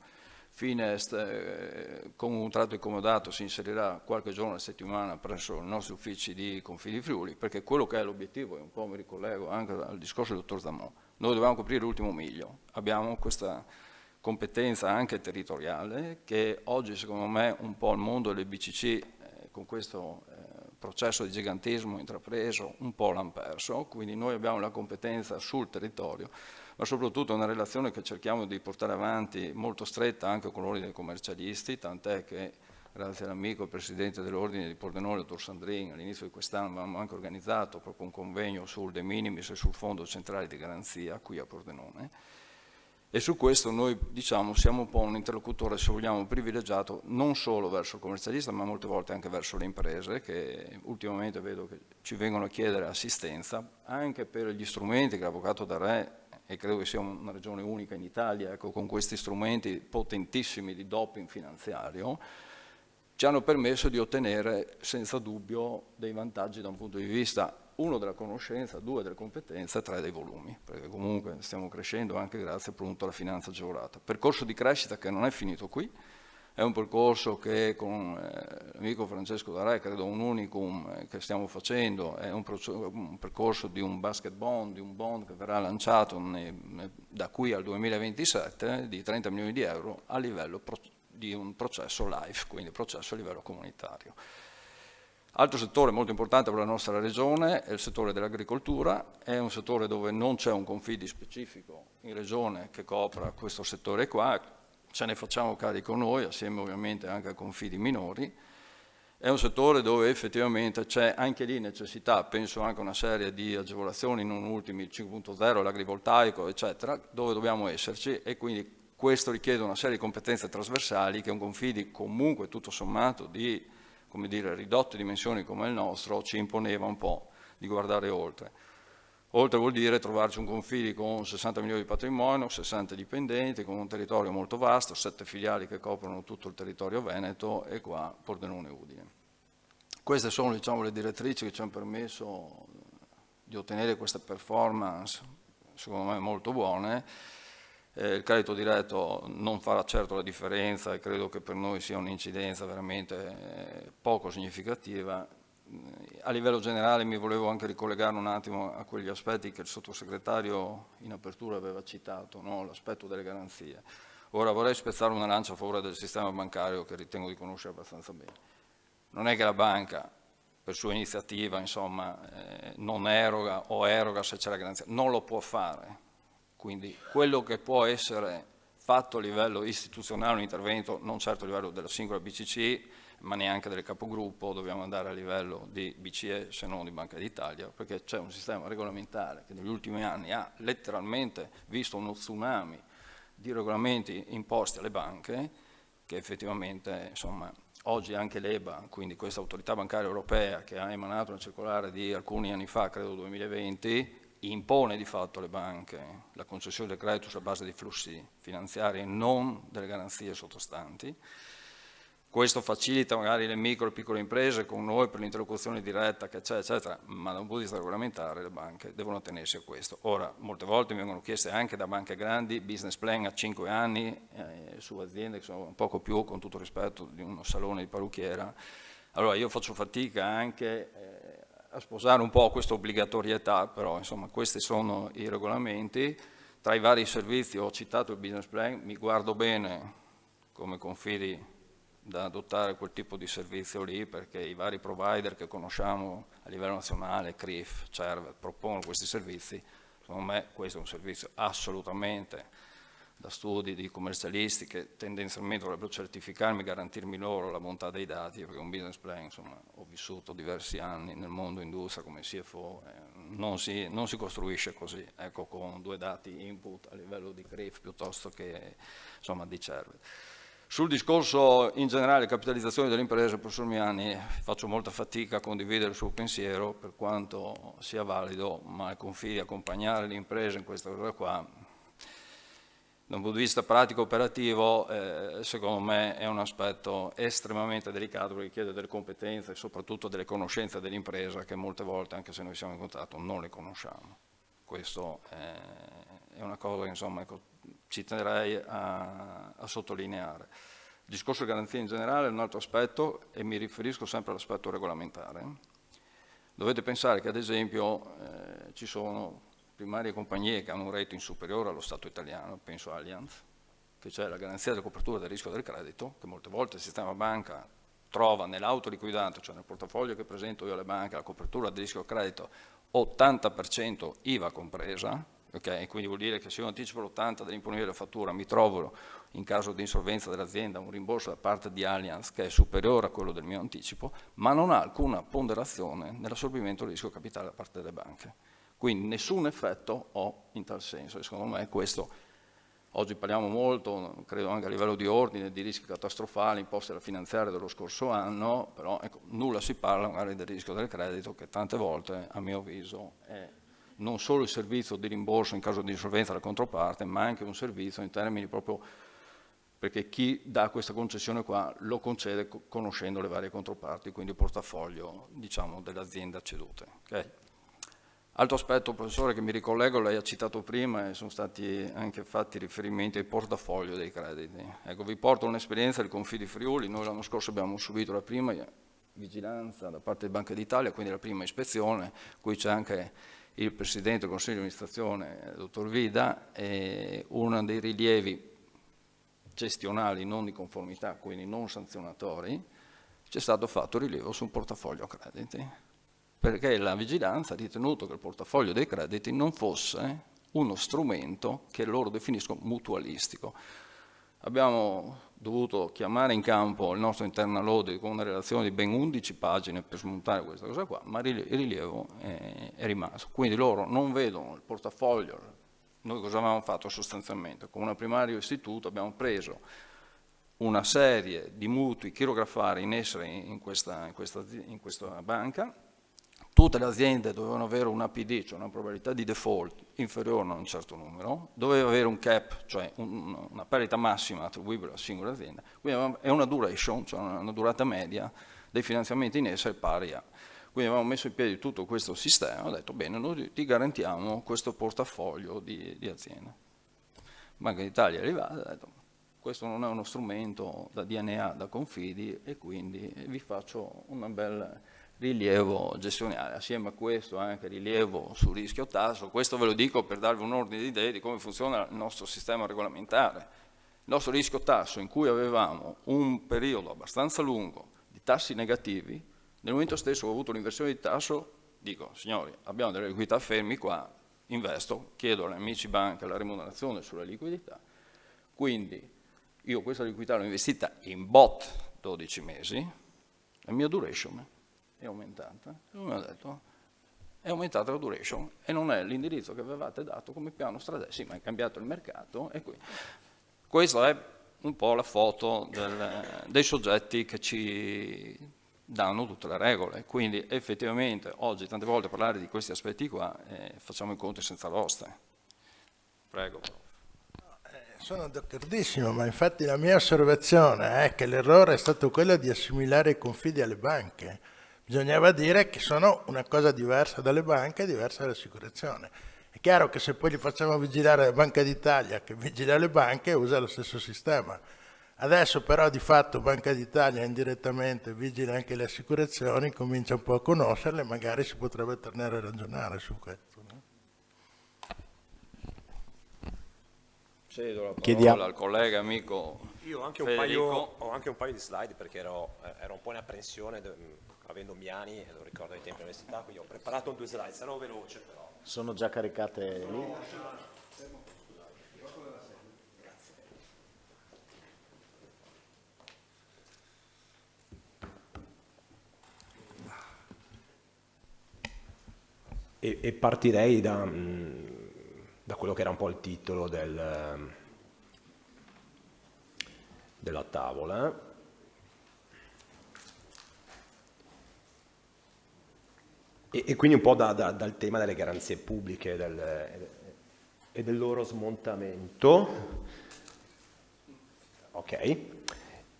con un tratto incomodato si inserirà qualche giorno alla settimana presso i nostri uffici di Confidi Friuli, perché quello che è l'obiettivo, e un po' mi ricollego anche al discorso del dottor Zamò, noi dobbiamo coprire l'ultimo miglio, abbiamo questa competenza anche territoriale che oggi secondo me un po' il mondo delle BCC con questo processo di gigantismo intrapreso un po' l'hanno perso, quindi noi abbiamo la competenza sul territorio, ma soprattutto una relazione che cerchiamo di portare avanti molto stretta anche con l'ordine dei commercialisti, tant'è che grazie all'amico presidente dell'ordine di Pordenone, il dottor Sandrin, all'inizio di quest'anno abbiamo anche organizzato proprio un convegno sul De Minimis e sul Fondo Centrale di Garanzia qui a Pordenone. E su questo noi diciamo siamo un po' un interlocutore, se vogliamo, privilegiato non solo verso il commercialista ma molte volte anche verso le imprese che ultimamente vedo che ci vengono a chiedere assistenza anche per gli strumenti che l'Avvocato del Re, e credo che sia una regione unica in Italia, ecco, con questi strumenti potentissimi di doping finanziario, ci hanno permesso di ottenere senza dubbio dei vantaggi da un punto di vista, uno della conoscenza, due delle competenze, tre dei volumi, perché comunque stiamo crescendo anche grazie appunto alla finanza agevolata. Percorso di crescita che non è finito qui, è un percorso che con l'amico Francesco D'Arè, credo un unicum che stiamo facendo, è un percorso di un basket bond, di un bond che verrà lanciato da qui al 2027 di 30 milioni di euro a livello di un processo LIFE, quindi processo a livello comunitario. Altro settore molto importante per la nostra regione è il settore dell'agricoltura, è un settore dove non c'è un Confidi specifico in regione che copra questo settore qua, ce ne facciamo carico noi, assieme ovviamente anche a Confidi minori. È un settore dove effettivamente c'è anche lì necessità, penso anche a una serie di agevolazioni, non ultimi il 5.0, l'agrivoltaico, eccetera, dove dobbiamo esserci e quindi questo richiede una serie di competenze trasversali che un Confidi comunque tutto sommato di, come dire, ridotte dimensioni come il nostro ci imponeva un po' di guardare oltre. Oltre vuol dire trovarci un Confidi con 60 milioni di patrimonio, 60 dipendenti, con un territorio molto vasto, 7 filiali che coprono tutto il territorio veneto e qua Pordenone e Udine. Queste sono diciamo, le direttrici che ci hanno permesso di ottenere queste performance, secondo me molto buone. Il credito diretto non farà certo la differenza e credo che per noi sia un'incidenza veramente poco significativa. A livello generale mi volevo anche ricollegare un attimo a quegli aspetti che il sottosegretario in apertura aveva citato, no? L'aspetto delle garanzie. Ora vorrei spezzare una lancia a favore del sistema bancario che ritengo di conoscere abbastanza bene. Non è che la banca per sua iniziativa insomma, non eroga o eroga se c'è la garanzia, non lo può fare. Quindi quello che può essere fatto a livello istituzionale, un intervento non certo a livello della singola BCC, ma neanche del capogruppo, dobbiamo andare a livello di BCE se non di Banca d'Italia, perché c'è un sistema regolamentare che negli ultimi anni ha letteralmente visto uno tsunami di regolamenti imposti alle banche, che effettivamente insomma, oggi anche l'EBA, quindi questa autorità bancaria europea che ha emanato una circolare di alcuni anni fa, credo 2020, impone di fatto alle banche la concessione del credito sulla base di flussi finanziari e non delle garanzie sottostanti. Questo facilita magari le micro e piccole imprese con noi per l'interlocuzione diretta che c'è, eccetera, ma da un punto di vista regolamentare le banche devono attenersi a questo. Ora, molte volte mi vengono chieste anche da banche grandi business plan a 5 anni su aziende che sono un poco più, con tutto rispetto, di uno salone di parrucchiera. Allora io faccio fatica anche a sposare un po' questa obbligatorietà, però insomma questi sono i regolamenti. Tra i vari servizi ho citato il business plan, mi guardo bene come Confidi da adottare quel tipo di servizio lì, perché i vari provider che conosciamo a livello nazionale, CRIF, CERVET, propongono questi servizi. Secondo me questo è un servizio assolutamente da studi di commercialisti che tendenzialmente dovrebbero certificarmi, garantirmi loro la bontà dei dati, perché un business plan, insomma, ho vissuto diversi anni nel mondo industria come CFO, non si costruisce così, ecco, con 2 dati input a livello di CRIF piuttosto che insomma, di CERVET. Sul discorso in generale capitalizzazione delle imprese, professor Miani, faccio molta fatica a condividere il suo pensiero per quanto sia valido, ma al Confidi accompagnare le imprese in questa cosa qua, da un punto di vista pratico operativo, secondo me è un aspetto estremamente delicato perché chiede delle competenze e soprattutto delle conoscenze dell'impresa che molte volte, anche se noi siamo in contatto, non le conosciamo. Questo è una cosa che insomma, ecco, ci terrei a sottolineare. Il discorso di garanzia in generale è un altro aspetto e mi riferisco sempre all'aspetto regolamentare. Dovete pensare che ad esempio ci sono primarie compagnie che hanno un rating superiore allo Stato italiano, penso a Allianz, che c'è la garanzia della copertura del rischio del credito, che molte volte il sistema banca trova nell'autoliquidato, cioè nel portafoglio che presento io alle banche, la copertura del rischio del credito 80% IVA compresa, okay? Quindi vuol dire che se io anticipo l'80% dell'imponibile della fattura mi trovo in caso di insolvenza dell'azienda un rimborso da parte di Allianz che è superiore a quello del mio anticipo, ma non ha alcuna ponderazione nell'assorbimento del rischio capitale da parte delle banche. Quindi nessun effetto ho in tal senso e secondo me questo, oggi parliamo molto, credo anche a livello di ordine, di rischi catastrofali imposti alla finanziaria dello scorso anno, però ecco, nulla si parla magari del rischio del credito che tante volte a mio avviso è non solo il servizio di rimborso in caso di insolvenza della controparte, ma anche un servizio in termini proprio perché chi dà questa concessione qua lo concede conoscendo le varie controparti, quindi il portafoglio diciamo, delle aziende cedute. Okay? Altro aspetto, professore, che mi ricollego, lei ha citato prima e sono stati anche fatti riferimenti al portafoglio dei crediti. Ecco, vi porto un'esperienza del Confidi Friuli, noi l'anno scorso abbiamo subito la prima vigilanza da parte di Banca d'Italia, quindi la prima ispezione, qui c'è anche il Presidente del Consiglio di amministrazione, dottor Vida, e uno dei rilievi gestionali non di conformità, quindi non sanzionatori, c'è stato fatto rilievo su un portafoglio crediti, perché la vigilanza ha ritenuto che il portafoglio dei crediti non fosse uno strumento che loro definiscono mutualistico. Abbiamo dovuto chiamare in campo il nostro internal audit con una relazione di ben 11 pagine per smontare questa cosa qua, ma il rilievo è rimasto. Quindi loro non vedono il portafoglio. Noi cosa avevamo fatto sostanzialmente? Con un primario istituto abbiamo preso una serie di mutui chirografari in essere in questa banca. Tutte le aziende dovevano avere un APD, cioè una probabilità di default inferiore a un certo numero, doveva avere un cap, cioè una perdita massima attribuibile alla singola azienda, quindi è una duration, cioè una durata media dei finanziamenti in essere pari a. Quindi avevamo messo in piedi tutto questo sistema, ho detto bene, noi ti garantiamo questo portafoglio di aziende. Banca d'Italia è arrivata, ha detto questo non è uno strumento da DNA, da Confidi e quindi vi faccio una bella rilievo gestionale, assieme a questo anche rilievo sul rischio tasso. Questo ve lo dico per darvi un ordine di idee di come funziona il nostro sistema regolamentare. Il nostro rischio tasso, in cui avevamo un periodo abbastanza lungo di tassi negativi, nel momento stesso che ho avuto l'inversione di tasso, dico, signori, abbiamo delle liquidità fermi qua, investo, chiedo agli amici banca la remunerazione sulla liquidità, quindi io questa liquidità l'ho investita in bot 12 mesi, la mia duration è aumentata, e come ho detto, è aumentata la duration e non è l'indirizzo che avevate dato come piano strategico, sì, ma è cambiato il mercato e qui. Questa è un po' la foto dei soggetti che ci danno tutte le regole, quindi effettivamente oggi tante volte parlare di questi aspetti qua facciamo incontri senza l'oste. Prego.
Sono d'accordissimo, ma infatti la mia osservazione è che l'errore è stato quello di assimilare i confidi alle banche. Bisognava dire che sono una cosa diversa dalle banche e diversa dall'assicurazione. È chiaro che se poi li facciamo vigilare la Banca d'Italia, che vigila le banche, usa lo stesso sistema. Adesso però di fatto Banca d'Italia indirettamente vigila anche le assicurazioni, comincia un po' a conoscerle, magari si potrebbe tornare a ragionare su questo. No?
Cedo la parola al collega amico.
Io ho anche un paio di slide perché ero un po' in apprensione avendo Miani, e lo ricordo ai tempi dell'università, quindi ho preparato 2 slide, sarò veloce però.
Sono già caricate lì?
E partirei da quello che era un po' il titolo della tavola. E quindi un po' dal tema delle garanzie pubbliche e del loro smontamento. Ok.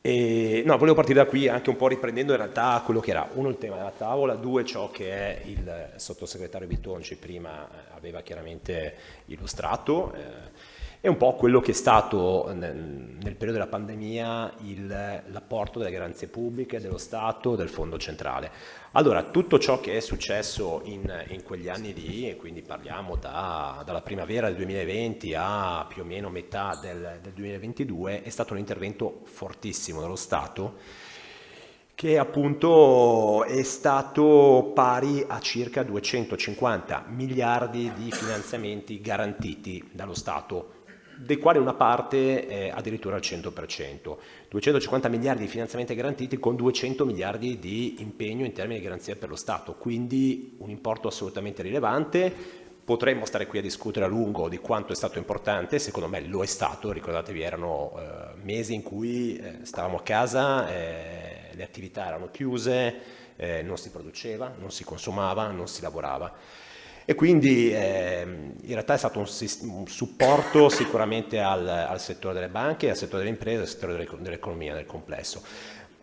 No, volevo partire da qui anche un po' riprendendo in realtà quello che era, uno, il tema della tavola, 2, ciò che è il sottosegretario Bitonci prima aveva chiaramente illustrato, è un po' quello che è stato nel periodo della pandemia l'apporto delle garanzie pubbliche, dello Stato, del Fondo centrale. Allora, tutto ciò che è successo in quegli anni lì, e quindi parliamo dalla primavera del 2020 a più o meno metà del 2022, è stato un intervento fortissimo dello Stato, che appunto è stato pari a circa 250 miliardi di finanziamenti garantiti dallo Stato, dei quali una parte addirittura al 100%. 250 miliardi di finanziamenti garantiti con 200 miliardi di impegno in termini di garanzia per lo Stato, quindi un importo assolutamente rilevante. Potremmo stare qui a discutere a lungo di quanto è stato importante, secondo me lo è stato. Ricordatevi, erano mesi in cui stavamo a casa, le attività erano chiuse, non si produceva, non si consumava, non si lavorava. E quindi in realtà è stato un supporto sicuramente al settore delle banche, al settore delle imprese, al settore dell'economia nel complesso.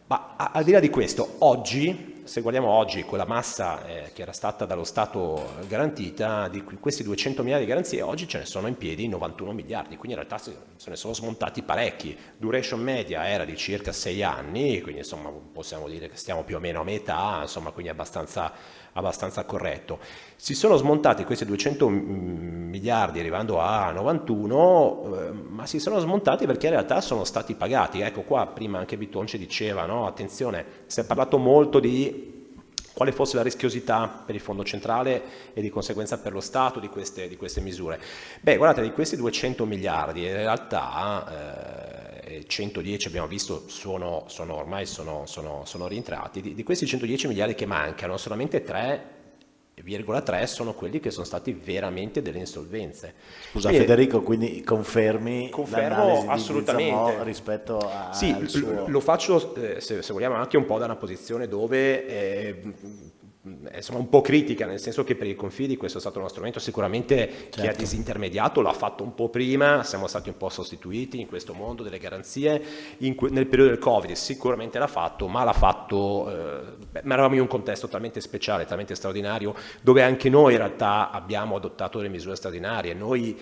Ma al di là di questo, oggi, se guardiamo oggi quella massa che era stata dallo Stato garantita, di questi 200 miliardi di garanzie, oggi ce ne sono in piedi 91 miliardi, quindi in realtà se ne sono smontati parecchi. Duration media era di circa 6 anni, quindi insomma possiamo dire che stiamo più o meno a metà, insomma, quindi abbastanza corretto. Si sono smontati questi 200 miliardi arrivando a 91, ma si sono smontati perché in realtà sono stati pagati. Ecco qua, prima anche Bitonci diceva, no? Attenzione, si è parlato molto di quale fosse la rischiosità per il Fondo centrale e di conseguenza per lo Stato di queste misure. Beh, guardate, di questi 200 miliardi in realtà 110 abbiamo visto sono rientrati. Di questi 110 miliardi che mancano, solamente 3,3 sono quelli che sono stati veramente delle insolvenze.
Scusa Federico, quindi confermo
assolutamente
di rispetto a
sì,
al suo...
lo faccio se vogliamo anche un po' da una posizione dove insomma un po' critica, nel senso che per i confidi questo è stato uno strumento sicuramente che ha disintermediato, l'ha fatto un po' prima, siamo stati un po' sostituiti in questo mondo delle garanzie nel periodo del Covid, sicuramente l'ha fatto, ma l'ha fatto ma eravamo in un contesto talmente speciale, talmente straordinario, dove anche noi in realtà abbiamo adottato delle misure straordinarie. Noi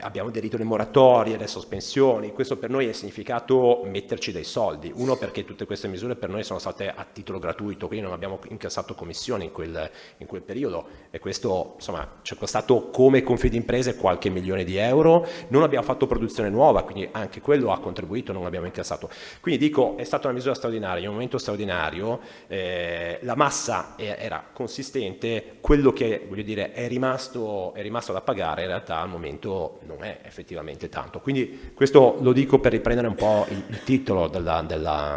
abbiamo aderito alle moratorie, alle sospensioni. Questo per noi è significato metterci dei soldi, uno perché tutte queste misure per noi sono state a titolo gratuito, quindi non abbiamo incassato commissioni in quel periodo, e questo insomma ci è costato come Confidimprese qualche milione di euro. Non abbiamo fatto produzione nuova, quindi anche quello ha contribuito, non abbiamo incassato. Quindi dico, è stata una misura straordinaria, in un momento straordinario, la massa era consistente, quello che voglio dire è rimasto da pagare in realtà al momento non è effettivamente tanto. Quindi questo lo dico per riprendere un po' il titolo della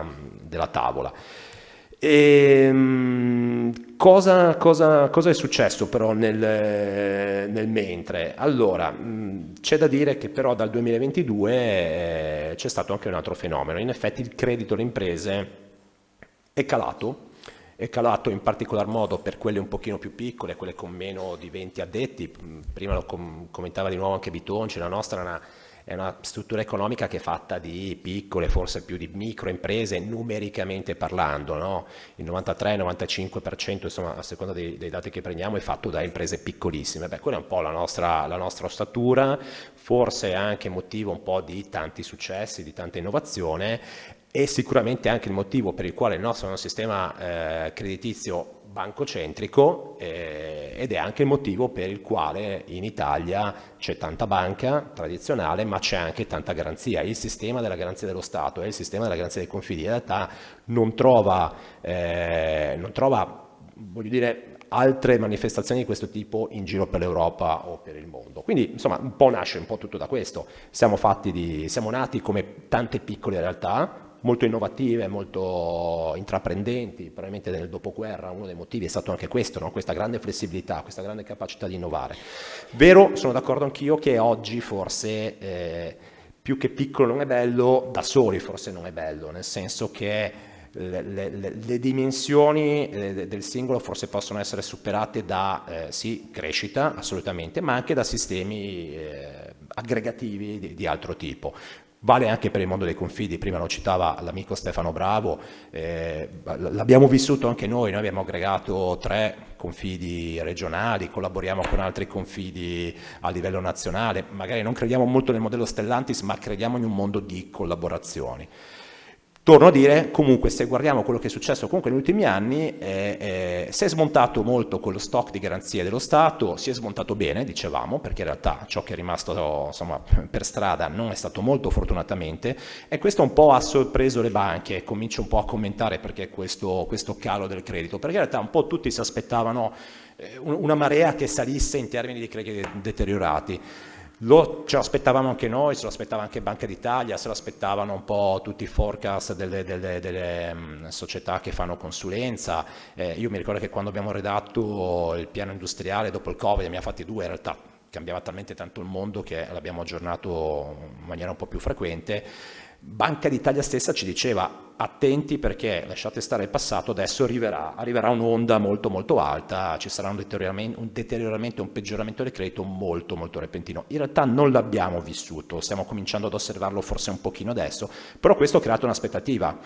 tavola. Cosa è successo però nel mentre? Allora, c'è da dire che però dal 2022 c'è stato anche un altro fenomeno. In effetti il credito alle imprese è calato in particolar modo per quelle un pochino più piccole, quelle con meno di 20 addetti. Prima lo commentava di nuovo anche Bitonci, la nostra è una struttura economica che è fatta di piccole, forse più di microimprese, numericamente parlando, no? Il 93-95%, insomma, a seconda dei dati che prendiamo, è fatto da imprese piccolissime. Beh, quella è un po' la nostra ossatura, forse anche motivo un po' di tanti successi, di tanta innovazione, e sicuramente anche il motivo per il quale il nostro è un sistema creditizio bancocentrico, ed è anche il motivo per il quale in Italia c'è tanta banca tradizionale, ma c'è anche tanta garanzia. Il sistema della garanzia dello Stato e il sistema della garanzia dei confidi in realtà non trova voglio dire, altre manifestazioni di questo tipo in giro per l'Europa o per il mondo. Quindi insomma un po' nasce un po' tutto da questo. Siamo nati come tante piccole realtà, molto innovative, molto intraprendenti, probabilmente nel dopoguerra uno dei motivi è stato anche questo, no? Questa grande flessibilità, questa grande capacità di innovare. Vero, sono d'accordo anch'io che oggi forse più che piccolo non è bello, da soli forse non è bello, nel senso che le dimensioni del singolo forse possono essere superate da sì, crescita assolutamente, ma anche da sistemi aggregativi di altro tipo. Vale anche per il mondo dei confidi, prima lo citava l'amico Stefano Bravo, l'abbiamo vissuto anche noi abbiamo aggregato 3 confidi regionali, collaboriamo con altri confidi a livello nazionale, magari non crediamo molto nel modello Stellantis, ma crediamo in un mondo di collaborazioni. Torno a dire, comunque, se guardiamo quello che è successo comunque negli ultimi anni, si è smontato molto quello stock di garanzie dello Stato, si è smontato bene, dicevamo, perché in realtà ciò che è rimasto insomma, per strada non è stato molto fortunatamente, e questo un po' ha sorpreso le banche. Comincio un po' a commentare perché questo calo del credito, perché in realtà un po' tutti si aspettavano una marea che salisse in termini di crediti deteriorati. Ce lo aspettavamo anche noi, se lo aspettava anche Banca d'Italia, se lo aspettavano un po' tutti i forecast delle società che fanno consulenza. Io mi ricordo che quando abbiamo redatto il piano industriale dopo il Covid, ne abbiamo fatti 2, in realtà cambiava talmente tanto il mondo che l'abbiamo aggiornato in maniera un po' più frequente. Banca d'Italia stessa ci diceva attenti perché lasciate stare il passato, adesso arriverà un'onda molto molto alta, ci sarà un deterioramento, un peggioramento del credito molto molto repentino. In realtà non l'abbiamo vissuto, stiamo cominciando ad osservarlo forse un pochino adesso, però questo ha creato un'aspettativa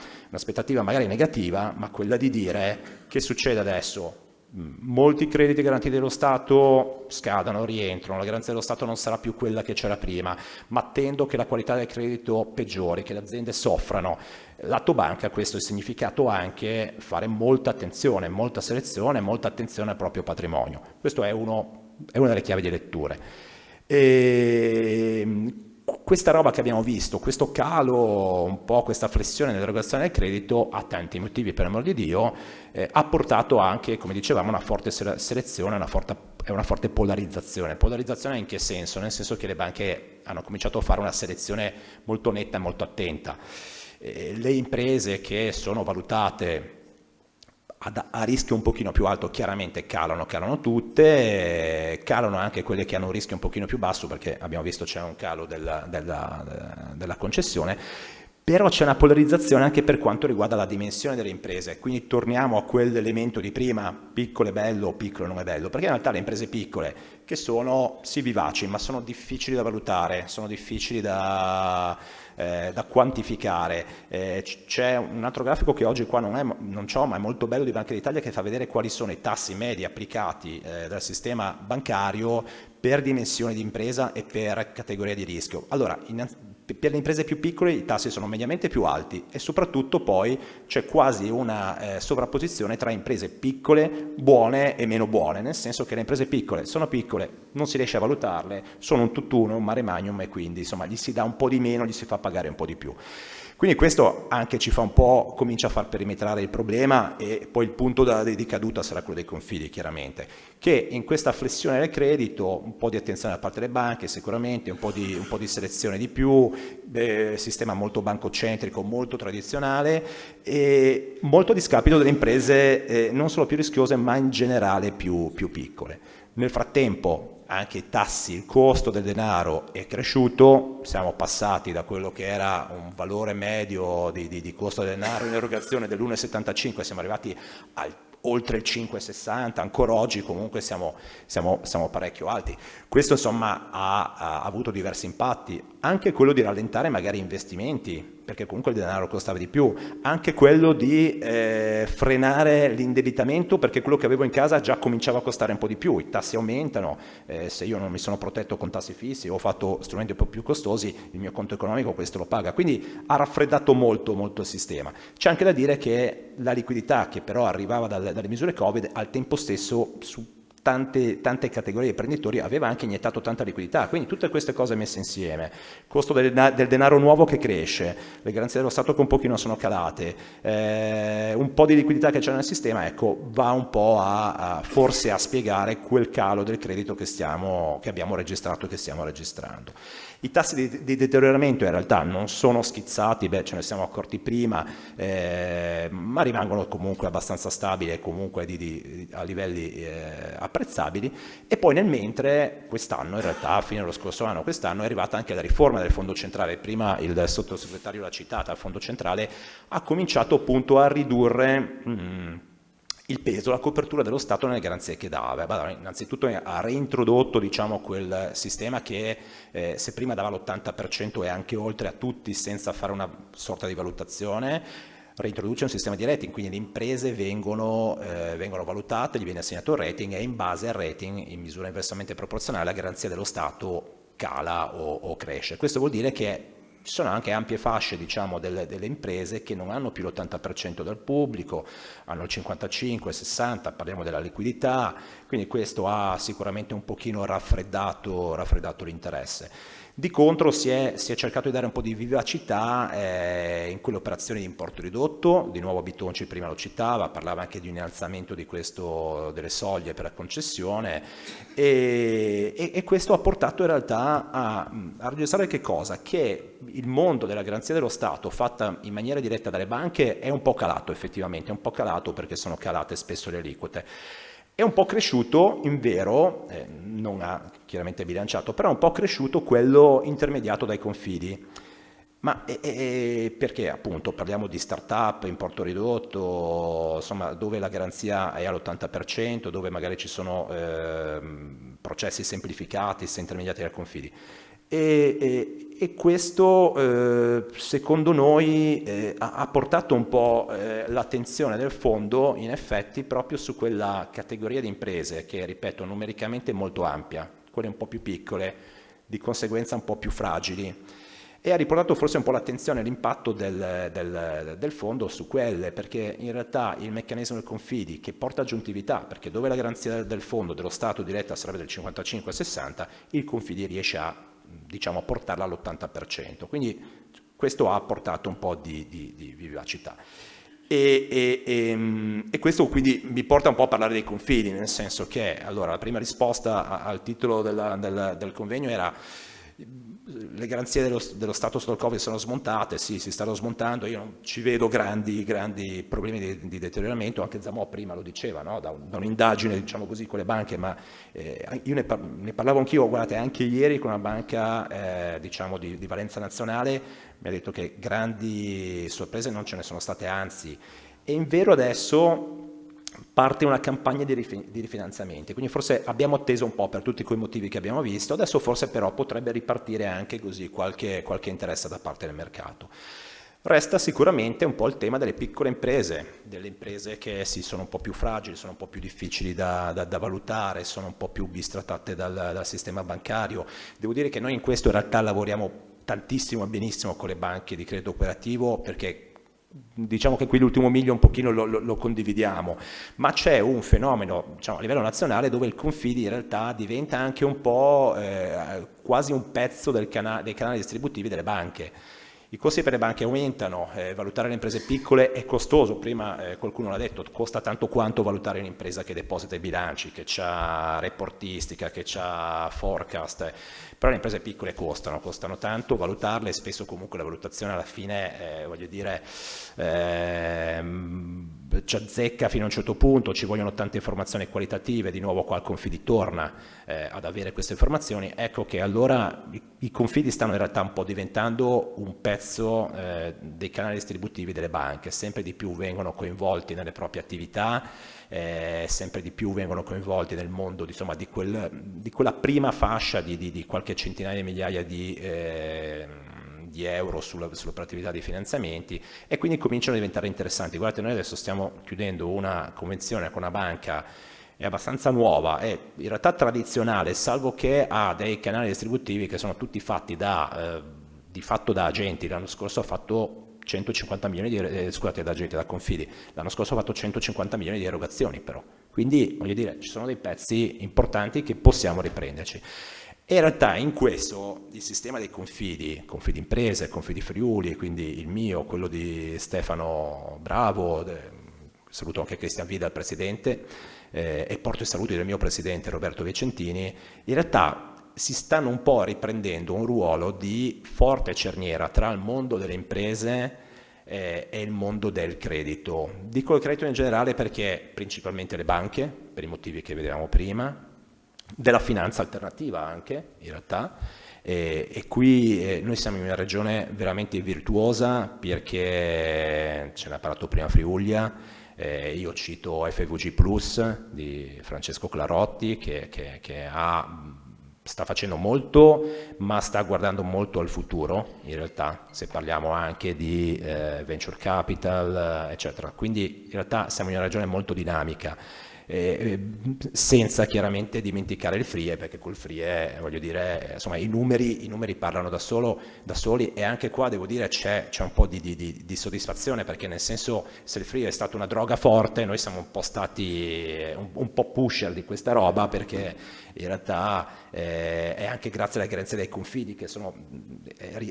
magari negativa, ma quella di dire che succede adesso. Molti crediti garantiti dello Stato scadano, rientrano, la garanzia dello Stato non sarà più quella che c'era prima, ma attendo che la qualità del credito peggiori, che le aziende soffrano. Lato banca questo è significato anche fare molta attenzione, molta selezione, molta attenzione al proprio patrimonio. Questo è una delle chiavi di letture. Questa roba che abbiamo visto, questo calo, un po' questa flessione nell'erogazione del credito, ha tanti motivi per amor di Dio, ha portato anche, come dicevamo, una forte selezione, una forte polarizzazione. Polarizzazione in che senso? Nel senso che le banche hanno cominciato a fare una selezione molto netta e molto attenta. Le imprese che sono valutate a rischio un pochino più alto chiaramente calano tutte, calano anche quelle che hanno un rischio un pochino più basso, perché abbiamo visto c'è un calo della concessione, però c'è una polarizzazione anche per quanto riguarda la dimensione delle imprese, quindi torniamo a quell'elemento di prima, piccolo è bello o piccolo non è bello, perché in realtà le imprese piccole che sono sì vivaci ma sono difficili da valutare, sono difficili da quantificare. C'è un altro grafico che oggi qua non c'ho, ma è molto bello, di Banca d'Italia, che fa vedere quali sono i tassi medi applicati dal sistema bancario per dimensione di impresa e per categoria di rischio. Allora, per le imprese più piccole i tassi sono mediamente più alti e soprattutto poi c'è quasi una sovrapposizione tra imprese piccole, buone e meno buone, nel senso che le imprese piccole sono piccole, non si riesce a valutarle, sono un tutt'uno, un mare magnum, e quindi insomma gli si dà un po' di meno, gli si fa pagare un po' di più. Quindi questo anche ci fa un po', comincia a far perimetrare il problema, e poi il punto di caduta sarà quello dei confidi, chiaramente, che in questa flessione del credito un po' di attenzione da parte delle banche sicuramente, un po' di selezione di più, sistema molto bancocentrico, molto tradizionale, e molto a discapito delle imprese non solo più rischiose ma in generale più piccole. Nel frattempo anche i tassi, il costo del denaro è cresciuto, siamo passati da quello che era un valore medio di costo del denaro in erogazione dell'1,75, siamo arrivati oltre il 5,60, ancora oggi comunque siamo parecchio alti. Questo insomma ha avuto diversi impatti, anche quello di rallentare magari investimenti, perché comunque il denaro costava di più, anche quello di frenare l'indebitamento, perché quello che avevo in casa già cominciava a costare un po' di più, i tassi aumentano, se io non mi sono protetto con tassi fissi o ho fatto strumenti un po' più costosi, il mio conto economico questo lo paga, quindi ha raffreddato molto il sistema. C'è anche da dire che la liquidità che però arrivava dalle misure Covid al tempo stesso su tante categorie di imprenditori aveva anche iniettato tanta liquidità, quindi tutte queste cose messe insieme, costo del denaro nuovo che cresce, le garanzie dello Stato che un pochino sono calate, un po' di liquidità che c'è nel sistema, ecco, va un po' forse a spiegare quel calo del credito che abbiamo registrato e che stiamo registrando. I tassi di deterioramento in realtà non sono schizzati, ce ne siamo accorti prima, ma rimangono comunque abbastanza stabili e comunque a livelli apprezzabili. E poi nel mentre quest'anno, in realtà a fine dello scorso anno, quest'anno è arrivata anche la riforma del Fondo Centrale. Prima il sottosegretario l'ha citata, il Fondo Centrale ha cominciato appunto a ridurre il peso, la copertura dello Stato nelle garanzie che dava. Allora, innanzitutto ha reintrodotto, diciamo, quel sistema che se prima dava l'80% e anche oltre a tutti senza fare una sorta di valutazione, reintroduce un sistema di rating, quindi le imprese vengono valutate, gli viene assegnato il rating e in base al rating, in misura inversamente proporzionale, la garanzia dello Stato cala o cresce. Questo vuol dire che ci sono anche ampie fasce, diciamo, delle imprese che non hanno più l'80% del pubblico, hanno il 55, il 60, parliamo della liquidità, quindi questo ha sicuramente un pochino raffreddato l'interesse. Di contro si è cercato di dare un po' di vivacità in quelle operazioni di importo ridotto, di nuovo Bitonci prima lo citava, parlava anche di un innalzamento delle soglie per la concessione e questo ha portato in realtà a registrare che cosa? Che il mondo della garanzia dello Stato fatta in maniera diretta dalle banche è un po' calato effettivamente, è un po' calato perché sono calate spesso le aliquote. È un po' cresciuto, in vero, non ha chiaramente bilanciato, però è un po' cresciuto quello intermediato dai confidi. Ma perché appunto parliamo di start-up, importo ridotto, insomma dove la garanzia è all'80%, dove magari ci sono processi semplificati, se intermediati dai confidi. E questo secondo noi ha portato un po' l'attenzione del fondo in effetti proprio su quella categoria di imprese che, ripeto, numericamente è molto ampia, quelle un po' più piccole, di conseguenza un po' più fragili, e ha riportato forse un po' l'attenzione e l'impatto del fondo su quelle, perché in realtà il meccanismo del confidi che porta aggiuntività, perché dove la garanzia del fondo dello Stato diretta sarebbe del 55-60, il confidi riesce a, diciamo, portarla all'80%, quindi questo ha portato un po' di vivacità e questo quindi mi porta un po' a parlare dei confidi, nel senso che allora la prima risposta al titolo del convegno era: le garanzie dello Stato sul Covid sono smontate. Sì, si stanno smontando, io non ci vedo grandi problemi di deterioramento, anche Zamò prima lo diceva, no? da un'indagine, diciamo così, con le banche, ma io ne parlavo anch'io, guardate, anche ieri con una banca diciamo di valenza nazionale mi ha detto che grandi sorprese non ce ne sono state, anzi, e in vero adesso parte una campagna di rifinanziamenti, quindi forse abbiamo atteso un po' per tutti quei motivi che abbiamo visto, adesso forse però potrebbe ripartire anche così qualche interesse da parte del mercato. Resta sicuramente un po' il tema delle piccole imprese, delle imprese che sì, sono un po' più fragili, sono un po' più difficili da valutare, sono un po' più bistrattate dal sistema bancario. Devo dire che noi in questo in realtà lavoriamo tantissimo e benissimo con le banche di credito operativo, perché diciamo che qui l'ultimo miglio un pochino lo condividiamo, ma c'è un fenomeno, diciamo, a livello nazionale dove il confidi in realtà diventa anche un po' quasi un pezzo dei canali distributivi delle banche. I costi per le banche aumentano, valutare le imprese piccole è costoso, prima qualcuno l'ha detto, costa tanto quanto valutare un'impresa che deposita i bilanci, che ha reportistica, che ha forecast, però le imprese piccole costano tanto, valutarle, e spesso comunque la valutazione alla fine, voglio dire, ci azzecca fino a un certo punto, ci vogliono tante informazioni qualitative, di nuovo qua il confidi torna ad avere queste informazioni, ecco che allora i confidi stanno in realtà un po' diventando un pezzo dei canali distributivi delle banche, sempre di più vengono coinvolti nelle proprie attività, sempre di più vengono coinvolti nel mondo, insomma, di quella prima fascia di qualche centinaia di migliaia di euro sull'operatività dei finanziamenti, e quindi cominciano a diventare interessanti. Guardate, noi adesso stiamo chiudendo una convenzione con una banca, è abbastanza nuova, è in realtà tradizionale, salvo che ha dei canali distributivi che sono tutti fatti di fatto da agenti. L'anno scorso ha fatto 150 milioni scusate, da agenti, da confidi, l'anno scorso ha fatto 150 milioni di erogazioni però, quindi voglio dire, ci sono dei pezzi importanti che possiamo riprenderci. E in realtà in questo il sistema dei confidi imprese, confidi Friuli, quindi il mio, quello di Stefano Bravo, saluto anche Cristian Vida, il presidente, e porto i saluti del mio presidente Roberto Vicentini, in realtà si stanno un po' riprendendo un ruolo di forte cerniera tra il mondo delle imprese e il mondo del credito. Dico il credito in generale perché principalmente le banche, per i motivi che vedevamo prima, della finanza alternativa anche in realtà, e qui noi siamo in una regione veramente virtuosa, perché ce n'ha parlato prima Friulia, Io cito FVG Plus di Francesco Clarotti che sta facendo molto, ma sta guardando molto al futuro, in realtà, se parliamo anche di venture capital, eccetera. Quindi in realtà siamo in una regione molto dinamica, senza chiaramente dimenticare il FRIE, perché col FRIE, voglio dire, insomma, i numeri parlano da soli, e anche qua devo dire c'è un po' di soddisfazione, perché nel senso, se il FRIE è stata una droga forte, noi siamo un po' stati un po' pusher di questa roba, perché in realtà è anche grazie alle garanzie dei confidi che sono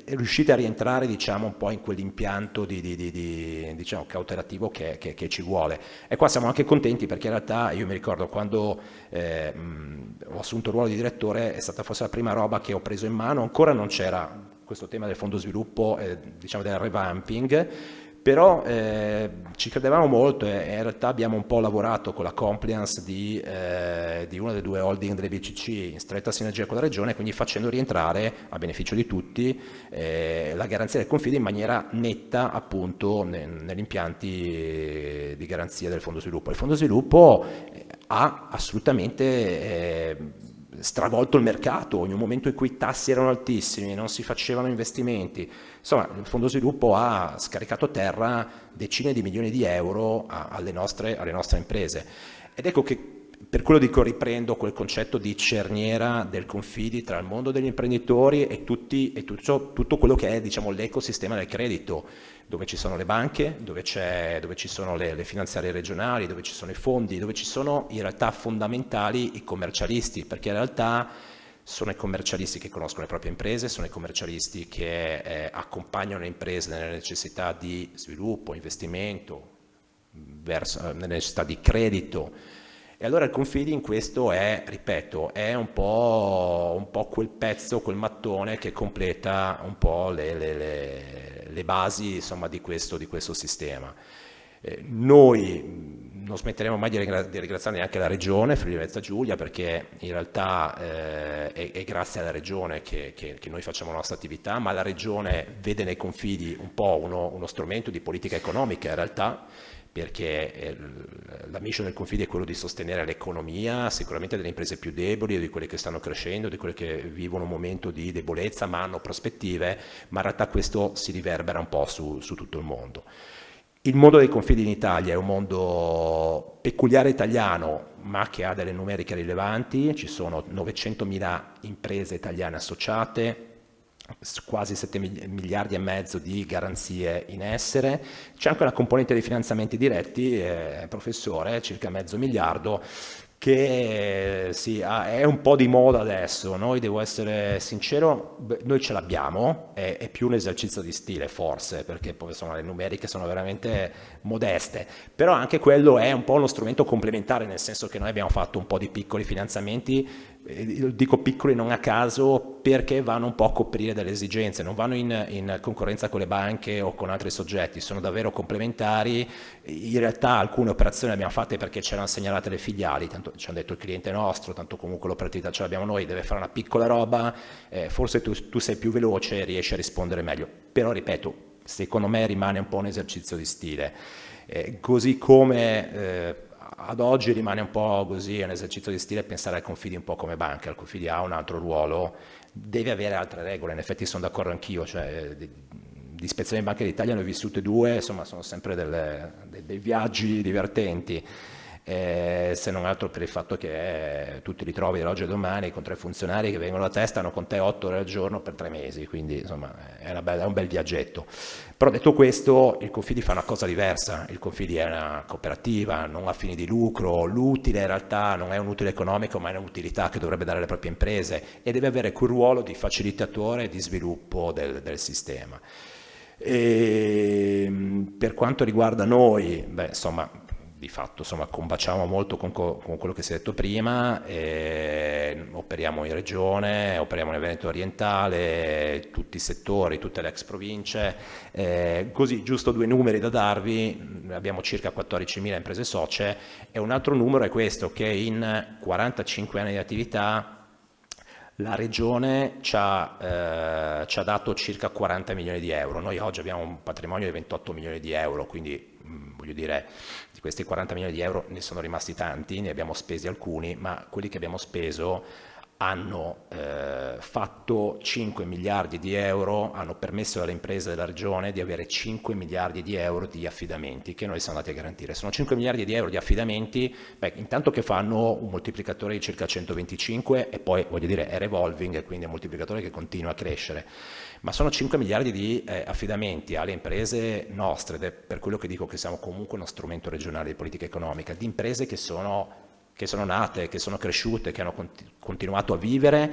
riuscite a rientrare, diciamo, un po' in quell'impianto diciamo, cautelativo che ci vuole. E qua siamo anche contenti, perché in realtà io mi ricordo quando ho assunto il ruolo di direttore, è stata forse la prima roba che ho preso in mano, ancora non c'era questo tema del fondo sviluppo, diciamo del revamping, però ci credevamo molto, e in realtà abbiamo un po' lavorato con la compliance di una delle due holding delle BCC in stretta sinergia con la regione, quindi facendo rientrare a beneficio di tutti la garanzia del confide in maniera netta, appunto, negli impianti di garanzia del fondo sviluppo. Il fondo sviluppo ha assolutamente stravolto il mercato in un momento in cui i tassi erano altissimi, non si facevano investimenti. Insomma, il fondo sviluppo ha scaricato a terra decine di milioni di euro alle nostre imprese. Ed ecco che per quello dico, riprendo quel concetto di cerniera del confidi tra il mondo degli imprenditori e tutto quello che è, diciamo, l'ecosistema del credito, dove ci sono le banche, dove ci sono le finanziarie regionali, dove ci sono i fondi, dove ci sono in realtà fondamentali i commercialisti, perché in realtà sono i commercialisti che conoscono le proprie imprese, sono i commercialisti che accompagnano le imprese nelle necessità di sviluppo, investimento, nelle necessità di credito. E allora il confidi in questo è, ripeto, è un po' quel pezzo, quel mattone che completa un po' le basi, insomma, di questo sistema. Noi non smetteremo mai di ringraziare neanche la Regione, Friuli Venezia Giulia, perché in realtà è grazie alla Regione che noi facciamo la nostra attività, ma la Regione vede nei confidi un po' uno strumento di politica economica, in realtà, perché la mission del confidi è quello di sostenere l'economia, sicuramente delle imprese più deboli, di quelle che stanno crescendo, di quelle che vivono un momento di debolezza ma hanno prospettive, ma in realtà questo si riverbera un po' su tutto il mondo. Il mondo dei confidi in Italia è un mondo peculiare italiano, ma che ha delle numeriche rilevanti. Ci sono 900.000 imprese italiane associate, quasi 7 miliardi e mezzo di garanzie in essere. C'è anche una componente di finanziamenti diretti, professore, circa mezzo miliardo, che è un po' di moda adesso. Noi, devo essere sincero, noi ce l'abbiamo, è più un esercizio di stile forse, perché poi insomma, le numeriche sono veramente modeste, però anche quello è un po' uno strumento complementare, nel senso che noi abbiamo fatto un po' di piccoli finanziamenti, dico piccoli non a caso, perché vanno un po' a coprire delle esigenze, non vanno in concorrenza con le banche o con altri soggetti, sono davvero complementari. In realtà alcune operazioni le abbiamo fatte perché c'erano segnalate le filiali, tanto ci hanno detto il cliente nostro, tanto comunque l'operatività ce l'abbiamo noi, deve fare una piccola roba, forse tu sei più veloce e riesci a rispondere meglio, però ripeto, secondo me rimane un po' un esercizio di stile, così come ad oggi rimane un po' così, è un esercizio di stile pensare al confidi un po' come banca. Il confidi ha un altro ruolo, deve avere altre regole, in effetti sono d'accordo anch'io, cioè di ispezioni in Banca d'Italia ne ho vissute due, insomma sono sempre dei viaggi divertenti, se non altro per il fatto che tu ti ritrovi dall'oggi al domani con 3 funzionari che vengono da te, stanno con te 8 ore al giorno per 3 mesi, quindi insomma è un bel viaggetto. Però detto questo, il confidi fa una cosa diversa, il confidi è una cooperativa, non ha fini di lucro, l'utile in realtà non è un utile economico ma è un'utilità che dovrebbe dare alle proprie imprese e deve avere quel ruolo di facilitatore e di sviluppo del sistema. E per quanto riguarda noi, insomma, di fatto insomma, combaciamo molto con quello che si è detto prima, operiamo in regione, operiamo nel Veneto orientale, tutti i settori, tutte le ex province, così giusto 2 numeri da darvi, abbiamo circa 14.000 imprese socie e un altro numero è questo, che in 45 anni di attività la regione ci ha dato circa 40 milioni di euro, noi oggi abbiamo un patrimonio di 28 milioni di euro, quindi voglio dire, di questi 40 milioni di euro ne sono rimasti tanti, ne abbiamo spesi alcuni, ma quelli che abbiamo speso hanno fatto 5 miliardi di euro, hanno permesso alle imprese della regione di avere 5 miliardi di euro di affidamenti che noi siamo andati a garantire. Sono 5 miliardi di euro di affidamenti, intanto che fanno un moltiplicatore di circa 125 e poi voglio dire è revolving, quindi è un moltiplicatore che continua a crescere, ma sono 5 miliardi di affidamenti alle imprese nostre, ed è per quello che dico che siamo comunque uno strumento regionale di politica economica, di imprese che sono nate, che sono cresciute, che hanno continuato a vivere,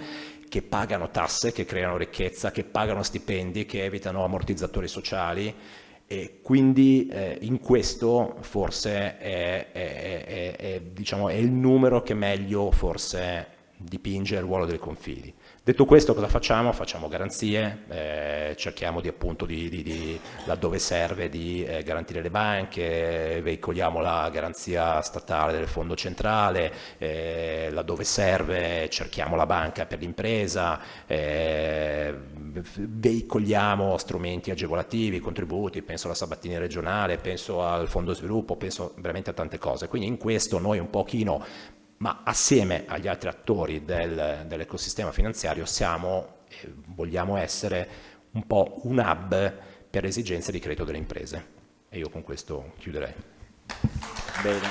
che pagano tasse, che creano ricchezza, che pagano stipendi, che evitano ammortizzatori sociali, e quindi in questo forse diciamo, è il numero che meglio forse dipinge il ruolo delle Confidi. Detto questo, cosa facciamo? Facciamo garanzie, cerchiamo appunto laddove serve di garantire le banche, veicoliamo la garanzia statale del fondo centrale, laddove serve cerchiamo la banca per l'impresa, veicoliamo strumenti agevolativi, contributi, penso alla Sabatini regionale, penso al fondo sviluppo, penso veramente a tante cose. Quindi in questo noi un pochino, ma assieme agli altri attori dell'ecosistema finanziario vogliamo essere un po' un hub per esigenze di credito delle imprese. E io con questo chiuderei.
Bene.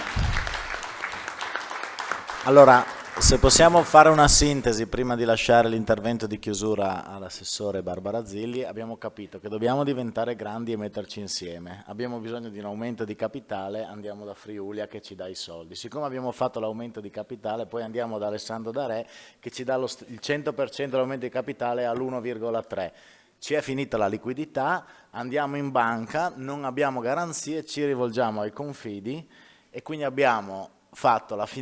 Allora, se possiamo fare una sintesi prima di lasciare l'intervento di chiusura all'assessore Barbara Zilli, abbiamo capito che dobbiamo diventare grandi e metterci insieme. Abbiamo bisogno di un aumento di capitale, andiamo da Friulia che ci dà i soldi. Siccome abbiamo fatto l'aumento di capitale, poi andiamo da Alessandro D'Arè che ci dà il 100% dell'aumento di capitale all'1,3. Ci è finita la liquidità, andiamo in banca, non abbiamo garanzie, ci rivolgiamo ai Confidi e quindi abbiamo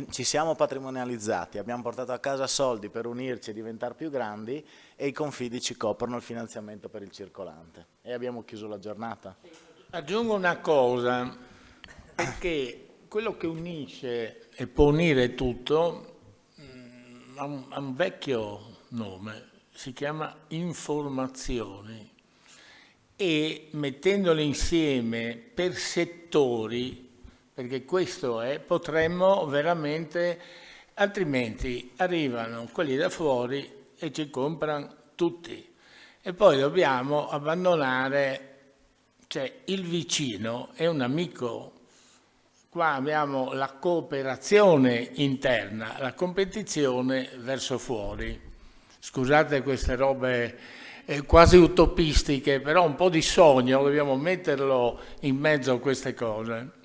ci siamo patrimonializzati, abbiamo portato a casa soldi per unirci e diventare più grandi e i Confidi ci coprono il finanziamento per il circolante e abbiamo chiuso la giornata.
Aggiungo una cosa, perché quello che unisce e può unire tutto ha un vecchio nome, si chiama informazioni, e mettendole insieme per settori, perché questo è, potremmo veramente, altrimenti arrivano quelli da fuori e ci comprano tutti. E poi dobbiamo abbandonare, cioè il vicino è un amico. Qua abbiamo la cooperazione interna, la competizione verso fuori. Scusate queste robe quasi utopistiche, però un po' di sogno dobbiamo metterlo in mezzo a queste cose.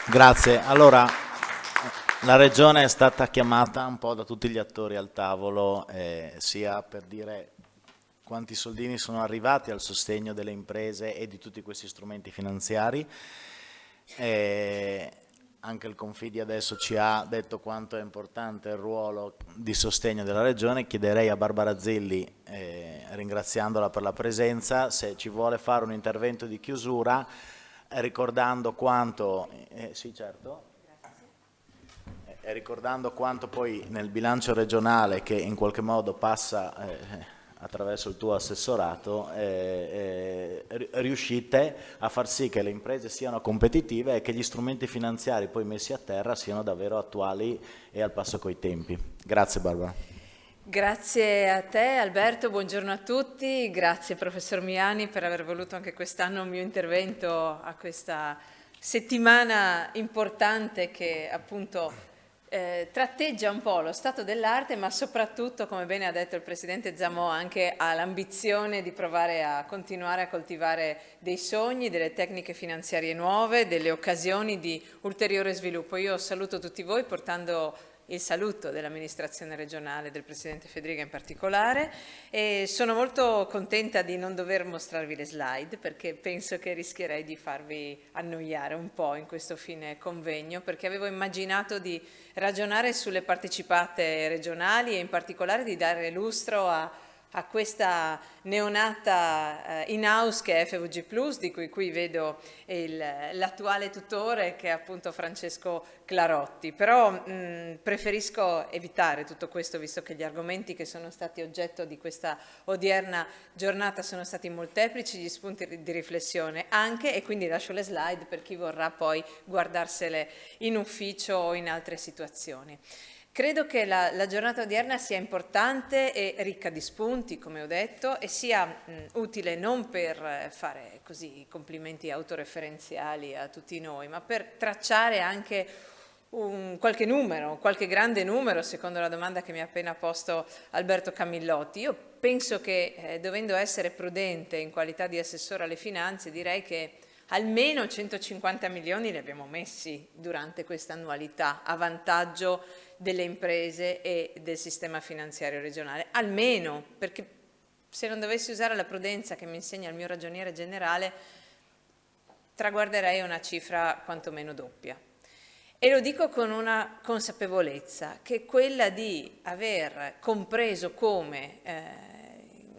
Grazie. Allora, la Regione è stata chiamata un po' da tutti gli attori al tavolo, sia per dire quanti soldini sono arrivati al sostegno delle imprese e di tutti questi strumenti finanziari. Anche il Confidi adesso ci ha detto quanto è importante il ruolo di sostegno della Regione. Chiederei a Barbara Zilli, ringraziandola per la presenza, se ci vuole fare un intervento di chiusura, ricordando quanto, sì certo, ricordando quanto poi nel bilancio regionale, che in qualche modo passa attraverso il tuo assessorato, riuscite a far sì che le imprese siano competitive e che gli strumenti finanziari poi messi a terra siano davvero attuali e al passo coi tempi. Grazie Barbara.
Grazie a te Alberto, buongiorno a tutti, grazie professor Miani per aver voluto anche quest'anno un mio intervento a questa settimana importante che appunto tratteggia un po' lo stato dell'arte, ma soprattutto, come bene ha detto il Presidente Zamò, anche ha l'ambizione di provare a continuare a coltivare dei sogni, delle tecniche finanziarie nuove, delle occasioni di ulteriore sviluppo. Io saluto tutti voi portando il saluto dell'amministrazione regionale, del Presidente Fedriga in particolare, e sono molto contenta di non dover mostrarvi le slide perché penso che rischierei di farvi annoiare un po' in questo fine convegno, perché avevo immaginato di ragionare sulle partecipate regionali e in particolare di dare lustro a a questa neonata in-house che è FVG+, di cui qui vedo l'attuale tutore che è appunto Francesco Clarotti. Però preferisco evitare tutto questo, visto che gli argomenti che sono stati oggetto di questa odierna giornata sono stati molteplici, gli spunti di riflessione anche, e quindi lascio le slide per chi vorrà poi guardarsele in ufficio o in altre situazioni. Credo che la giornata odierna sia importante e ricca di spunti, come ho detto, e sia utile non per fare così complimenti autoreferenziali a tutti noi, ma per tracciare anche qualche numero, qualche grande numero, secondo la domanda che mi ha appena posto Alberto Camillotti. Io penso che, dovendo essere prudente in qualità di assessore alle finanze, direi che almeno 150 milioni li abbiamo messi durante questa annualità a vantaggio delle imprese e del sistema finanziario regionale, almeno, perché se non dovessi usare la prudenza che mi insegna il mio ragioniere generale, traguarderei una cifra quantomeno doppia. E lo dico con una consapevolezza, che è quella di aver compreso come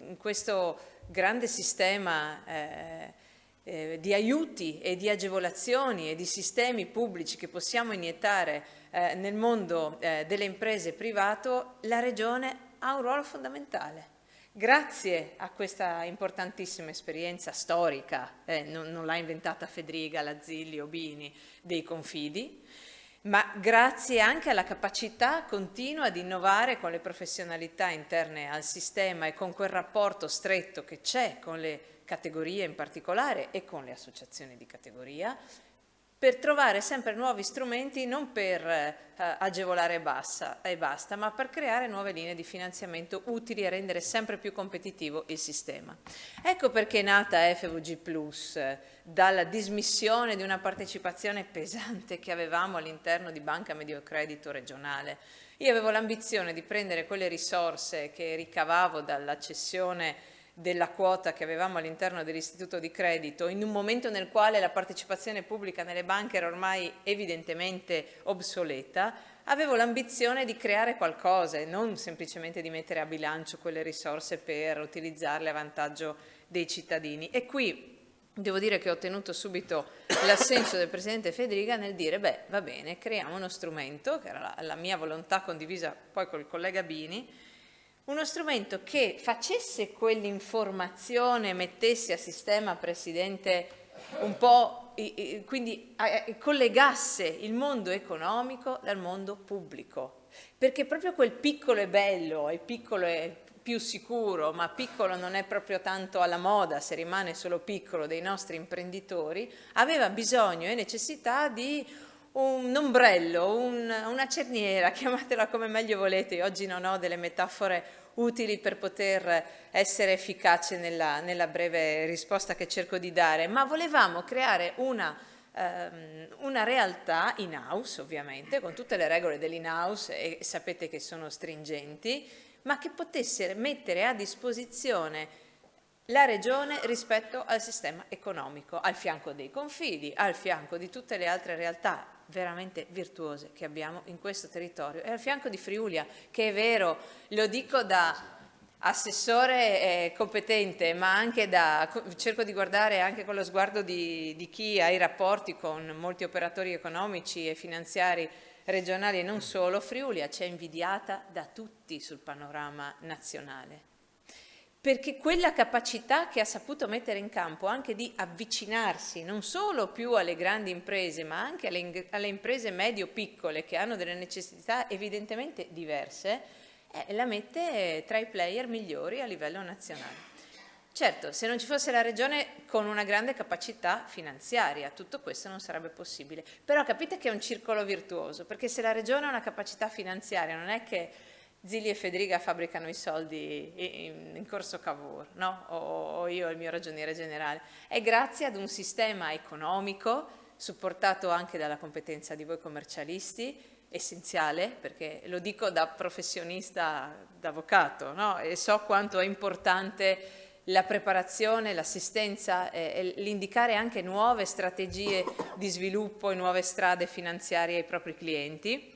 in questo grande sistema di aiuti e di agevolazioni e di sistemi pubblici che possiamo iniettare nel mondo delle imprese privato, la Regione ha un ruolo fondamentale. Grazie a questa importantissima esperienza storica, non l'ha inventata Fedriga, Lazzilli o Bini, dei Confidi, ma grazie anche alla capacità continua di innovare con le professionalità interne al sistema e con quel rapporto stretto che c'è con le categorie in particolare e con le associazioni di categoria, per trovare sempre nuovi strumenti, non per agevolare e basta, ma per creare nuove linee di finanziamento utili a rendere sempre più competitivo il sistema. Ecco perché è nata FVG+, dalla dismissione di una partecipazione pesante che avevamo all'interno di Banca Mediocredito regionale. Io avevo l'ambizione di prendere quelle risorse che ricavavo dalla cessione della quota che avevamo all'interno dell'istituto di credito, in un momento nel quale la partecipazione pubblica nelle banche era ormai evidentemente obsoleta, avevo l'ambizione di creare qualcosa e non semplicemente di mettere a bilancio quelle risorse per utilizzarle a vantaggio dei cittadini. E qui devo dire che ho ottenuto subito l'assenso del Presidente Fedriga nel dire, beh, va bene, creiamo uno strumento, che era la mia volontà condivisa poi col collega Bini, uno strumento che facesse quell'informazione, mettesse a sistema, Presidente, un po', quindi collegasse il mondo economico dal mondo pubblico, perché proprio quel piccolo è bello, e piccolo è più sicuro, ma piccolo non è proprio tanto alla moda se rimane solo piccolo, dei nostri imprenditori, aveva bisogno e necessità di un ombrello, una cerniera, chiamatela come meglio volete. Io oggi non ho delle metafore utili per poter essere efficace nella breve risposta che cerco di dare, ma volevamo creare una realtà in-house, ovviamente, con tutte le regole dell'in-house, e sapete che sono stringenti, ma che potesse mettere a disposizione la Regione rispetto al sistema economico, al fianco dei Confidi, al fianco di tutte le altre realtà veramente virtuose che abbiamo in questo territorio, e al fianco di Friulia, che è vero, lo dico da assessore competente, ma anche cerco di guardare anche con lo sguardo di chi ha i rapporti con molti operatori economici e finanziari regionali e non solo. Friulia c'è invidiata da tutti sul panorama nazionale, perché quella capacità che ha saputo mettere in campo anche di avvicinarsi non solo più alle grandi imprese, ma anche alle imprese medio-piccole che hanno delle necessità evidentemente diverse, la mette tra i player migliori a livello nazionale. Certo, se non ci fosse la Regione con una grande capacità finanziaria, tutto questo non sarebbe possibile. Però capite che è un circolo virtuoso, perché se la Regione ha una capacità finanziaria, non è che Zilli e Fedriga fabbricano i soldi in corso Cavour, no? O io e il mio ragioniere generale. È grazie ad un sistema economico, supportato anche dalla competenza di voi commercialisti, essenziale, perché lo dico da professionista, da avvocato, no? E so quanto è importante la preparazione, l'assistenza e l'indicare anche nuove strategie di sviluppo e nuove strade finanziarie ai propri clienti.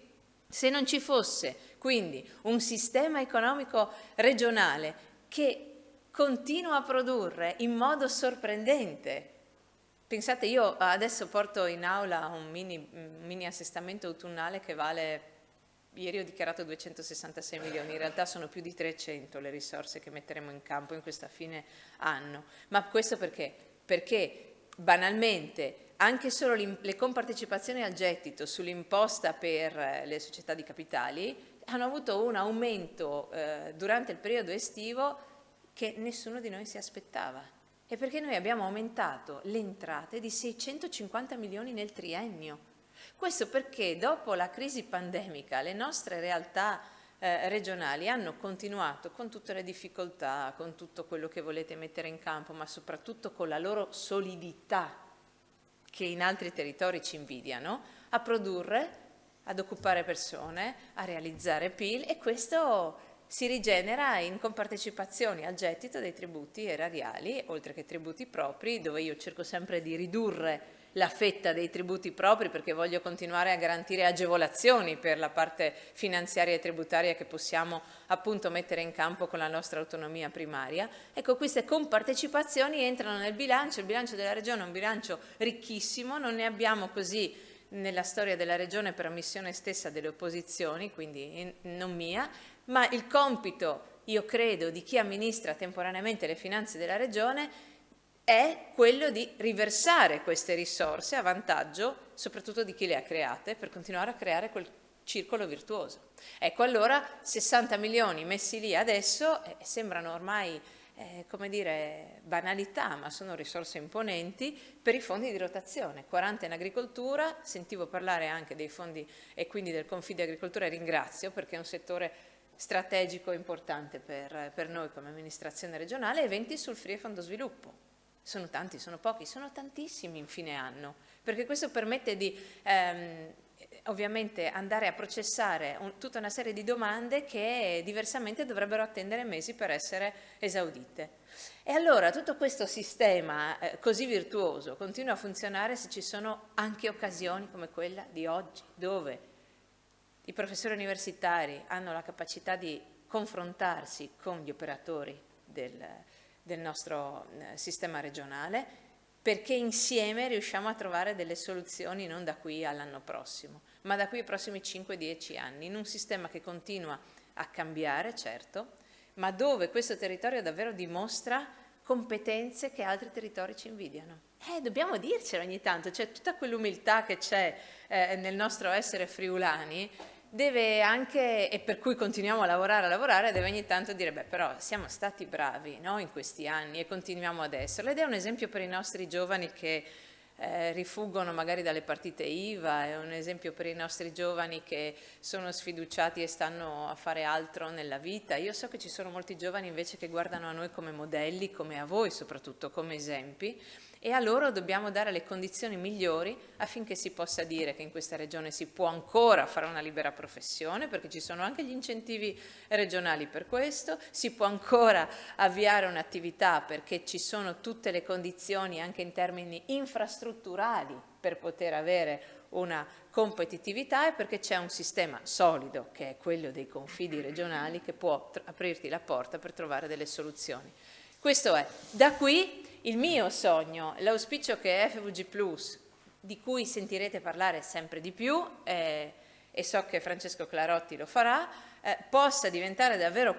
Se non ci fosse quindi un sistema economico regionale che continua a produrre in modo sorprendente. Pensate, io adesso porto in aula un mini assestamento autunnale che vale, ieri ho dichiarato 266 milioni, in realtà sono più di 300 le risorse che metteremo in campo in questa fine anno. Ma questo perché? Perché banalmente anche solo le compartecipazioni al gettito sull'imposta per le società di capitali hanno avuto un aumento durante il periodo estivo che nessuno di noi si aspettava. E perché noi abbiamo aumentato le entrate di 650 milioni nel triennio. Questo perché dopo la crisi pandemica le nostre realtà regionali hanno continuato con tutte le difficoltà, con tutto quello che volete mettere in campo, ma soprattutto con la loro solidità, che in altri territori ci invidiano, a produrre, ad occupare persone, a realizzare PIL, e questo si rigenera in compartecipazioni al gettito dei tributi erariali, oltre che tributi propri, dove io cerco sempre di ridurre la fetta dei tributi propri perché voglio continuare a garantire agevolazioni per la parte finanziaria e tributaria che possiamo appunto mettere in campo con la nostra autonomia primaria. Ecco, queste compartecipazioni entrano nel bilancio, il bilancio della Regione è un bilancio ricchissimo, non ne abbiamo così nella storia della Regione per ammissione stessa delle opposizioni, quindi non mia, ma il compito, io credo, di chi amministra temporaneamente le finanze della Regione è quello di riversare queste risorse a vantaggio soprattutto di chi le ha create per continuare a creare quel circolo virtuoso. Ecco, allora 60 milioni messi lì adesso sembrano ormai come dire, banalità, ma sono risorse imponenti per i fondi di rotazione, 40 in agricoltura, sentivo parlare anche dei fondi e quindi del Confidio Agricoltura, e ringrazio perché è un settore strategico importante per noi come amministrazione regionale, e 20 sul FRIE Fondo Sviluppo. Sono tanti, sono pochi, sono tantissimi in fine anno, perché questo permette di ovviamente andare a processare tutta una serie di domande che diversamente dovrebbero attendere mesi per essere esaudite. E allora tutto questo sistema così virtuoso continua a funzionare se ci sono anche occasioni come quella di oggi, dove i professori universitari hanno la capacità di confrontarsi con gli operatori del nostro sistema regionale, perché insieme riusciamo a trovare delle soluzioni non da qui all'anno prossimo, ma da qui ai prossimi 5-10 anni, in un sistema che continua a cambiare, certo, ma dove questo territorio davvero dimostra competenze che altri territori ci invidiano. Dobbiamo dircelo ogni tanto, cioè tutta quell'umiltà che c'è nel nostro essere friulani, deve anche, e per cui continuiamo a lavorare, deve ogni tanto dire, beh, però siamo stati bravi, no, in questi anni e continuiamo ad esserlo. Ed è un esempio per i nostri giovani che rifuggono magari dalle partite IVA, è un esempio per i nostri giovani che sono sfiduciati e stanno a fare altro nella vita. Io so che ci sono molti giovani invece che guardano a noi come modelli, come a voi soprattutto, come esempi, e a loro dobbiamo dare le condizioni migliori affinché si possa dire che in questa regione si può ancora fare una libera professione, perché ci sono anche gli incentivi regionali per questo, si può ancora avviare un'attività perché ci sono tutte le condizioni anche in termini infrastrutturali per poter avere una competitività, e perché c'è un sistema solido che è quello dei confidi regionali che può aprirti la porta per trovare delle soluzioni. Questo è. Da qui il mio sogno, l'auspicio che FVG Plus, di cui sentirete parlare sempre di più, e so che Francesco Clarotti lo farà, possa diventare davvero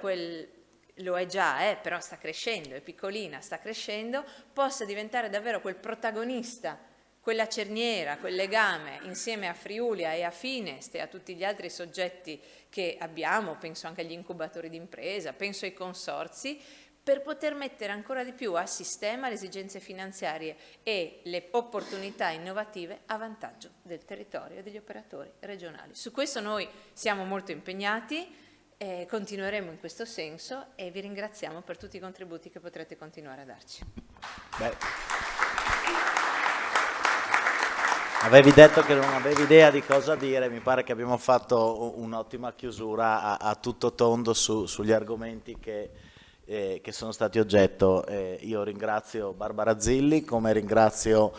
lo è già, però sta crescendo, è piccolina, sta crescendo, possa diventare davvero quel protagonista, quella cerniera, quel legame insieme a Friulia e a Finest e a tutti gli altri soggetti che abbiamo, penso anche agli incubatori d'impresa, penso ai consorzi, per poter mettere ancora di più a sistema le esigenze finanziarie e le opportunità innovative a vantaggio del territorio e degli operatori regionali. Su questo noi siamo molto impegnati, continueremo in questo senso e vi ringraziamo per tutti i contributi che potrete continuare a darci.
Avevi detto che non avevi idea di cosa dire, mi pare che abbiamo fatto un'ottima chiusura a tutto tondo sugli argomenti che che sono stati oggetto. Io ringrazio Barbara Zilli, come ringrazio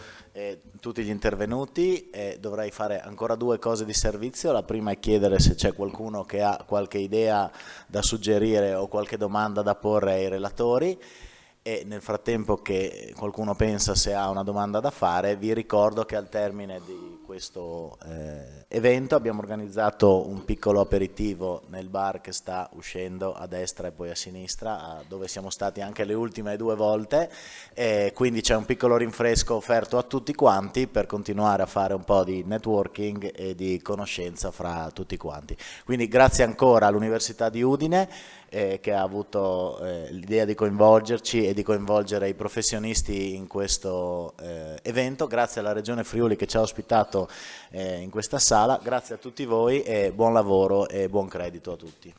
tutti gli intervenuti. Dovrei fare ancora 2 cose di servizio. La prima è chiedere se c'è qualcuno che ha qualche idea da suggerire o qualche domanda da porre ai relatori. E nel frattempo che qualcuno pensa se ha una domanda da fare, vi ricordo che al termine di questo evento abbiamo organizzato un piccolo aperitivo nel bar che sta uscendo a destra e poi a sinistra, dove siamo stati anche le ultime 2 volte, quindi c'è un piccolo rinfresco offerto a tutti quanti per continuare a fare un po' di networking e di conoscenza fra tutti quanti. Quindi grazie ancora all'Università di Udine, che ha avuto l'idea di coinvolgerci e di coinvolgere i professionisti in questo evento, grazie alla Regione Friuli che ci ha ospitato in questa sala, grazie a tutti voi e buon lavoro e buon credito a tutti.